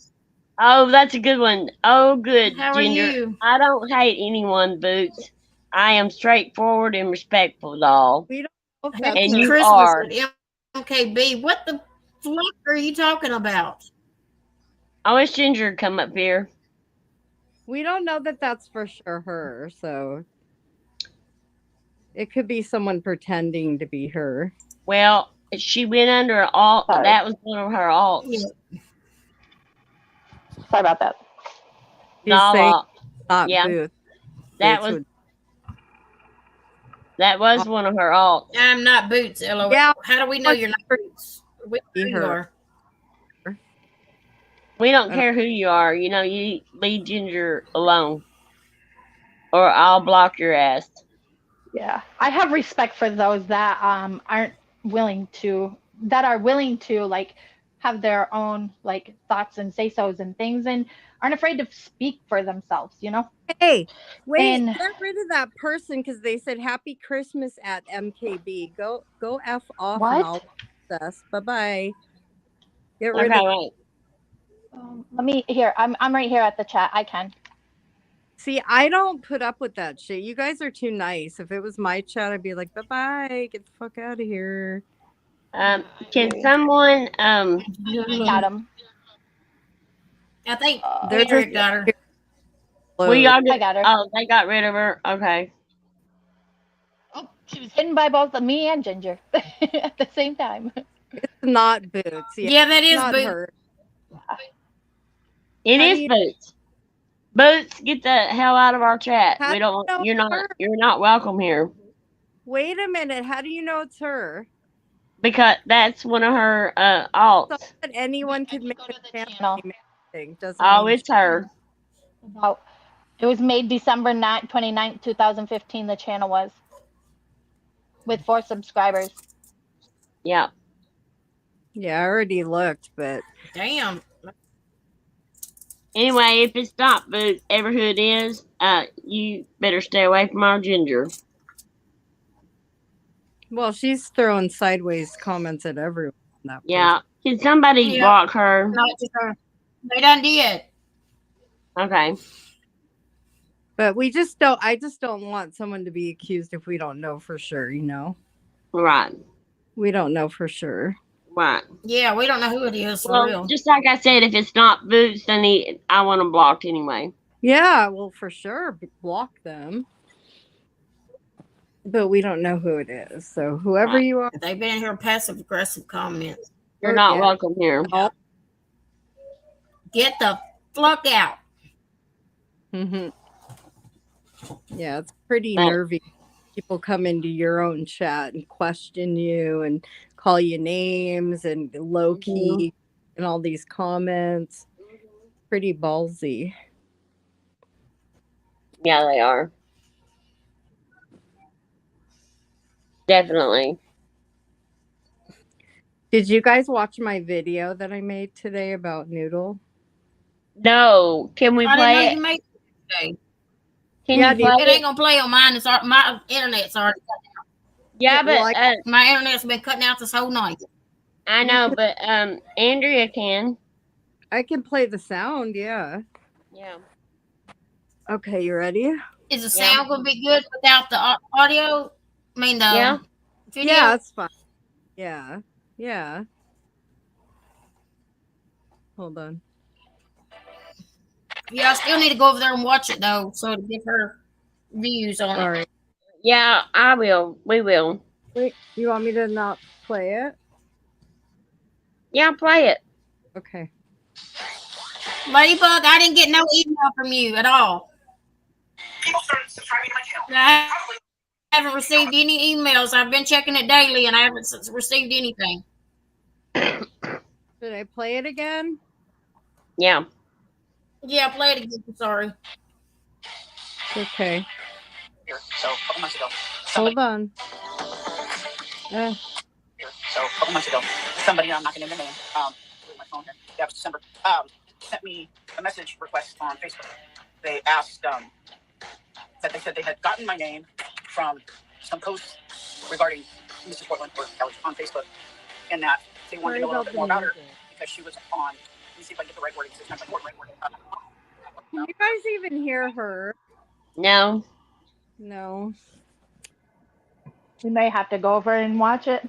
S2: Oh, that's a good one. Oh, good,
S1: How are
S2: Ginger.
S1: you?
S2: I don't hate anyone, Boots. I am straightforward and respectful, doll.
S3: We don't know if
S1: Happy
S3: that's
S2: And
S3: her.
S2: you
S1: Christmas
S2: are.
S1: at MKB. What the fuck are you talking about?
S2: I wish Ginger would come up here.
S3: We don't know that that's for sure her, so it could be someone pretending to be her.
S2: Well, she went under an alt.
S5: Sorry.
S2: That was one of her alts.
S1: Yeah.
S5: Sorry about that.
S3: She's
S2: Doll
S3: saying
S2: alt.
S3: not
S2: Yeah.
S3: Boots.
S2: That
S3: Boots
S2: was that was one of her alts.
S1: I'm not Boots, LOL.
S3: Yeah.
S1: How do we know you're not Boots? We know who you
S3: Her.
S1: are.
S2: We don't care who you are. You leave Ginger alone, or I'll block your ass.
S5: Yeah, I have respect for those that are willing to like have their own like thoughts and say so's and things, and aren't afraid to speak for themselves.
S3: Hey, wait,
S5: And-
S3: get rid of that person because they said Happy Christmas at MKB. Go F off
S5: What?
S3: and all access. Bye-bye. Get rid
S2: Okay,
S3: of
S2: wait.
S5: Let me here. I'm right here at the chat. I can.
S3: See, I don't put up with that shit. You guys are too nice. If it was my chat, I'd be like, bye-bye, get the fuck out of here.
S2: Can someone
S5: Got him.
S1: I think
S3: They're
S1: Eric
S3: just-
S1: got her.
S2: we all
S5: I
S2: get,
S5: got her.
S2: oh, they got rid of her. Okay.
S5: Oh, she was hidden by both me and Ginger at the same time.
S3: It's not Boots.
S1: Yeah, that is
S3: not
S1: Boots.
S3: her.
S2: It
S3: How
S2: is
S3: do you-
S2: Boots. Boots, get the hell out of our chat.
S3: How
S2: We don't.
S3: do you know
S2: You're not.
S3: her?
S2: You're not welcome here,
S3: Wait a minute. How do you know it's her?
S2: because that's one of her
S3: So
S2: alts.
S3: that anyone could
S5: you
S3: make
S5: go
S3: a
S5: to the
S3: channel.
S5: channel.
S3: Thing. Doesn't
S2: Oh,
S3: mean
S2: it's her.
S5: About it was made December 29th, 2015. The channel was with 4 subscribers.
S2: Yeah.
S3: Yeah, I already looked, but
S1: Damn.
S2: Anyway, if it's not Boots, ever who it is, you better stay away from our Ginger.
S3: Well, she's throwing sideways comments at everyone. in that
S2: Yeah.
S3: post.
S2: Can somebody
S1: Yeah.
S2: block her?
S1: Not just her. They done did.
S2: Okay.
S3: But we just don't. I just don't want someone to be accused if we don't know for sure. You know,
S2: Right.
S3: we don't know for sure.
S2: Right.
S1: Yeah, we don't know who it is for
S2: Well,
S1: real.
S2: just like I said, if it's not Boots, then I want them blocked anyway.
S3: Yeah, well, for sure, block them. But we don't know who it is. So whoever
S2: Right.
S3: you are,
S1: They've been in here passive aggressive comments.
S2: You're not
S3: yeah.
S2: welcome here.
S1: Get the fuck out.
S3: hmm Yeah, it's pretty
S2: Right.
S3: nervy. People come into your own chat and question you and call you names and low key and all these comments. Pretty ballsy.
S2: Yeah, they are. Definitely.
S3: Did you guys watch my video that I made today about Noodle?
S2: No. Can we
S1: I didn't know
S2: play it?
S1: you made it today.
S2: Can
S3: Yeah,
S2: you
S3: dude.
S2: play
S1: It ain't
S2: it?
S1: gonna play on mine. My internet's already.
S2: Yeah, but
S3: well,
S1: My internet's been cutting out this whole night.
S2: I know, but Andrea can.
S3: I can play the sound, yeah.
S2: Yeah.
S3: Okay, you ready?
S1: Is the
S2: Yeah.
S1: sound gonna be good without the audio? I mean the
S2: Yeah.
S1: video.
S3: Yeah, it's fine. Yeah. Yeah. Hold on.
S1: Yeah, I still need to go over there and watch it though, so to give her views on
S3: All
S1: it.
S3: right.
S2: Yeah, I will. We will.
S3: Wait, you want me to not play it?
S2: Yeah, play it.
S3: Okay.
S1: Ladybug, I didn't get no email from you at all.
S4: People started subscribing to my channel.
S1: I haven't received any emails. I've been checking it daily and I haven't received anything.
S3: Should I play it again?
S2: Yeah.
S1: Yeah, play it again. Sorry.
S3: Okay.
S4: Here, so a couple months ago, somebody,
S3: Hold on.
S4: here, so a couple months ago, somebody, I'm not gonna name their name, with my phone here, yeah, it was December, sent me a message request on Facebook. They asked, that they said they had gotten my name from some posts regarding Mrs. Portland or Kelly on Facebook, and that they wanted to know a little bit more about her because she was on. Let me see if I can get the right wording. It's not the right wording.
S3: Can you guys even hear her?
S2: No.
S3: No.
S5: We may have to go over and watch it.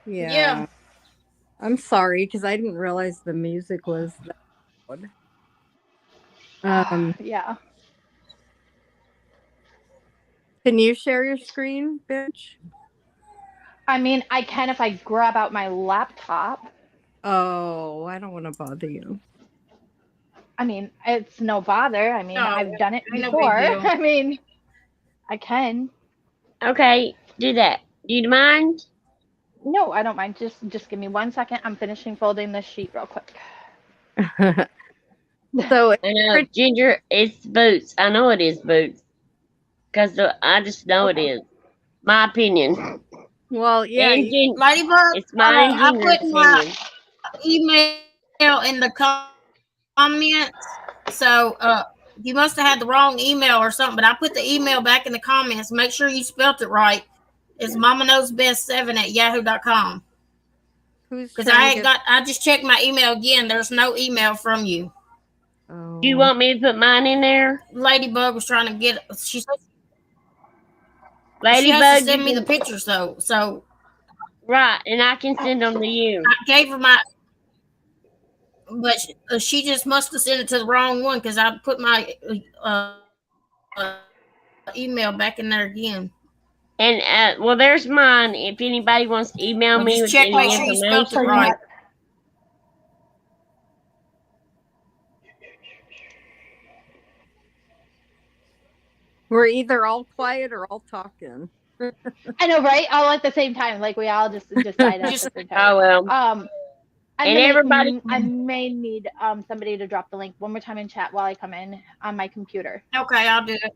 S3: Yeah.
S1: Yeah.
S3: I'm sorry because I didn't realize the music was that loud.
S5: Yeah.
S3: Can you share your screen, bitch?
S5: I mean, I can if I grab out my laptop.
S3: Oh, I don't want to bother you.
S5: I mean, it's no bother. I mean,
S1: No,
S5: I've done it
S1: ain't no big
S5: before.
S1: deal.
S5: I mean, I can.
S2: Okay, do that. Do you mind?
S5: No, I don't mind. Just give me 1 second. I'm finishing folding this sheet real quick.
S3: So
S2: I know, Ginger, it's Boots. I know it is Boots. Because I just know it is. My opinion.
S3: well, yeah.
S2: And
S1: Ladybug,
S2: it's mine and
S1: I
S2: Ginger's
S1: put my
S2: opinion.
S1: email in the comments. So you must have had the wrong email or something, but I put the email back in the comments. Make sure you spelt it right. It's mamaknowsbest7@yahoo.com.
S3: Who's
S1: Because
S3: trying to
S1: I just checked my email again. There's no email from you.
S3: Oh.
S2: Do you want me to put mine in there?
S1: Ladybug was trying to get. She said she
S2: Ladybug,
S1: has to send
S2: you
S1: me the
S2: can-
S1: pictures though. So
S2: right, and I can send them to you.
S1: I gave her my. But she just must have sent it to the wrong one because I put my email back in there again.
S2: And well, there's mine. If anybody wants to email
S1: Well,
S2: me
S1: just
S2: with
S1: check,
S2: any
S1: make sure you spelled it
S2: information,
S1: right.
S3: We're either all quiet or all talking.
S5: I know, right? All at the same time. Like we all just decided at the same time.
S2: oh well.
S5: And
S2: everybody-
S5: I may need somebody to drop the link one more time in chat while I come in on my computer.
S1: Okay, I'll do it.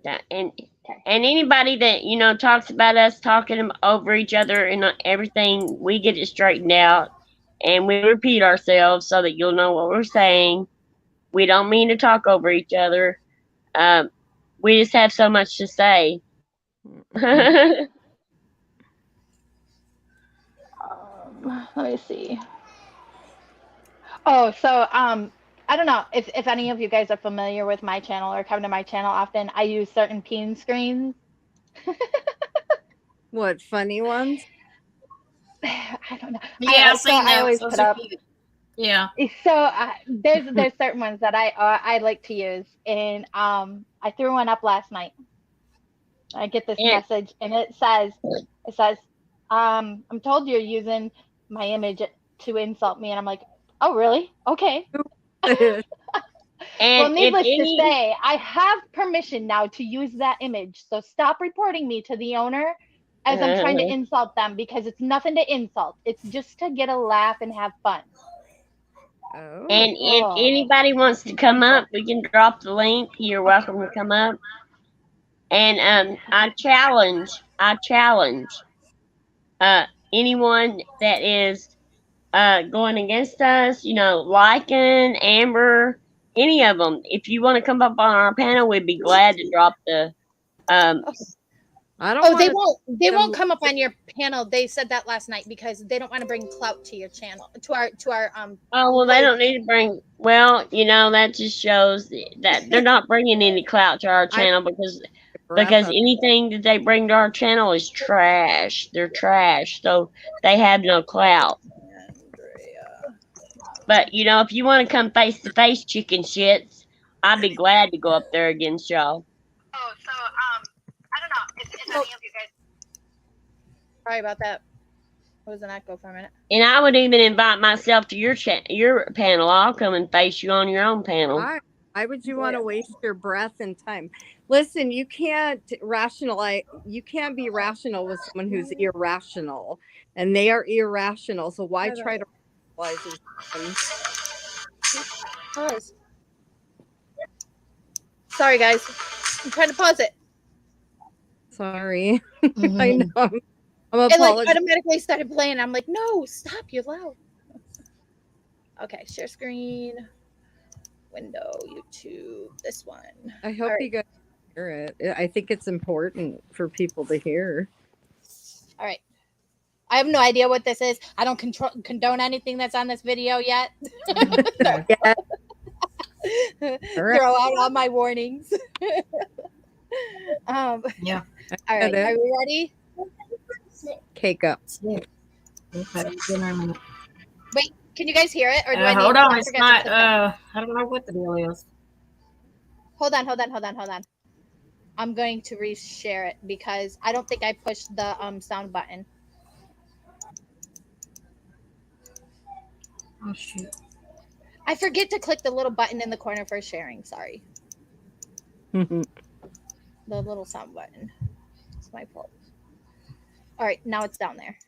S2: Yeah, and anybody that talks about us talking over each other and everything, we get it straightened out, and we repeat ourselves so that you'll know what we're saying. We don't mean to talk over each other. We just have so much to say.
S5: Let me see. Oh, so I don't know if any of you guys are familiar with my channel or come to my channel often. I use certain peen screens.
S3: What, funny ones?
S5: I don't know.
S1: Yeah, I've
S5: So
S1: seen
S5: I
S1: those.
S5: always
S1: Those
S5: put
S1: are
S5: up.
S1: cute. Yeah.
S5: So there's certain ones that I like to use, and I threw one up last night. I get this
S2: And
S5: message, and it says I'm told you're using my image to insult me, and I'm like, oh really? Okay. Well,
S2: if
S5: needless to
S2: any,
S5: say, I have permission now to use that image. So stop reporting me to the owner as I'm trying to insult them, because it's nothing to insult. It's just to get a laugh and have fun.
S3: Oh.
S2: and if
S5: Oh.
S2: anybody wants to come up, we can drop the link. You're welcome to come up. And I challenge anyone that is going against us, Lycan, Amber, any of them. If you want to come up on our panel, we'd be glad to drop the.
S3: I don't
S6: Oh,
S3: want
S6: they
S3: them-
S6: won't come up on your panel. They said that last night because they don't want to bring clout to your channel, to our
S2: Oh well, they don't need to bring. Well, that just shows that they're not bringing any clout to our channel because anything that they bring to our channel is trash. They're trash, so they have no clout. But if you want to come face to face, chicken shits, I'd be glad to go up there against y'all.
S5: Oh, so I don't know if any of you guys.
S6: Sorry about that. What was an echo for a minute?
S2: And I would even invite myself to your panel. I'll come and face you on your own panel.
S3: Why would you want to waste your breath and time? Listen, you can't rationalize. You can't be rational with someone who's irrational, and they are irrational. So why try to rationalize them?
S6: Pause. Sorry, guys. I'm trying to pause it.
S3: Sorry,
S1: Mhm.
S3: I know. I'm
S6: It like
S3: apologizing.
S6: automatically started playing. I'm like, no, stop, you're loud. Okay, share screen, window, YouTube, this one.
S3: I hope
S6: All
S3: you guys hear it. I think it's important for people to hear.
S6: All right. I have no idea what this is. I don't condone anything that's on this video yet.
S3: Yeah.
S6: Throw out all my warnings.
S1: Yeah.
S6: All right. Are we ready?
S3: Cake up.
S1: Okay. Give me a minute.
S6: Wait, can you guys hear it? Or do I need
S1: Hold on.
S6: I
S1: It's
S6: forgot to
S1: not.
S6: click that.
S1: I don't know what the deal is.
S6: Hold on. I'm going to reshare it because I don't think I pushed the sound button.
S1: Oh shoot.
S6: I forget to click the little button in the corner for sharing. Sorry. The little sound button. It's my fault. All right, now it's down there.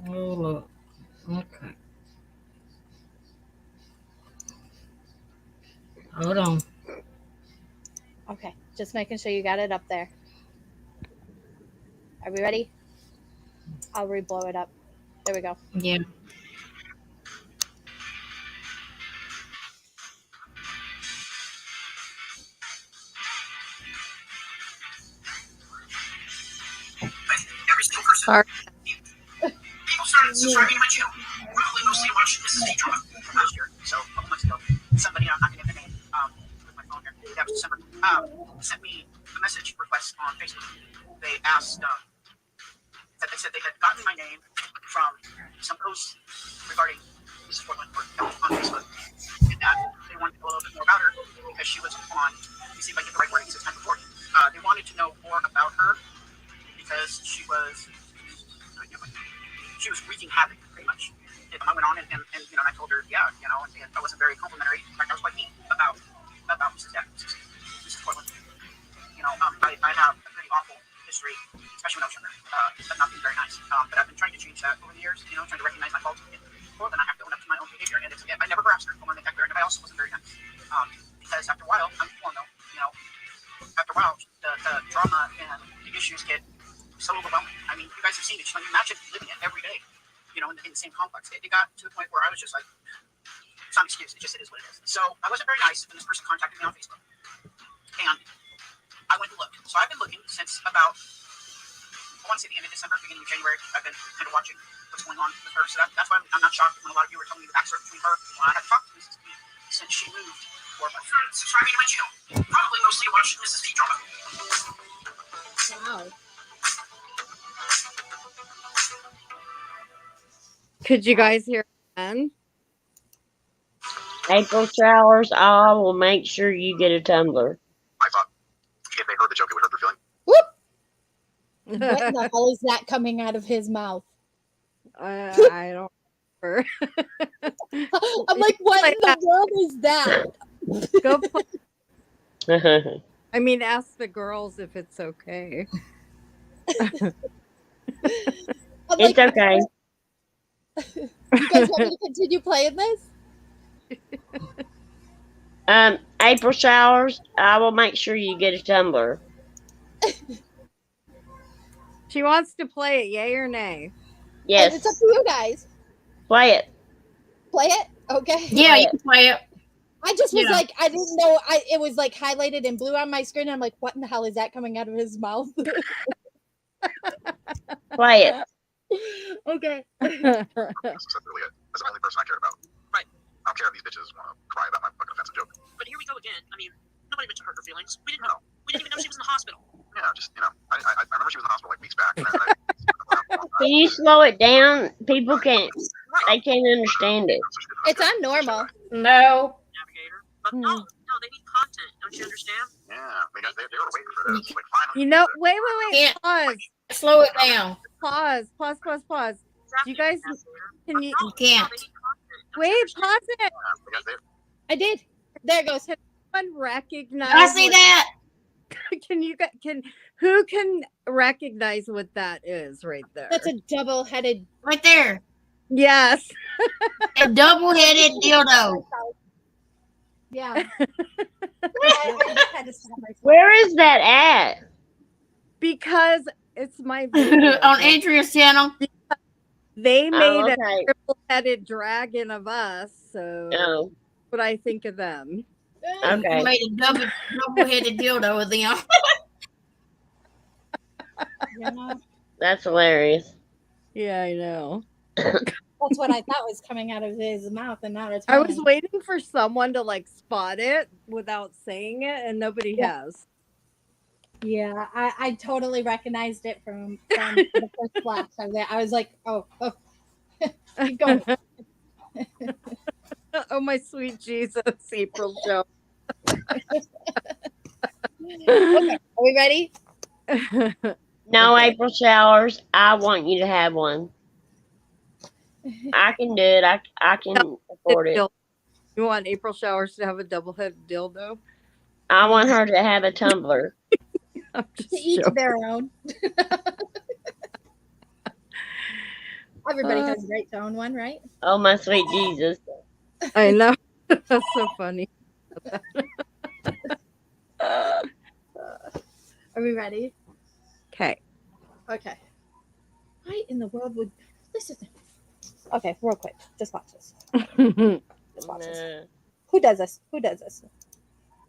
S1: Oh look. Okay. Hold on.
S6: Okay, just making sure you got it up there. Are we ready? I'll re-blow it up. There we go.
S1: Yeah.
S4: Every single person.
S3: Sorry.
S4: People started subscribing to my channel. Probably mostly watched This Is Drama last year. So a couple months ago, somebody, I'm not going to give the name with my phone here. That was December. Sent me a message request on Facebook. They asked that they said they had gotten my name from some posts regarding Mrs. Portland on Facebook, and that they wanted to know a little bit more about her because she was on. Let me see if I get the right wording. It's time before. They wanted to know more about her because she was wreaking havoc, pretty much. And I went on and I told her, yeah, and I wasn't very complimentary. In fact, I was quite mean about Mrs. Portland. I have a pretty awful history, especially when I was younger, of not being very nice. But I've been trying to change that over the years, trying to recognize my faults. More than I have to own up to my own behavior. And I never harassed her. I want to make that clear. And I also wasn't very nice. Because after a while, after a while, the drama and the issues get so overwhelming. I mean, you guys have seen it. You imagine living it every day, in the same complex. It got to the point where I was just like, it's not an excuse. It is what it is. So I wasn't very nice when this person contacted me on Facebook. And I went to look. So I've been looking since about I want to say the end of December, beginning of January. I've been kind of watching what's going on with her, so that's why I'm not shocked when a lot of you were telling me the backstory between her. I haven't talked to Mrs. P since she moved. Or my friends subscribing to my channel. Probably mostly watch Mrs. P drama.
S6: Wow.
S3: Could you guys hear Ben?
S2: April showers. I will make sure you get a tumbler.
S4: I thought if they heard the joke, it would hurt their feeling.
S6: What in the hell is that coming out of his mouth?
S3: I don't remember.
S6: I'm like, what in the world is that?
S3: Go play. I mean, ask the girls if it's okay.
S6: I'm
S2: It's
S6: like,
S2: okay.
S6: you guys want me to continue playing this?
S2: April showers. I will make sure you get a tumbler.
S3: She wants to play it, yay or nay?
S2: Yes.
S6: It's up to you guys.
S2: Play it.
S6: Play it? Okay.
S1: Yeah, you can play it.
S6: I just was
S1: Yeah.
S6: like, I didn't know. It was like highlighted in blue on my screen. I'm like, what in the hell is that coming out of his mouth?
S2: Play it.
S6: Okay.
S4: That's really it. That's the only person I care about. Right. I don't care if these bitches want to cry about my fucking offensive joke.
S7: But here we go again. I mean, nobody meant to hurt her feelings. We didn't know. We didn't even know she was in the hospital.
S4: Yeah, just, I remember she was in the hospital like weeks back. And
S2: Can you slow it down? People can't. They can't understand it.
S6: It's on normal.
S1: No.
S7: Navigator. But no, they need content. Don't you understand?
S4: Yeah, they were waiting for this. Like, finally.
S3: You know, wait,
S1: Yeah.
S3: pause.
S1: Slow it down.
S3: Pause. You guys, can you
S1: You can't.
S3: wait? Pause it.
S4: Yeah, because they,
S6: I did. There it goes.
S3: Someone recognize.
S1: I see that.
S3: Who can recognize what that is right there?
S6: That's a double-headed.
S1: Right there.
S3: Yes.
S1: A double-headed dildo.
S6: Yeah. I just had to stop myself.
S2: Where is that at?
S3: Because it's my video.
S1: On Adrian's channel.
S3: They made a
S2: Okay.
S3: triple-headed dragon of us, so
S2: Oh,
S3: that's what I think of them.
S2: okay.
S1: You made a double-headed dildo of them.
S6: Yeah.
S2: That's hilarious.
S3: Yeah, I know.
S6: That's what I thought was coming out of his mouth, and now it's.
S3: I was waiting for someone to like spot it without saying it, and nobody has.
S6: Yeah, I totally recognized it from the first flash of it. I was like, oh, keep going.
S3: Oh my sweet Jesus, April Joe.
S6: Okay, are we ready?
S2: No
S3: Okay.
S2: April showers. I want you to have one. I can do it. I can afford it.
S3: You want April Showers to have a double-headed dildo?
S2: I want her to have a tumbler.
S3: I'm just
S6: To each
S3: joking.
S6: their own. Everybody has a right to own one, right?
S2: Oh my sweet Jesus.
S3: I know. That's so funny.
S6: Are we ready?
S3: Okay.
S6: Okay. Why in the world would listen? Okay, real quick. Just watch this. Just watch this.
S2: Nah.
S6: Who does this? Who does this?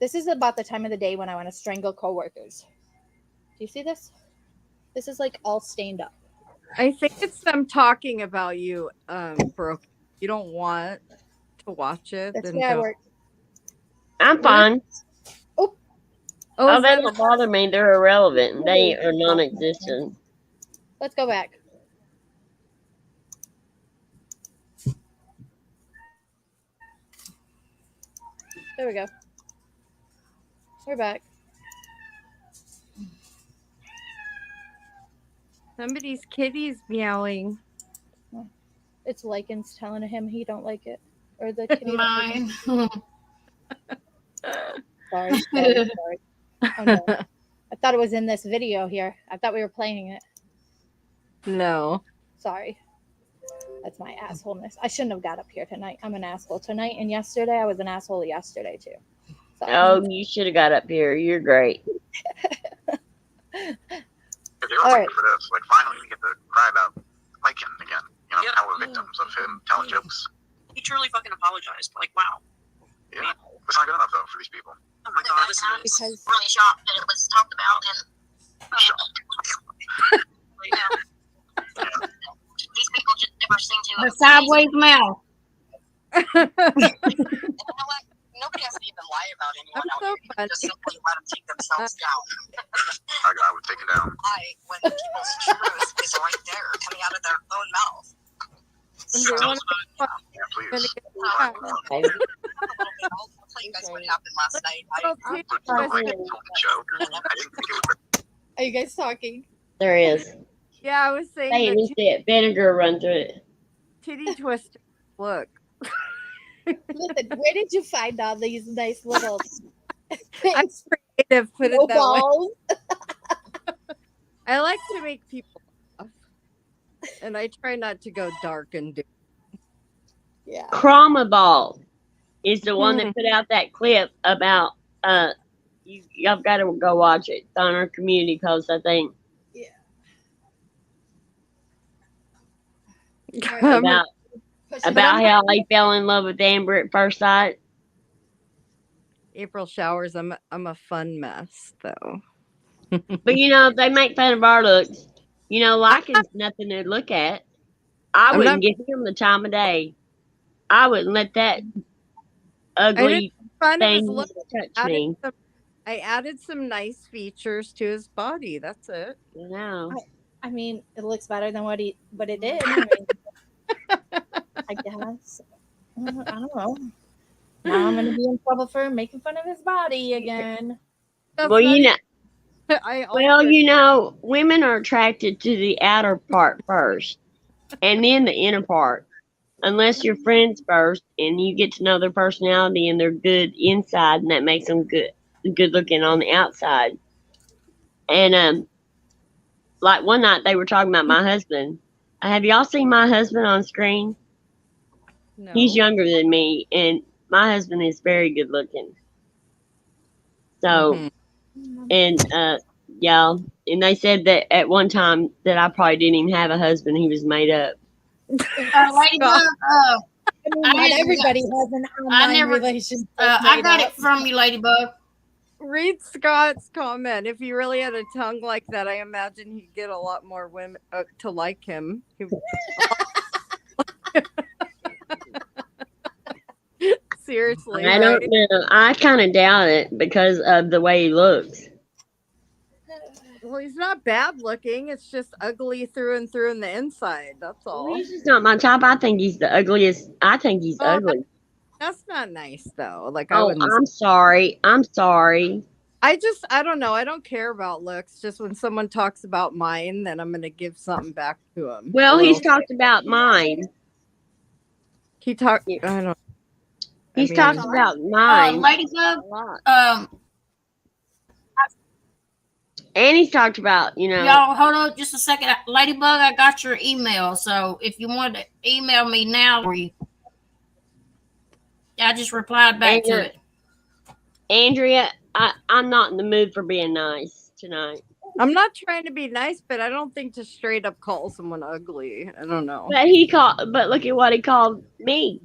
S6: This is about the time of the day when I want to strangle coworkers. Do you see this? This is like all stained up.
S3: I think it's them talking about you, Brooke. You don't want to watch it.
S6: That's
S3: then
S6: where I
S3: don't.
S6: work.
S2: I'm fine.
S6: Oh,
S2: Oh,
S3: is
S2: they
S3: that
S2: don't bother me. They're irrelevant. They are non-existent.
S6: let's go back. There we go. We're back.
S3: somebody's kitty's meowing?
S6: It's Lycan's telling him he don't like it, or the kitty.
S1: Mine.
S6: Sorry. Oh, no. I thought it was in this video here. I thought we were playing it.
S3: No.
S6: Sorry. That's my assholeness. I shouldn't have got up here tonight. I'm an asshole tonight, and yesterday I was an asshole yesterday too. So,
S2: Oh, you should have got up here. You're great.
S4: if they were
S6: All
S4: waiting
S6: right.
S4: for this, like, finally we get to cry about Lycan again.
S7: Yeah.
S4: How we're victims of him telling jokes.
S7: He truly fucking apologized. Like, wow.
S4: Yeah. It's not good enough, though, for these people.
S7: Oh my god, this is
S6: because
S1: Really shocked that it was talked about, and
S4: Shocked.
S7: These people just never seem to.
S1: Her sideways mouth.
S7: And you know what? Nobody has to even lie about anyone
S3: I'm
S7: out
S3: so
S7: here. You can just simply let them take themselves down.
S4: I would take it down.
S7: When people's truth is right there, coming out of their own mouth.
S3: They wanna
S4: Yeah, please.
S7: I'll tell you guys what happened last night.
S3: Oh,
S7: I
S3: Titty
S4: Like, I
S3: Twister.
S4: didn't think it was.
S6: Are you guys talking?
S2: There is.
S3: Yeah, I was saying
S2: Hey,
S3: that
S2: you see it. Vinegar run through it.
S3: Titty Twister. Look.
S6: Listen, where did you find all these nice little
S3: I'm
S6: things?
S3: creative, put it that way.
S6: Snowballs?
S3: I like to make people laugh. And I try not to go dark and do.
S6: Yeah.
S2: Chroma Ball is the one that put out that clip about y'all got to go watch it. It's on our community post, I think. About how they fell in love with Amber at first sight.
S3: April Showers. I'm a fun mess though.
S2: But you know, they make fun of our looks. You know, Liking's nothing to look at. I
S3: I'm
S2: wouldn't
S3: not-
S2: give him the time of day. I wouldn't let that ugly
S3: Fun of his
S2: thing
S3: look.
S2: touch me.
S3: I added some nice features to his body. That's it.
S2: You know.
S6: I mean, it looks better than what it did. I mean, I guess. I don't know. Now I'm gonna be in trouble for making fun of his body again.
S3: That's
S2: Well,
S3: not
S2: you know.
S3: I
S2: Well,
S3: altered-
S2: you know, women are attracted to the outer part first, and then the inner part. Unless you're friends first, and you get to know their personality, and they're good inside, and that makes them good looking on the outside. And like one night they were talking about my husband. Have y'all seen my husband on screen?
S3: No.
S2: He's younger than me, and my husband is very good looking. So.
S3: Mhm.
S2: And yeah, and they said that at one time that I probably didn't even have a husband; he was made up.
S1: Ladybug,
S6: I mean,
S1: I
S6: not
S1: didn't-
S6: everybody has an online
S1: never-
S6: relationship.
S1: I got
S6: made
S1: it from you, Ladybug.
S3: Read Scott's comment. If he really had a tongue like that, I imagine he'd get a lot more women to like him. Seriously,
S2: I don't know. I kind of doubt it because of the way he looks.
S3: Well, he's not bad looking. It's just ugly through and through in the inside. That's all.
S2: He's just not my type. I think he's the ugliest. I think he's
S3: Oh,
S2: ugly.
S3: That's not nice though. Like I
S2: Oh,
S3: wouldn't.
S2: I'm sorry. I'm sorry.
S3: I don't know. I don't care about looks. Just when someone talks about mine, then I'm gonna give something back to him.
S2: Well,
S3: A
S2: he's
S3: little-
S2: talked about mine.
S3: He talked. I don't.
S2: He's
S3: mean-
S2: talked about mine
S1: Ladybug,
S2: a lot, and he's talked about
S1: y'all hold on just a second. Ladybug, I got your email, so if you want to email me now, or you, I just replied back to it.
S2: Andrea. I'm not in the mood for being nice tonight.
S3: I'm not trying to be nice, but I don't think to straight up call someone ugly. I don't know.
S2: But look at what he called me.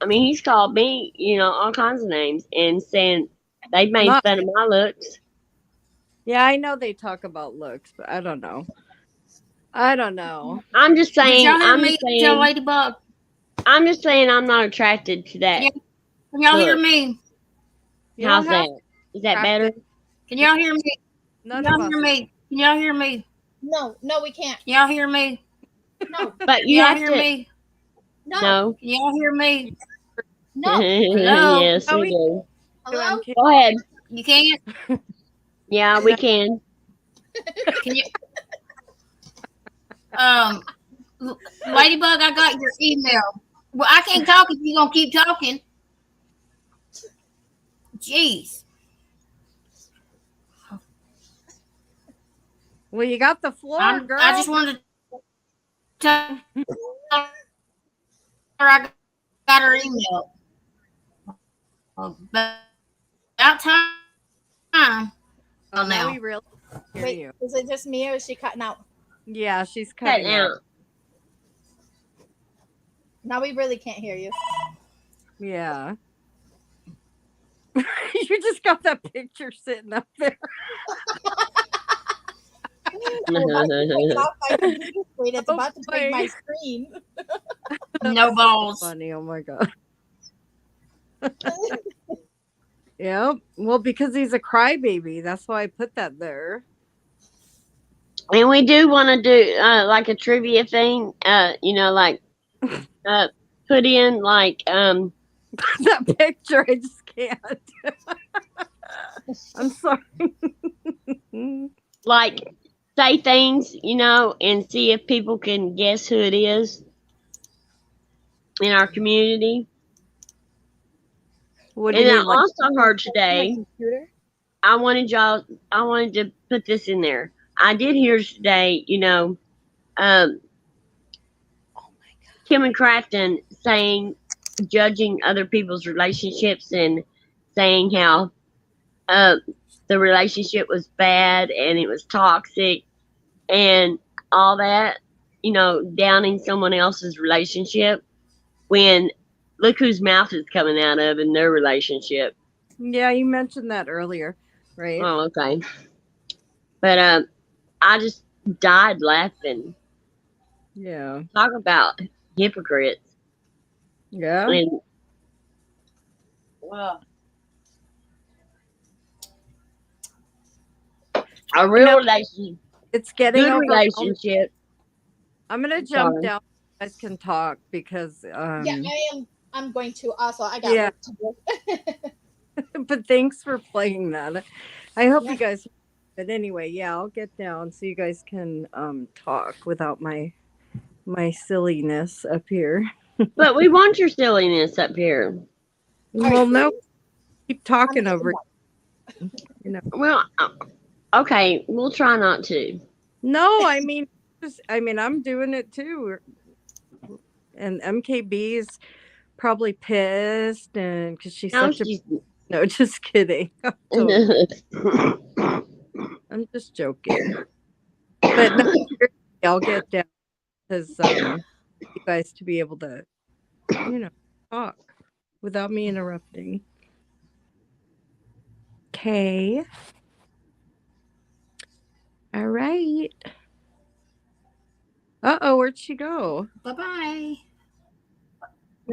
S2: I mean, he's called me, all kinds of names, and saying they made fun of my looks.
S3: Yeah, I know they talk about looks, but I don't know.
S2: I'm just
S1: Did
S2: saying.
S1: y'all hear
S2: I'm
S1: me
S2: just saying.
S1: tell Ladybug?
S2: I'm just saying I'm not attracted to that.
S1: Yeah. Can y'all hear
S2: Look.
S1: me?
S3: You
S2: How's
S3: don't have
S2: that? Is that better?
S1: Can y'all hear me?
S3: None
S1: Can
S3: of
S1: y'all
S3: us.
S1: hear me? Can y'all hear me?
S6: No, we can't.
S1: Can y'all hear me?
S6: No,
S2: But
S1: Can
S2: you
S1: y'all
S2: have
S1: hear
S2: to.
S1: me?
S6: no,
S2: No.
S1: Can y'all hear me?
S6: no.
S1: Hello?
S2: Yes,
S3: No,
S2: we
S3: we-
S2: do.
S6: Hello?
S2: Go ahead.
S1: You can't?
S2: Yeah, we can.
S1: Can you? Ladybug, I got your email. Well, I can't talk if you're gonna keep talking. Jeez.
S3: Well, you got the floor, girl.
S1: I just wanted to tell her I got her email. About time.
S3: Oh,
S1: now.
S3: now we really hear
S6: Wait,
S3: you.
S6: is it just me or is she cutting out?
S3: Yeah, she's
S2: Cutting
S3: cutting out.
S2: out.
S6: Now we really can't hear you.
S3: Yeah. You just got that picture sitting up there.
S6: It's off my computer screen. It's
S3: Oh,
S6: about to break my
S3: boy.
S6: screen.
S1: No balls.
S3: Funny. Oh my god. Yep. Well, because he's a crybaby. That's why I put that there.
S2: And we do want to do like a trivia thing. Like put in like
S3: That picture, I just can't. I'm sorry.
S2: like say things, and see if people can guess who it is in our community.
S3: What do
S2: And
S3: you
S2: I
S3: mean? Like,
S2: also heard
S6: My
S2: today,
S6: computer.
S2: I wanted to put this in there. I did hear today, Kim and Crafton saying, judging other people's relationships and saying how the relationship was bad and it was toxic and all that, downing someone else's relationship when look whose mouth is coming out of in their relationship.
S3: yeah, you mentioned that earlier, right?
S2: Oh, okay. But I just died laughing.
S3: Yeah.
S2: Talk about hypocrites.
S3: Yeah.
S2: And well, a real relationship,
S3: It's getting
S2: good
S3: overwhelming.
S2: relationship.
S3: I'm gonna jump
S2: Sorry.
S3: down. You guys can talk because
S6: Yeah, I'm going to also. I got
S3: Yeah.
S6: work to do.
S3: but thanks for playing that. I hope
S6: Yeah.
S3: you guys but anyway, yeah, I'll get down so you guys can talk without my silliness up here.
S2: But we want your silliness up here.
S3: Well, no,
S6: please.
S3: keep talking
S6: I'm
S3: over
S6: getting
S2: Well, okay, we'll try not to.
S3: No, I mean I'm doing it too. And MKB is probably pissed and because she's
S2: No,
S3: such a
S2: she's-
S3: no, just kidding. I'm just joking. But no, I'll get down because you guys to be able to, talk without me interrupting. Okay. All right. Uh-oh, where'd she go?
S1: Bye-bye.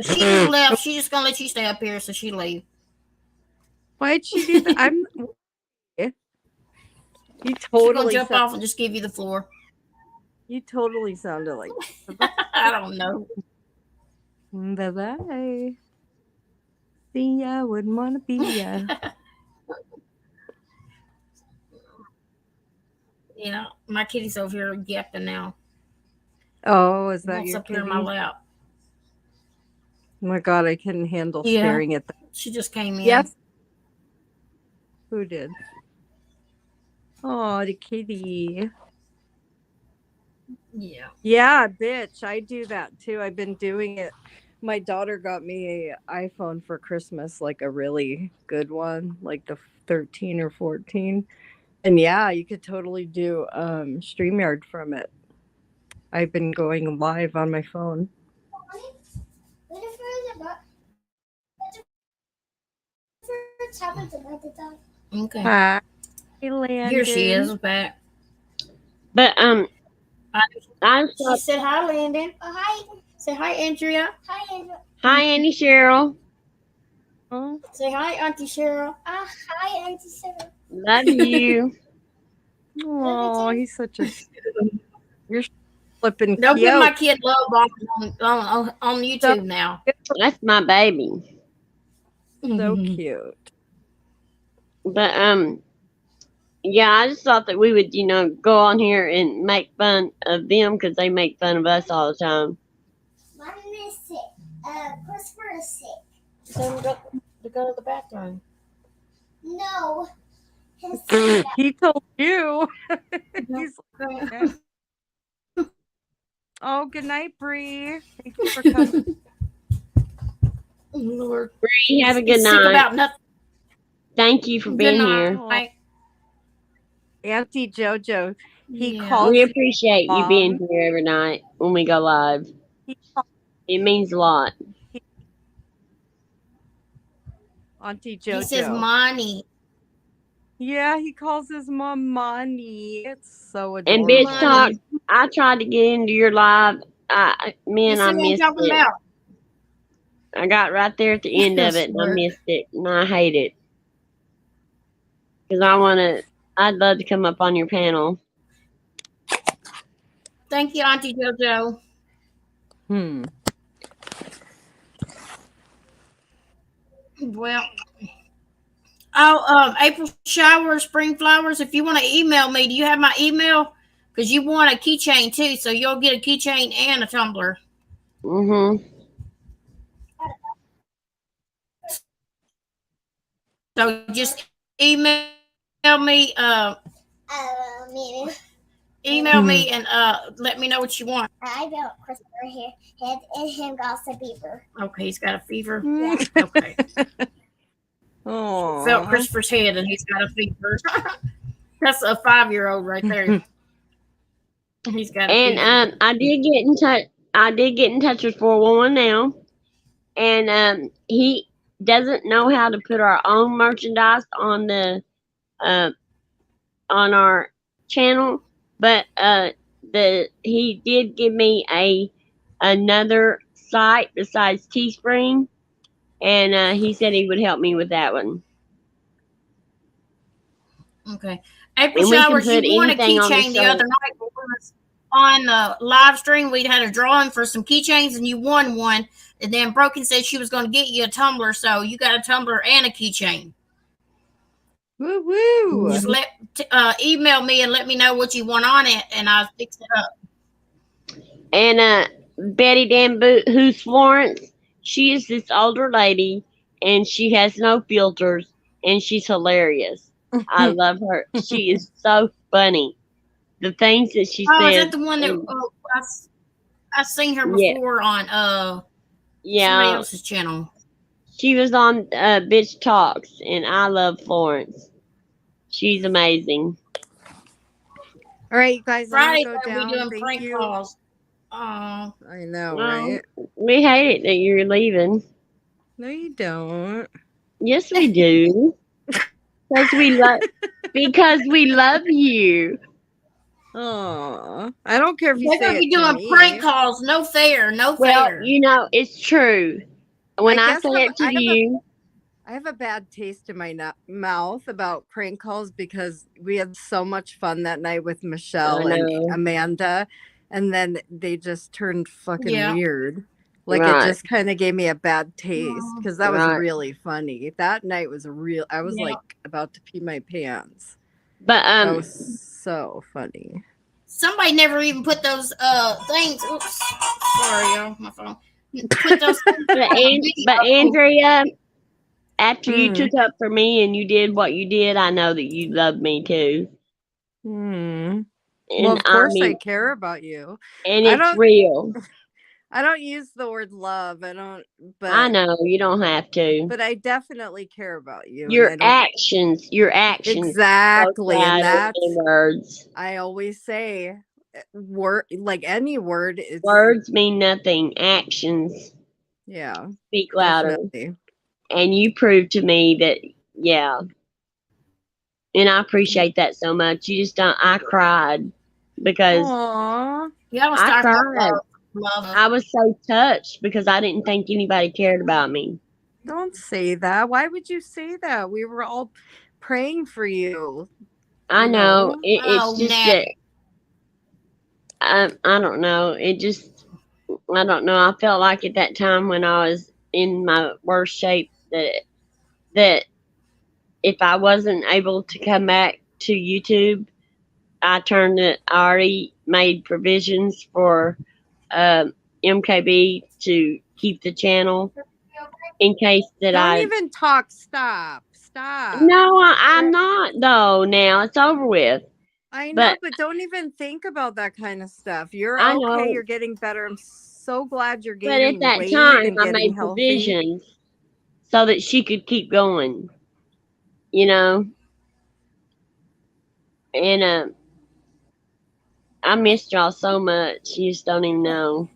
S1: She just left. She just gonna let you stay up here, so she leave.
S3: Why'd she do that? You
S1: She's gonna
S3: totally
S1: jump off and just give you the floor.
S3: You totally sounded like
S1: I don't know.
S3: bye-bye. See ya, wouldn't want to be ya.
S1: Yeah, my kitty's over here yapping now.
S3: Oh, is that
S1: Wants
S3: your
S1: up here
S3: kitty?
S1: in my lap.
S3: Oh my god, I couldn't handle
S1: Yeah.
S3: staring at that.
S1: She just came in.
S3: Yes. Who did? Oh, the kitty.
S1: Yeah.
S3: Yeah, bitch. I do that too. I've been doing it. My daughter got me an iPhone for Christmas, like a really good one, like the 13 or 14. And yeah, you could totally do StreamYard from it. I've been going live on my phone.
S1: Okay.
S3: Hi, Landon.
S1: Here she is back.
S2: But I
S1: She
S2: thought,
S1: said hi, Landon.
S6: hi.
S1: Say hi, Andrea.
S6: Hi, Andrew.
S2: hi, Annie Cheryl.
S3: Oh,
S1: Say hi, Auntie Cheryl.
S6: Hi, Auntie Sarah.
S2: Love you.
S3: oh, he's such a. You're flipping
S1: Don't
S3: cute.
S1: give my kid love on YouTube now.
S2: That's my baby.
S3: So cute.
S2: But yeah, I just thought that we would, go on here and make fun of them because they make fun of us all the time.
S6: Mom is sick. Christopher is sick.
S1: So to go to the bathroom.
S6: No.
S3: He told you. He's
S1: Okay.
S3: oh, good night, Bree. Thank you for coming.
S1: Lord.
S2: Bree, have a good
S1: He's sick
S2: night.
S1: about nothing.
S2: Thank you for
S1: Good
S2: being here.
S1: night.
S3: Auntie JoJo. He
S1: Yeah.
S3: called.
S2: We appreciate you being
S3: Mom.
S2: here every night when we go live.
S3: He called
S2: It means a lot.
S3: Auntie
S1: He says
S3: JoJo.
S1: money.
S3: Yeah, he calls his mom Money. It's so adorable.
S2: And bitch talk,
S1: Money.
S2: I tried to get into your live.
S1: You
S2: Man,
S1: see
S2: I
S1: what I'm
S2: missed
S1: talking
S2: it.
S1: about?
S2: I got right there at the end of it and I
S3: Swear.
S2: missed it. And I hate it. Because I'd love to come up on your panel.
S1: Thank you, Auntie JoJo. Well, April showers, spring flowers. If you want to email me, do you have my email? Because you want a keychain too, so you'll get a keychain and a tumbler.
S2: Mm-hmm.
S1: So just email me. Email me and let me know what you want.
S8: I felt Christopher head and him got a fever.
S1: Okay, he's got a fever.
S3: Yeah.
S1: Okay.
S3: Oh.
S1: Felt Christopher's head and he's got a fever. That's a 5-year-old right there. He's got a fever.
S2: And I did get in touch. I did get in touch with 411 now, and he doesn't know how to put our own merchandise on the on our channel, but he did give me another site besides Teespring, and he said he would help me with that one.
S1: Okay. April
S2: And we can
S1: showers,
S2: put
S1: you won a
S2: anything on the
S1: keychain the
S2: shirt.
S1: other night. We was on the live stream. We had a drawing for some keychains and you won one. And then Broken said she was going to get you a tumbler. So you got a tumbler and a keychain.
S3: Woo woo.
S1: Just email me and let me know what you want on it and I'll fix it up.
S2: And Betty Dan who's Florence, she is this older lady and she has no filters and she's hilarious. I love her. She is so funny. The things that she says.
S1: Is that the one that I've seen her before on somebody else's channel?
S2: She was on Bitch Talks and I love Florence. She's amazing.
S3: All right, you guys.
S1: Friday
S3: I'm
S1: we'll
S3: gonna go
S1: be
S3: down.
S1: doing
S3: Thank
S1: prank
S3: you.
S1: calls.
S3: I know,
S2: Well,
S3: right?
S2: we hate it that you're leaving.
S3: No, you don't.
S2: Yes, we do. Because we love you.
S3: Oh, I don't care if you
S1: They're
S3: say
S1: gonna be
S3: it to
S1: doing
S3: me.
S1: prank calls. No fair. No
S2: Well,
S1: fair.
S2: you know, it's true. When I
S3: guess
S2: say it to you,
S3: I have a bad taste in my mouth about prank calls because we had so much fun that night with Michelle
S2: I
S3: and
S2: know.
S3: Amanda, and then they just turned fucking
S1: Yeah.
S3: weird. Like
S2: Right.
S3: it just kind of gave me a bad taste because that was
S2: Right.
S3: really funny. That night was real. I was
S1: Yeah.
S3: like about to pee my pants.
S2: but
S3: That was so funny.
S1: Somebody never even put those things. Oops. Sorry, y'all. My phone. Put those
S2: but Andrea, after you
S3: Hmm.
S2: took up for me and you did what you did, I know that you love me too.
S3: Hmm.
S2: And
S3: Well, of course I
S2: mean,
S3: care about you.
S2: and
S3: I
S2: it's
S3: don't-
S2: real.
S3: I don't use the word love. I don't. But
S2: I know you don't have to.
S3: But I definitely care about you. and I
S2: Your
S3: don't-
S2: actions
S3: Exactly,
S2: both
S3: and
S2: louder
S3: that's
S2: than words.
S3: I always say, word like any word. It's
S2: Words mean nothing. Actions
S3: yeah,
S2: speak louder.
S3: definitely.
S2: And you proved to me that, yeah. And I appreciate that so much. You just don't. I cried because
S3: Aw.
S1: Yeah, I was
S2: I
S1: talking
S2: cried.
S1: about love.
S2: I was so touched because I didn't think anybody cared about me.
S3: Don't say that. Why would you say that? We were all praying for you.
S2: I
S3: You
S2: know.
S3: know?
S2: It's just
S1: Nat.
S2: that I don't know. I don't know. I felt like at that time when I was in my worst shape that if I wasn't able to come back to YouTube, I already made provisions for MKB to keep the channel in case that
S3: Don't even talk. Stop.
S2: No, I'm not though. Now it's over with.
S3: I know, but don't even think about that kind of stuff. You're
S2: I
S3: okay.
S2: know.
S3: You're getting better. I'm so glad you're
S2: But
S3: gaining
S2: at that
S3: weight
S2: time,
S3: and
S2: I
S3: getting
S2: made
S3: healthy.
S2: provisions so that she could keep going. You know, and I missed y'all so much. You just don't even know.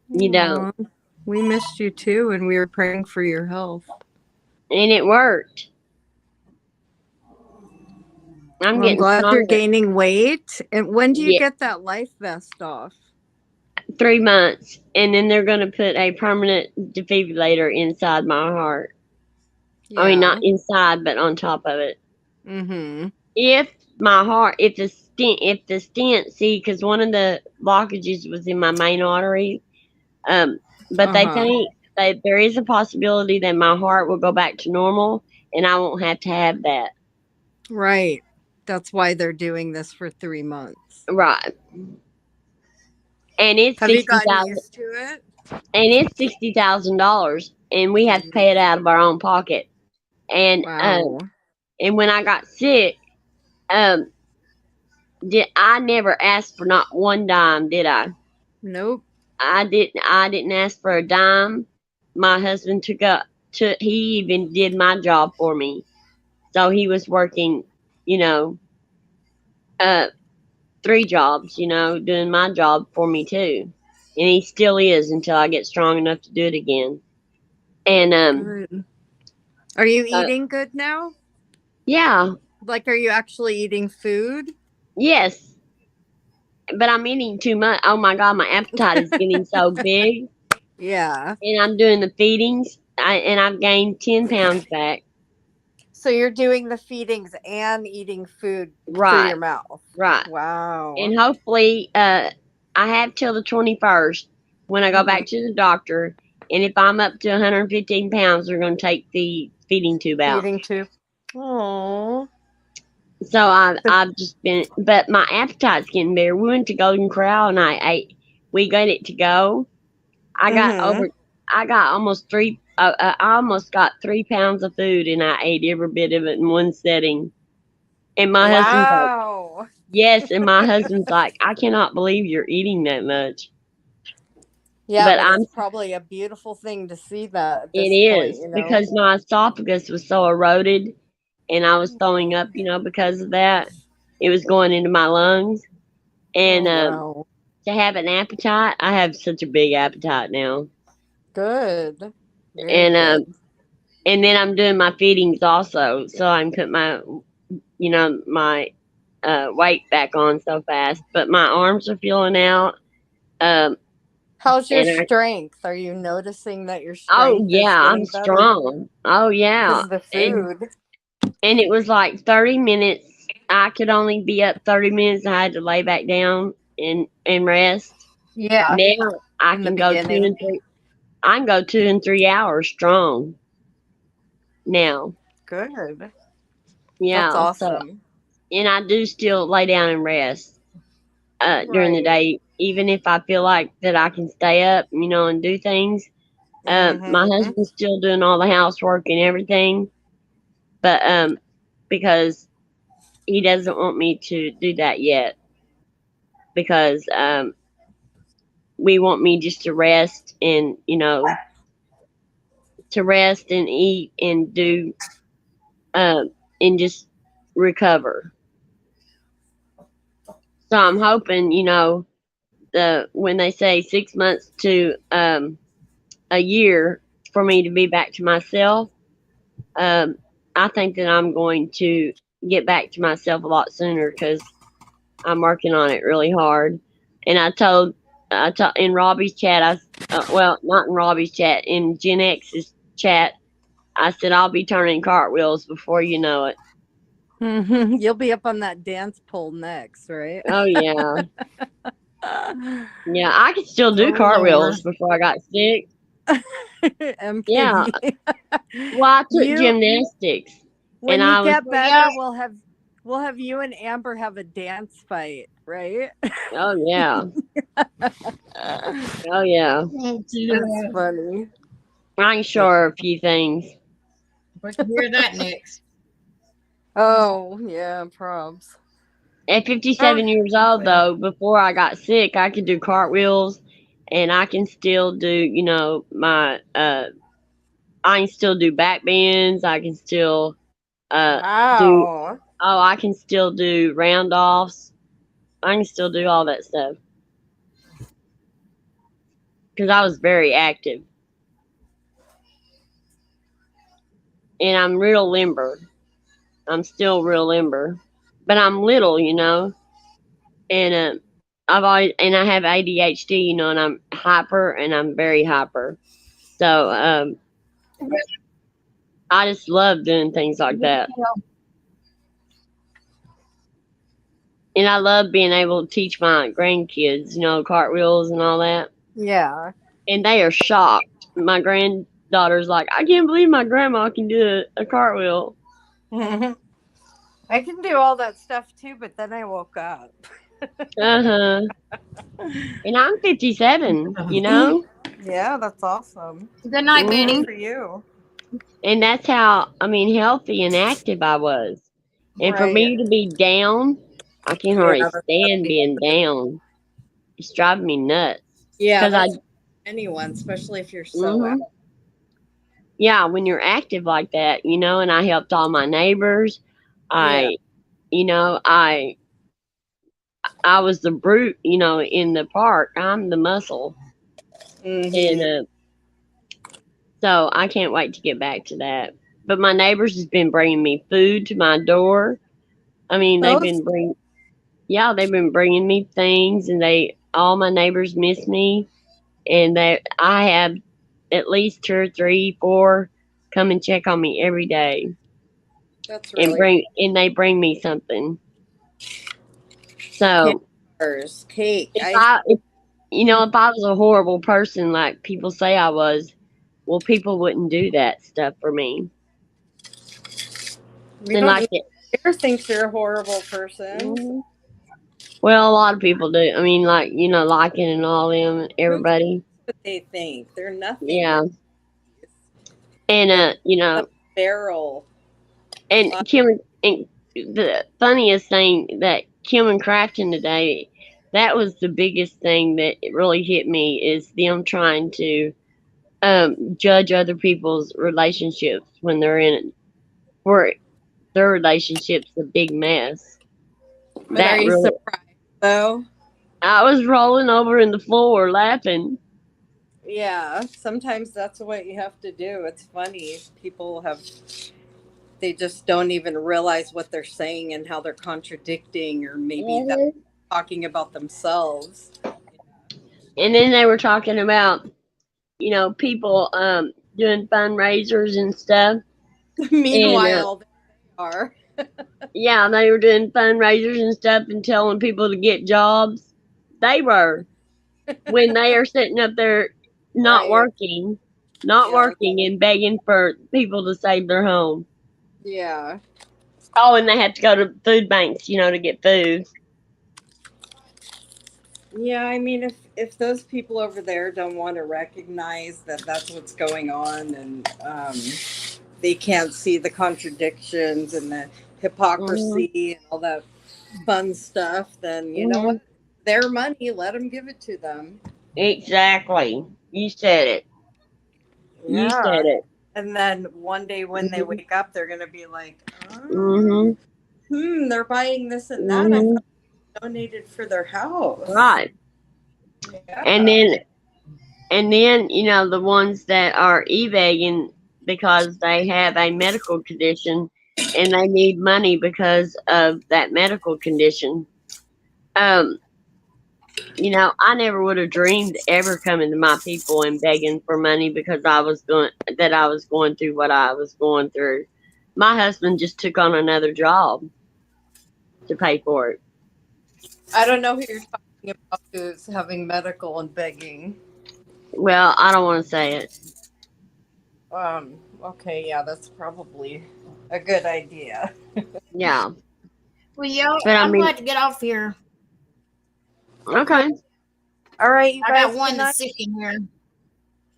S2: You don't.
S3: Aw, we missed you too, and we were praying for your health.
S2: And it worked. I'm
S3: I'm
S2: getting
S3: glad you're
S2: stronger.
S3: gaining weight. And when do you
S2: Yeah.
S3: get that life vest off?
S2: 3 months, and then they're going to put a permanent defibrillator inside my heart. I mean, not inside, but on top of it.
S3: Mm-hmm.
S2: If the stent, see, because one of the blockages was in my main artery, but they think that there is a possibility that my heart will go back to normal, and I won't have to have that.
S3: Right. That's why they're doing this for 3 months.
S2: Right. And it's
S3: Have you gotten
S2: $60,000.
S3: used to it?
S2: And it's $60,000, and we have to pay it out of our own pocket. And
S3: Wow.
S2: and when I got sick, I never asked for not one dime, did I?
S3: Nope.
S2: I didn't ask for a dime. My husband he even did my job for me. So he was working, you know, 3 jobs, doing my job for me too. And he still is until I get strong enough to do it again. And
S3: Good. Are you eating good now?
S2: yeah.
S3: Like, are you actually eating food?
S2: Yes. But I'm eating too much. Oh my God, my appetite is getting so big.
S3: Yeah.
S2: And I'm doing the feedings, and I've gained 10 pounds back.
S3: So you're doing the feedings and eating food through
S2: Right.
S3: your mouth.
S2: Right.
S3: Wow.
S2: And hopefully, I have till the 21st when I go back to the doctor. And if I'm up to 115 pounds, they're going to take the feeding tube out.
S3: Feeding tube. Oh.
S2: So I've just been, but my appetite's getting better. We went to Golden Corral and we got it to go. I almost I almost got 3 pounds of food, and I ate every bit of it in one setting. And my husband's like, yes, and my husband's like, I cannot believe you're eating that much.
S3: Yeah,
S2: but
S3: it's probably a beautiful thing to see that. At
S2: it
S3: this point,
S2: is because my esophagus was so eroded, and I was throwing up, because of that. It was going into my lungs, and to have an appetite, I have such a big appetite now.
S3: Good.
S2: And then I'm doing my feedings also, so I can put my my weight back on so fast. But my arms are feeling out.
S3: How's your strength? Are you noticing that your strength?
S2: Oh yeah, I'm strong. Oh yeah,
S3: because of the food.
S2: And it was like 30 minutes. I could only be up 30 minutes. I had to lay back down and rest.
S3: Yeah.
S2: Now I can go 2 and 3. I can go 2 and 3 hours strong. Now.
S3: Good.
S2: Yeah.
S3: That's awesome.
S2: So, and I do still lay down and rest during the day, even if I feel like that I can stay up, and do things. My husband's still doing all the housework and everything, but because he doesn't want me to do that yet, because we want me just to rest and to rest and eat and do and just recover. So I'm hoping, when they say 6 months to a year for me to be back to myself, I think that I'm going to get back to myself a lot sooner because I'm working on it really hard. And I told in Robbie's chat, well, not in Robbie's chat, in Gen X's chat, I said I'll be turning cartwheels before you know it.
S3: You'll be up on that dance pole next, right?
S2: Oh yeah. Yeah, I could still do cartwheels before I got sick.
S3: MKB.
S2: Yeah. Well, I took gymnastics.
S3: When you get better, we'll have you and Amber have a dance fight, right?
S2: Oh yeah. Oh yeah.
S3: That's funny.
S2: I can show her a few things.
S1: We can hear that next.
S3: Oh yeah, probs.
S2: At 57 years old, though, before I got sick, I could do cartwheels, and I can still do, my I can still do back bends. I can still I can still do round offs. I can still do all that stuff because I was very active, and I'm real limber. I'm still real limber. but I'm little, you know, and I have ADHD, you know, and I'm hyper, and I'm very hyper. So I just love doing things like that. And I love being able to teach my grandkids, you know, cartwheels and all that.
S3: Yeah.
S2: And they are shocked. My granddaughter's like, I can't believe my grandma can do a cartwheel.
S3: I can do all that stuff too, but then I woke up.
S2: Uh-huh. And I'm 57, you know?
S3: Yeah, that's awesome.
S1: Good night,
S2: Mhm.
S1: Betty.
S3: For you.
S2: And that's how, I mean, healthy and active I was. And for me to be down, I can hardly
S3: that's
S2: stand
S3: gotta be-
S2: being down. It's driving me nuts.
S3: Yeah,
S2: 'Cause
S3: that's anyone, especially if you're so
S2: Mhm. Yeah, when you're active like that, you know, and I helped all my neighbors. You know, I was the brute, you know, in the park. I'm the muscle.
S3: Mhm.
S2: And so I can't wait to get back to that. But my neighbors has been bringing me food to my door. I mean, they've been bringing me things, and all my neighbors miss me, and I have at least 2 or 3, 4 come and check on me every day,
S3: That's
S2: and they bring me something. So
S3: cake.
S2: if I was a horrible person like people say I was, well, people wouldn't do that stuff for me.
S3: We
S2: And
S3: don't
S2: like it.
S3: ever think you're a horrible person.
S2: Mhm. Well, a lot of people do. I mean, like, you know, Lycan and all them, everybody.
S3: What they think. They're nothing.
S2: Yeah. And you know,
S3: barrel.
S2: and Kim, and the funniest thing that Kim and Crafton today, that was the biggest thing that really hit me, is them trying to judge other people's relationships when they're in it, where their relationship's a big mess.
S3: But are you surprised though?
S2: I was rolling over in the floor laughing.
S3: Yeah, sometimes that's what you have to do. It's funny. People they just don't even realize what they're saying and how they're contradicting, or maybe they're talking about themselves.
S2: And then they were talking about, you know, people doing fundraisers and stuff.
S3: Meanwhile, they are.
S2: Yeah, they were doing fundraisers and stuff and telling people to get jobs. They were. When they are sitting up there not working and begging for people to save their home.
S3: Yeah.
S2: Oh, and they had to go to food banks, you know, to get food.
S3: Yeah, I mean, if those people over there don't want to recognize that that's what's going on, and they can't see the contradictions and the hypocrisy and all that fun stuff, then you know what? Their money, let them give it to them.
S2: Exactly. You said it.
S3: Yeah.
S2: You said it.
S3: And then one day when they wake up, they're going to be like, they're buying this and that. I thought they donated for their house.
S2: Right.
S3: Yeah.
S2: And then, you know, the ones that are e-vegan because they have a medical condition and they need money because of that medical condition. You know, I never would have dreamed ever coming to my people and begging for money because I was going through what I was going through. My husband just took on another job to pay for it.
S3: I don't know who you're talking about who's having medical and begging.
S2: Well, I don't want to say it.
S3: Okay, yeah, that's probably a good idea.
S2: Yeah.
S1: Well, yo,
S2: But
S1: I'm glad to get off here.
S2: Okay.
S3: All right, you
S1: I
S3: guys.
S1: got one that's sick in here.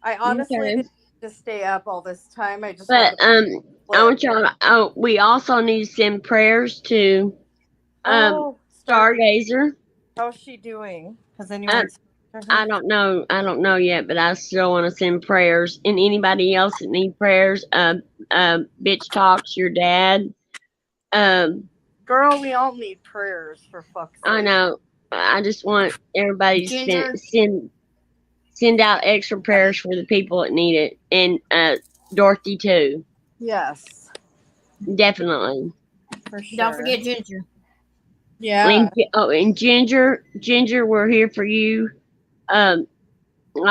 S3: I honestly didn't need to stay up all this time. I just.
S2: But I want y'all to. We also need to send prayers to Stargazer.
S3: How's she doing? Has anyone?
S2: I don't know. I don't know yet, but I still want to send prayers. And anybody else that need prayers, bitch talks your dad.
S3: Girl, we all need prayers for fuck's sake.
S2: I know. I just want everybody to send out extra prayers for the people that need it, and Dorothy too.
S3: Yes,
S2: definitely.
S3: For sure.
S1: Don't forget Ginger.
S3: Yeah.
S2: And Ginger, we're here for you. I've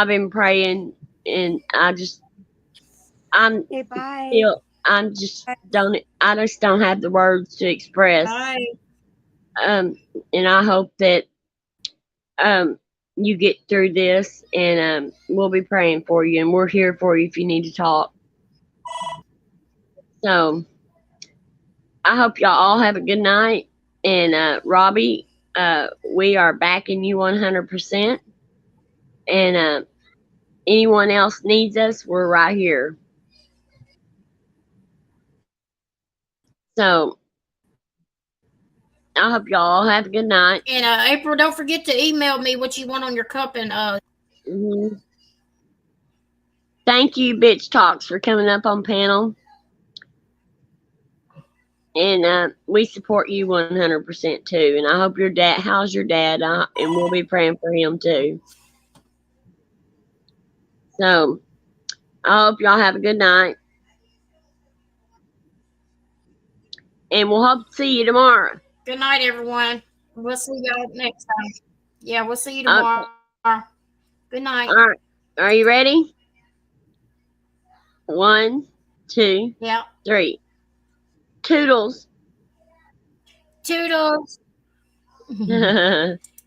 S2: been praying, and I'm just don't have the words to express.
S1: Bye.
S2: And I hope that you get through this, and we'll be praying for you, and we're here for you if you need to talk. So I hope y'all all have a good night. And Robbie, we are backing you 100%. And anyone else needs us, we're right here. So I hope y'all all have a good night.
S1: And April, don't forget to email me what you want on your cup. And
S2: Thank you, Bitch Talks, for coming up on panel. And we support you 100% too. And I hope your dad, how's your dad? And we'll be praying for him too. So I hope y'all have a good night. And we'll hope to see you tomorrow.
S1: Good night, everyone. We'll see y'all next time. Yeah, we'll see you tomorrow. Okay. Good night.
S2: All right. Are you ready? 1, 2, 3. Toodles.
S1: Toodles.